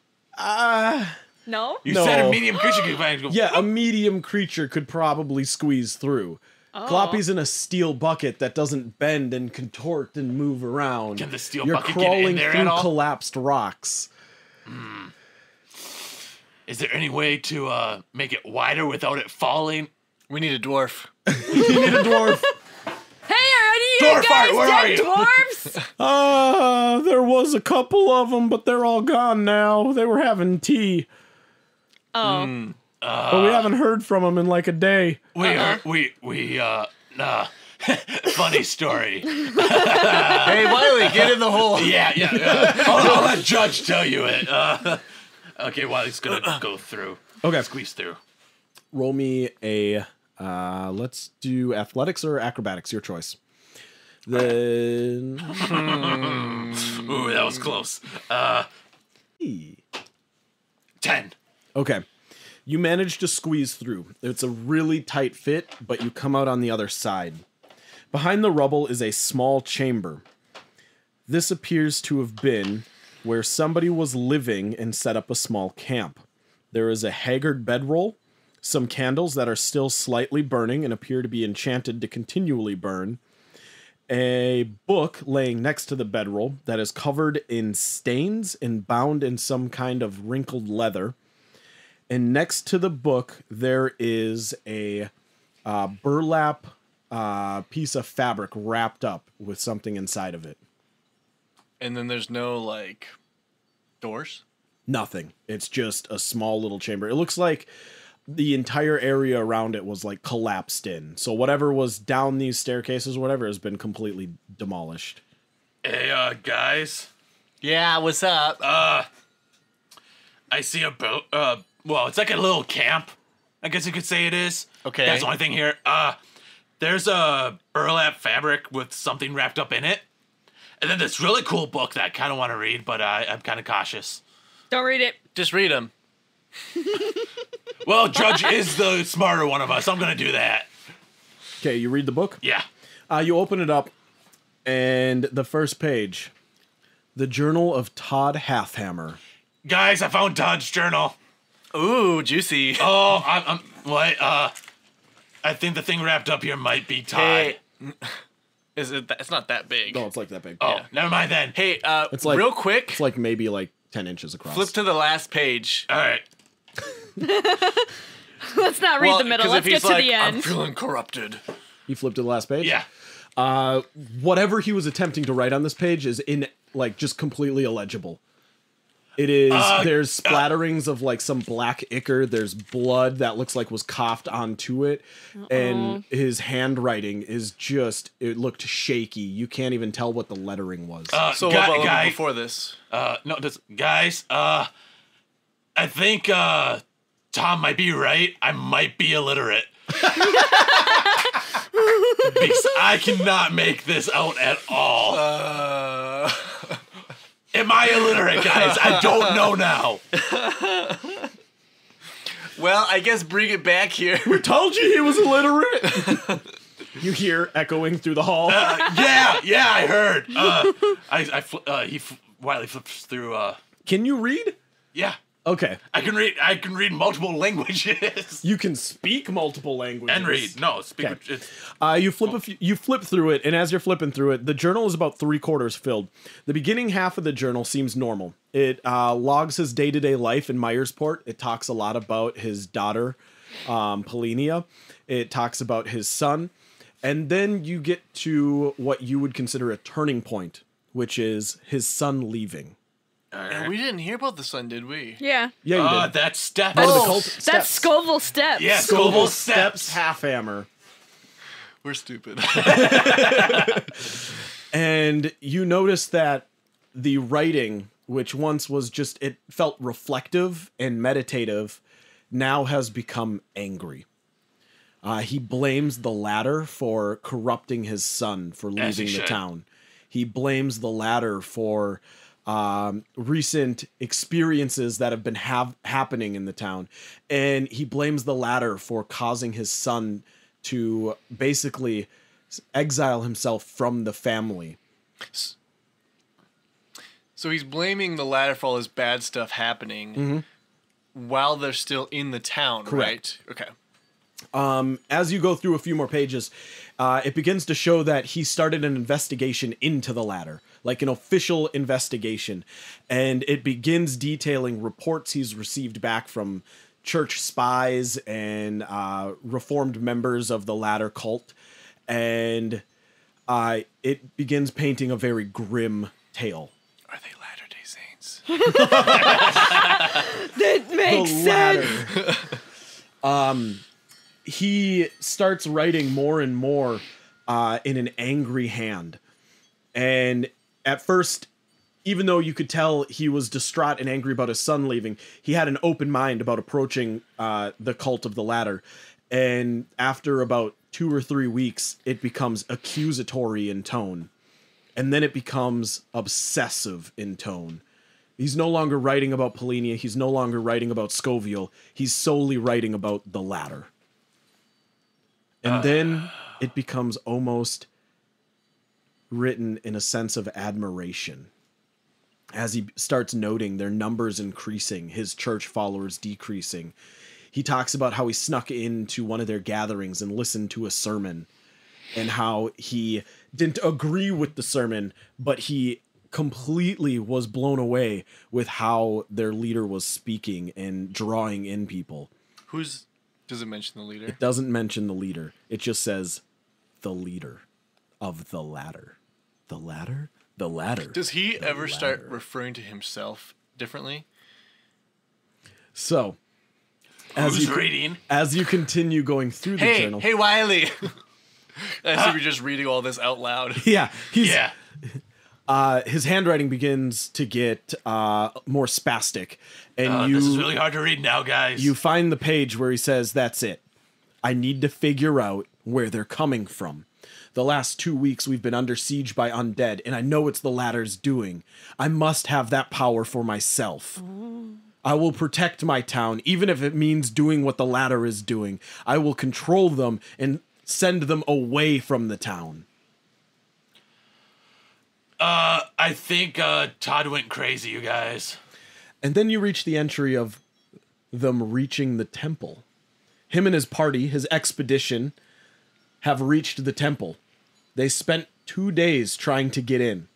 No? You No. said a medium creature can go. Yeah, a medium creature could probably squeeze through. Gloppy's in a steel bucket that doesn't bend and contort and move around. Can the steel You're bucket get in crawling there through at all? collapsed rocks. Is there any way to make it wider without it falling? We need a dwarf. You need a dwarf. Hey, are any of Dwarf you guys art, where are dead you? dwarves? There was a couple of them, but they're all gone now. They were having tea. Oh. But we haven't heard from them in like a day. Funny story. Hey, Wylee, get in the hole. Yeah. I'll let Judge tell you it. Okay, Wiley's gonna go through. Okay. Squeeze through. Roll me a, let's do athletics or acrobatics, your choice. Then... Ooh, that was close. 10. Okay. You manage to squeeze through. It's a really tight fit, but you come out on the other side. Behind the rubble is a small chamber. This appears to have been where somebody was living and set up a small camp. There is a haggard bedroll, some candles that are still slightly burning and appear to be enchanted to continually burn, a book laying next to the bedroll that is covered in stains and bound in some kind of wrinkled leather. And next to the book, there is a burlap piece of fabric wrapped up with something inside of it. And then there's no, doors? Nothing. It's just a small little chamber. It looks like the entire area around it was like collapsed in. So whatever was down these staircases or whatever has been completely demolished. Hey, guys. Yeah, what's up? I see a boat. Well, it's like a little camp. I guess you could say it is. Okay. That's the only thing here. There's a burlap fabric with something wrapped up in it. And then this really cool book that I kind of want to read, but I'm kind of cautious. Don't read it. Just read them. Well, Judge is the smarter one of us. I'm going to do that. Okay, you read the book? Yeah. You open it up, and the first page, the Journal of Todd Halfhammer. Guys, I found Todd's journal. Ooh, juicy. Oh, I'm what? I think the thing wrapped up here might be Todd. Hey, is it? It's not that big. No, it's like that big. Oh, never mind then. Hey, It's like- real quick, It's like maybe like 10 inches across. flip to the last page. All right. Let's not read the middle. 'cause Let's if get he's to like, the I'm end. feeling corrupted. You flip to the last page? Yeah. Whatever he was attempting to write on this page is just completely illegible. It is, there's splatterings of like some black ichor. There's blood that looks like was coughed onto it. And his handwriting is just, it looked shaky. You can't even tell what the lettering was. So Guy- what about guy- before this? Guys, I think Tom might be right. I might be illiterate. Because I cannot make this out at all. Am I illiterate, guys? I don't know now. Well, I guess bring it back here. Told you he was illiterate. You hear echoing through the hall. Yeah, I heard. Wylee flips through. Can you read? Yeah, Okay. I can read multiple languages. You can speak multiple languages. And read. No, speak. Okay. It's, You flip through it, and as you're flipping through it, the journal is about 3/4 filled. The beginning half of the journal seems normal. It logs his day-to-day life in Myersport. It talks a lot about his daughter, Polinia. It talks about his son. And then you get to what you would consider a turning point, which is his son leaving. And we didn't hear about the son, did we? Yeah. Yeah, you did. that's Steph. One of the Oh, cult that's steps. Scoville Steps. Yeah, Scoville Scoville Steps Steps. Halfhammer. We're stupid. And you notice that the writing, which once was just, it felt reflective and meditative, now has become angry. He blames the latter for corrupting his son for As he leaving the should. town. He blames the latter for recent experiences that have been happening in the town. And he blames the latter for causing his son to basically exile himself from the family. So he's blaming the latter for all this bad stuff happening while they're still in the town, Correct. right? Okay. As you go through a few more pages, it begins to show that he started an investigation into the latter, like an official investigation. And it begins detailing reports he's received back from church spies and reformed members of the latter cult. And it begins painting a very grim tale. Are they Latter-day Saints? That makes sense. He starts writing more and more in an angry hand. And at first, even though you could tell he was distraught and angry about his son leaving, he had an open mind about approaching the cult of the Ladder. And after about 2 or 3 weeks, it becomes accusatory in tone. And then it becomes obsessive in tone. He's no longer writing about Polinia. He's no longer writing about Scoville. He's solely writing about the Ladder. And then it becomes almost written in a sense of admiration. As he starts noting their numbers increasing, his church followers decreasing. He talks about how he snuck into one of their gatherings and listened to a sermon, and how he didn't agree with the sermon, but he completely was blown away with how their leader was speaking and drawing in people. Does it mention the leader? It doesn't mention the leader. It just says the leader of the Ladder. The Ladder? The Ladder. Does he The ever start Ladder. referring to himself differently? So, Who's reading? As you continue going through the journal. Hey, Wylee. I see you're just reading all this out loud. Yeah. Yeah. His handwriting begins to get more spastic. And This is really hard to read now, guys. you find the page where he says, "That's it. I need to figure out where they're coming from. The last 2 weeks we've been under siege by undead, and I know it's the ladder's doing. I must have that power for myself. I will protect my town, even if it means doing what the ladder is doing. I will control them and send them away from the town." I think Todd went crazy, you guys. And then you reach the entry of them reaching the temple. Him and his party, his expedition, have reached the temple. They spent 2 days trying to get in.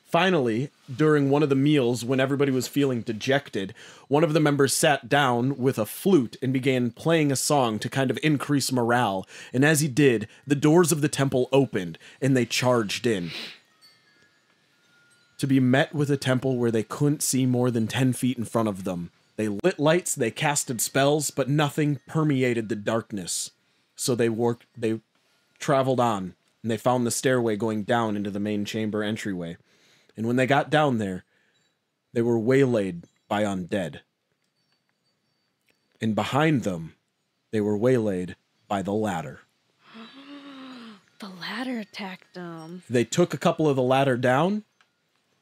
Finally, during one of the meals, when everybody was feeling dejected, one of the members sat down with a flute and began playing a song to kind of increase morale. And as he did, the doors of the temple opened and they charged in. To be met with a temple where they couldn't see more than 10 feet in front of them. They lit lights, they casted spells, but nothing permeated the darkness. So they traveled on, and they found the stairway going down into the main chamber entryway. And when they got down there, they were waylaid by undead. And behind them, they were waylaid by the ladder. The ladder attacked them. They took a couple of the ladder down,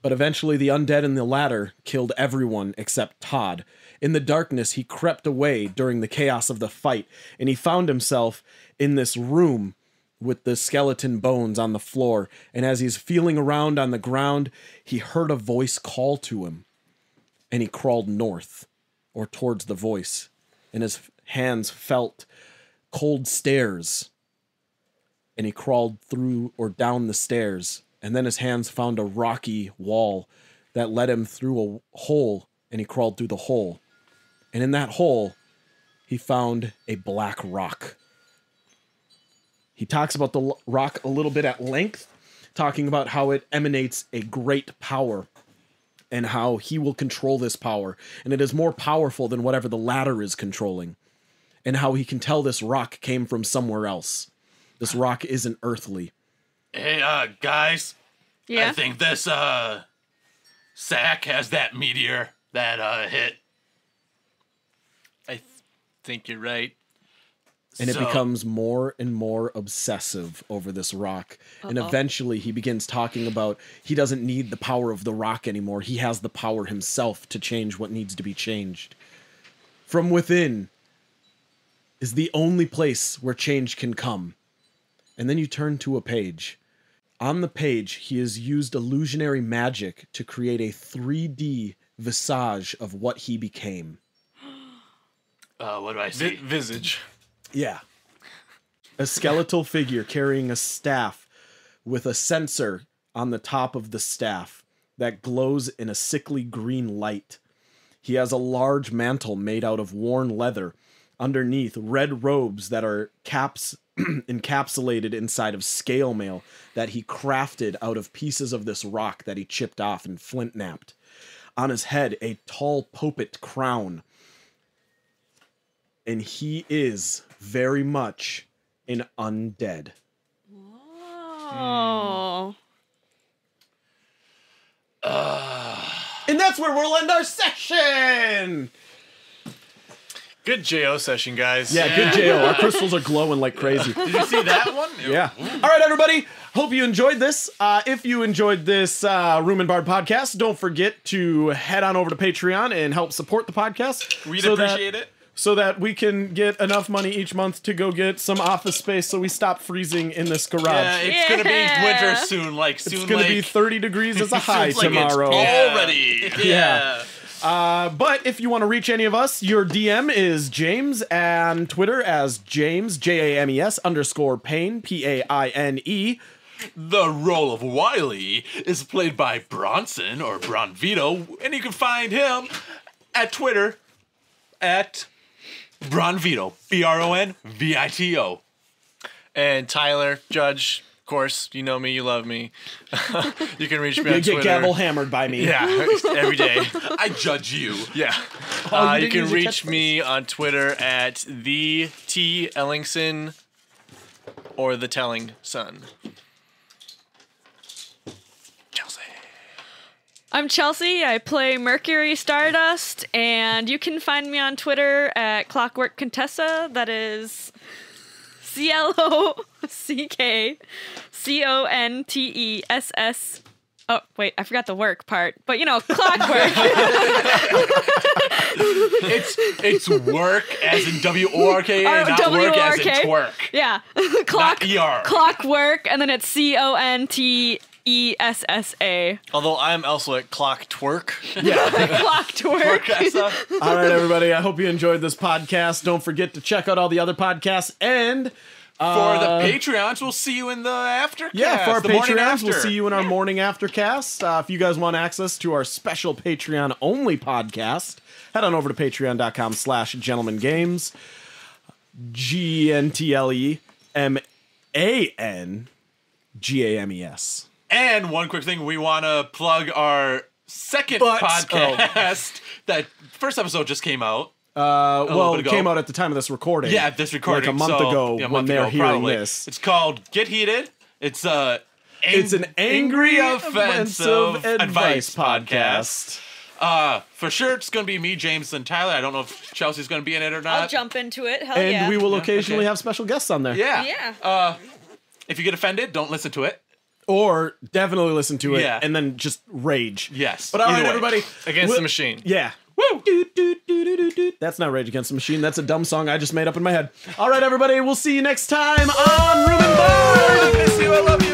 but eventually the undead in the ladder killed everyone except Todd. In the darkness, he crept away during the chaos of the fight, and he found himself in this room with the skeleton bones on the floor. And as he's feeling around on the ground, he heard a voice call to him. And he crawled north, or towards the voice, and his hands felt cold stairs. And he crawled through or down the stairs. And then his hands found a rocky wall that led him through a hole, and he crawled through the hole. And in that hole, he found a black rock. He talks about the rock a little bit at length, talking about how it emanates a great power and how he will control this power. And it is more powerful than whatever the ladder is controlling. And how he can tell this rock came from somewhere else. This rock isn't earthly. Hey, guys. Yeah. I think this, sack has that meteor that, hit. I think you're right. And it So- becomes more and more obsessive over this rock. And eventually he begins talking about he doesn't need the power of the rock anymore. He has the power himself to change what needs to be changed. From within is the only place where change can come. And then you turn to a page. On the page, he has used illusionary magic to create a 3D visage of what he became. What do I see? Visage. Yeah. A skeletal figure carrying a staff with a sensor on the top of the staff that glows in a sickly green light. He has a large mantle made out of worn leather. Underneath, red robes that are encapsulated inside of scale mail that he crafted out of pieces of this rock that he chipped off and flint knapped. On his head, a tall popet crown. And he is very much an undead. Oh. And that's where we'll end our session! Good JO session, guys. Yeah, good JO. Our crystals are glowing like crazy. Did you see that one? Yeah. All right, everybody. Hope you enjoyed this. If you enjoyed this Room and Bard podcast, don't forget to head on over to Patreon and help support the podcast. We'd appreciate it. So that we can get enough money each month to go get some office space so we stop freezing in this garage. Yeah, it's gonna be Yeah. winter soon. It's going to be 30 degrees as a high Seems like it's tomorrow. already. Yeah. But if you want to reach any of us, your DM is James, and Twitter as James, James _Payne, Paine. The role of Wylee is played by Bronson or Bron-vito, and you can find him at Twitter at Bron-vito, Bronvito. And Tyler, Judge, course, you know me, you love me. You can reach me You on get Twitter. gavel hammered by me. Yeah, every day. I judge you. Yeah. Oh, you You didn't can use your reach me on Twitter at the T Ellingson or the Telling Son. Chelsea. I'm Chelsea. I play Mercury Stardust, and you can find me on Twitter at Clockwork Contessa. That is CLOCKCONTESS. Oh, wait, I forgot the work part. But, you know, clockwork. It's work as in W-O-R-K, not work as in W-O-R-K. twerk. Yeah. Not ER. Clockwork, and then it's CONTESSA. Although I'm also at Clock Twerk. Clockwork. All right, everybody. I hope you enjoyed this podcast. Don't forget to check out all the other podcasts. And For the Patreons, we'll see you in the aftercast. yeah, for our the morning Patreons, we'll after. see you in our morning aftercast. If you guys want access to our special Patreon-only podcast, head on over to patreon.com/gentlemangames. GentlemanGames. And one quick thing, we want to plug our second But- podcast. That first episode just came out. Well, bit it ago. came out at the time of this recording. Yeah, this recording. Like a month so- ago yeah, a when month they're ago, hearing probably. this. It's called Get Heated. It's It's an angry, offensive advice podcast. For sure, it's going to be me, James, and Tyler. I don't know if Chelsea's going to be in it or not. I'll jump into it. Hell And yeah. we will occasionally okay. have special guests on there. Yeah. Yeah. If you get offended, don't listen to it. Or definitely listen to it Yeah. and then just rage. Yes. But all Either right, way. everybody. Against We'll- the Machine. Yeah. Woo! That's not Rage Against the Machine. That's a dumb song I just made up in my head. All right, everybody. We'll see you next time on Room and Bar. I miss you. I love you.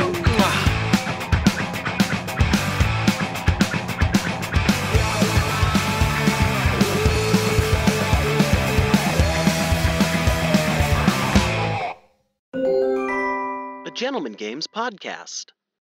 A Gentleman Games podcast.